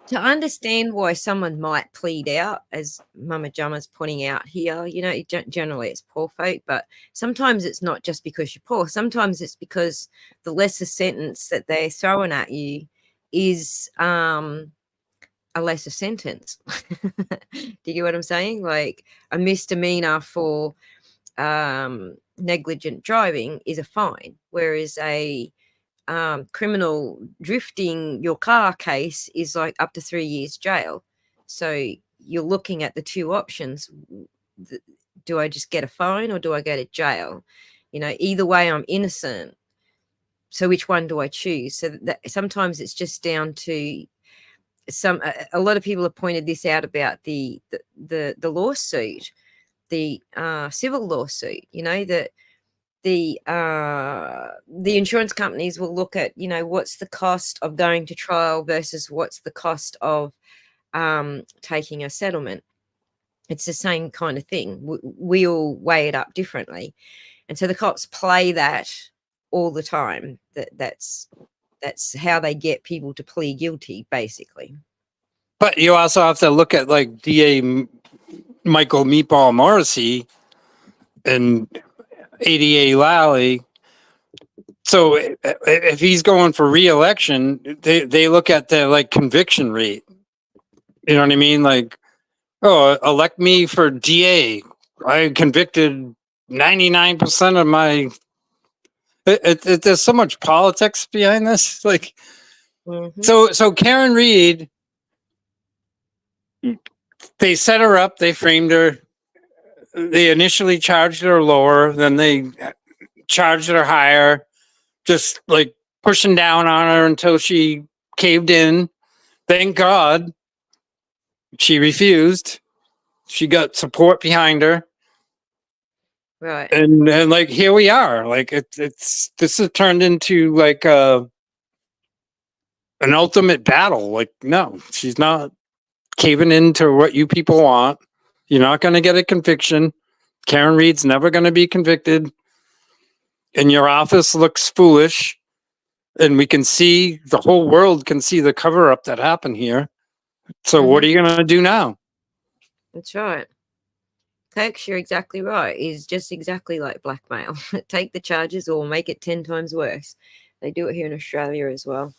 to understand why someone might plead out, as Mama Jama's pointing out here, generally it's poor folk, but sometimes it's not just because you're poor. Sometimes it's because the lesser sentence that they're throwing at you is a lesser sentence. Do you get what I'm saying? Like a misdemeanor for negligent driving is a fine, whereas a criminal drifting your car case is like up to 3 years jail. So you're looking at the two options. Do I just get a fine or do I go to jail? Either way, I'm innocent. So which one do I choose? So that sometimes it's just down to a lot of people have pointed this out about the lawsuit, the civil lawsuit, that the insurance companies will look at, what's the cost of going to trial versus what's the cost of taking a settlement. It's the same kind of thing. We all weigh it up differently. And so the cops play that all the time. That's how they get people to plead guilty, basically. But you also have to look at like DA Michael Meatball Morrissey and ADA Lally. So if he's going for re-election, they look at the like conviction rate. You know what I mean? Like, oh, elect me for DA. I convicted 99% of my. There's so much politics behind this. Like, so Karen Reed, they set her up. They framed her. They initially charged her lower, then they charged her higher, just like pushing down on her until she caved in. Thank God she refused. She got support behind her. Right. And like here we are. Like it's this has turned into like an ultimate battle. Like, no, she's not caving into what you people want. You're not going to get a conviction. Karen Reed's never going to be convicted. And your office looks foolish. And we can see, the whole world can see the cover up that happened here. So what are you going to do now? That's right. Tex, you're exactly right. Is just exactly like blackmail. Take the charges or make it 10 times worse. They do it here in Australia as well.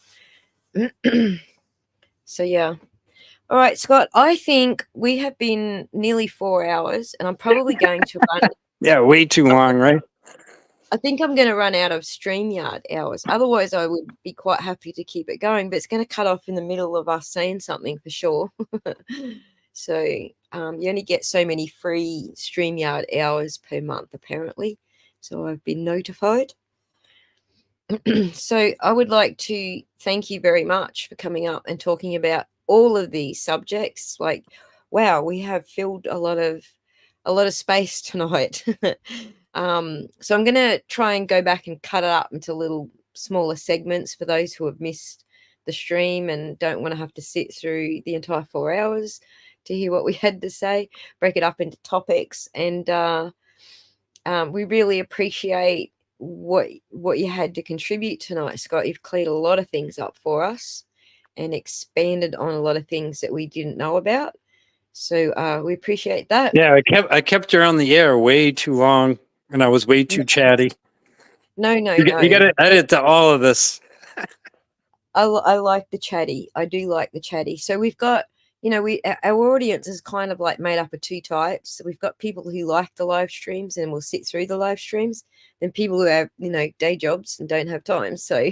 So, yeah. All right, Scott, I think we have been nearly 4 hours, and I'm probably going to run. Yeah, way too long, right? I think I'm going to run out of StreamYard hours. Otherwise, I would be quite happy to keep it going, but it's going to cut off in the middle of us saying something for sure. So you only get so many free StreamYard hours per month, apparently. So I've been notified. So I would like to thank you very much for coming up and talking about all of these subjects. Like, wow, we have filled a lot of space tonight. So I'm going to try and go back and cut it up into little smaller segments for those who have missed the stream and don't want to have to sit through the entire 4 hours to hear what we had to say. Break it up into topics, and we really appreciate what you had to contribute tonight, Scott. You've cleared a lot of things up for us and expanded on a lot of things that we didn't know about. So we appreciate that. Yeah, I kept her on the air way too long, and I was way too chatty. No. You got to edit to all of this. I like the chatty. I do like the chatty. So we've got, our audience is kind of like made up of two types. So we've got people who like the live streams and will sit through the live streams, then people who have, day jobs and don't have time. So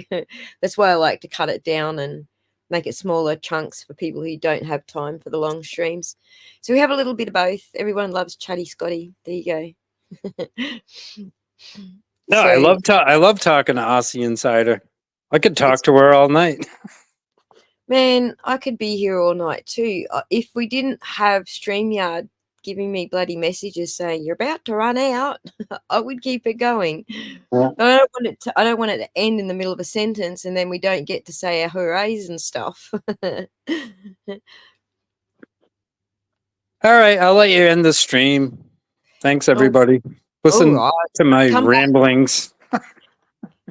that's why I like to cut it down and make it smaller chunks for people who don't have time for the long streams. So we have a little bit of both. Everyone loves chatty Scotty. There you go. No, I love talking to Aussie Insider. I could talk to her all night. Man, I could be here all night too. If we didn't have StreamYard giving me bloody messages saying you're about to run out, I would keep it going. Yeah. I don't want it to end in the middle of a sentence and then we don't get to say our hoorays and stuff. All right, I'll let you end the stream. Thanks, everybody. Listen to my ramblings.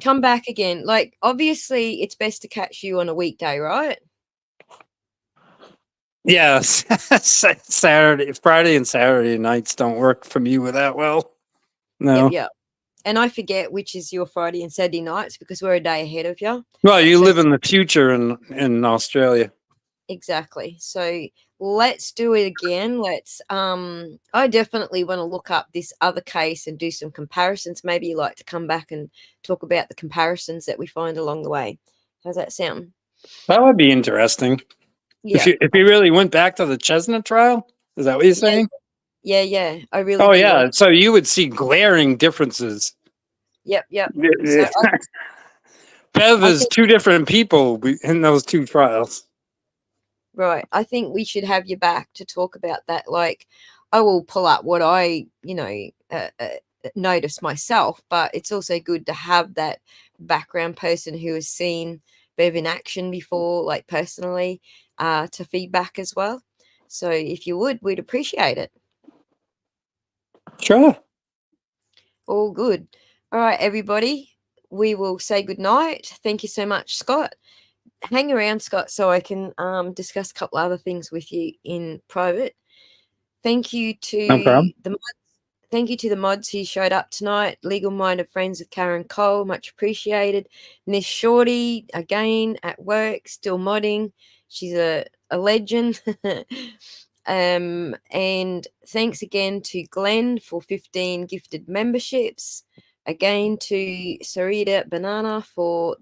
Come back again. Like, obviously, it's best to catch you on a weekday, right? Yes, Friday and Saturday nights don't work for me with that well. No. Yep. And I forget which is your Friday and Saturday nights because we're a day ahead of you. Well, you live in the future in Australia. Exactly. So let's do it again. I definitely want to look up this other case and do some comparisons. Maybe you like to come back and talk about the comparisons that we find along the way. How's that sound? That would be interesting. Yeah. If you really went back to the Chestnut trial, is that what you're saying? Yeah. I really. Oh yeah. So you would see glaring differences. Yep. So Bev is two different people in those two trials. Right. I think we should have you back to talk about that. Like, I will pull up what I, notice myself, but it's also good to have that background person who has seen Bev in action before, like personally, to feedback as well. So if you would, we'd appreciate it. Sure. All good. All right, everybody. We will say good night. Thank you so much, Scott. Hang around, Scott, so I can discuss a couple other things with you in private. Thank you to Thank you to the mods who showed up tonight. Legal Minded Friends with Karen Cole, much appreciated. Miss Shorty, again at work, still modding. She's a legend. And thanks again to Glenn for 15 gifted memberships. Again to Sarita Banana for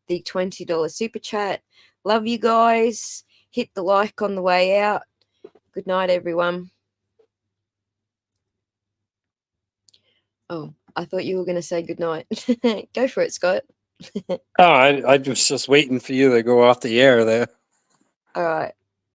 the $20 super chat. Love you guys. Hit the like on the way out. Good night, everyone. Oh, I thought you were going to say good night. Go for it, Scott. Oh, I was just waiting for you to go off the air there. All right.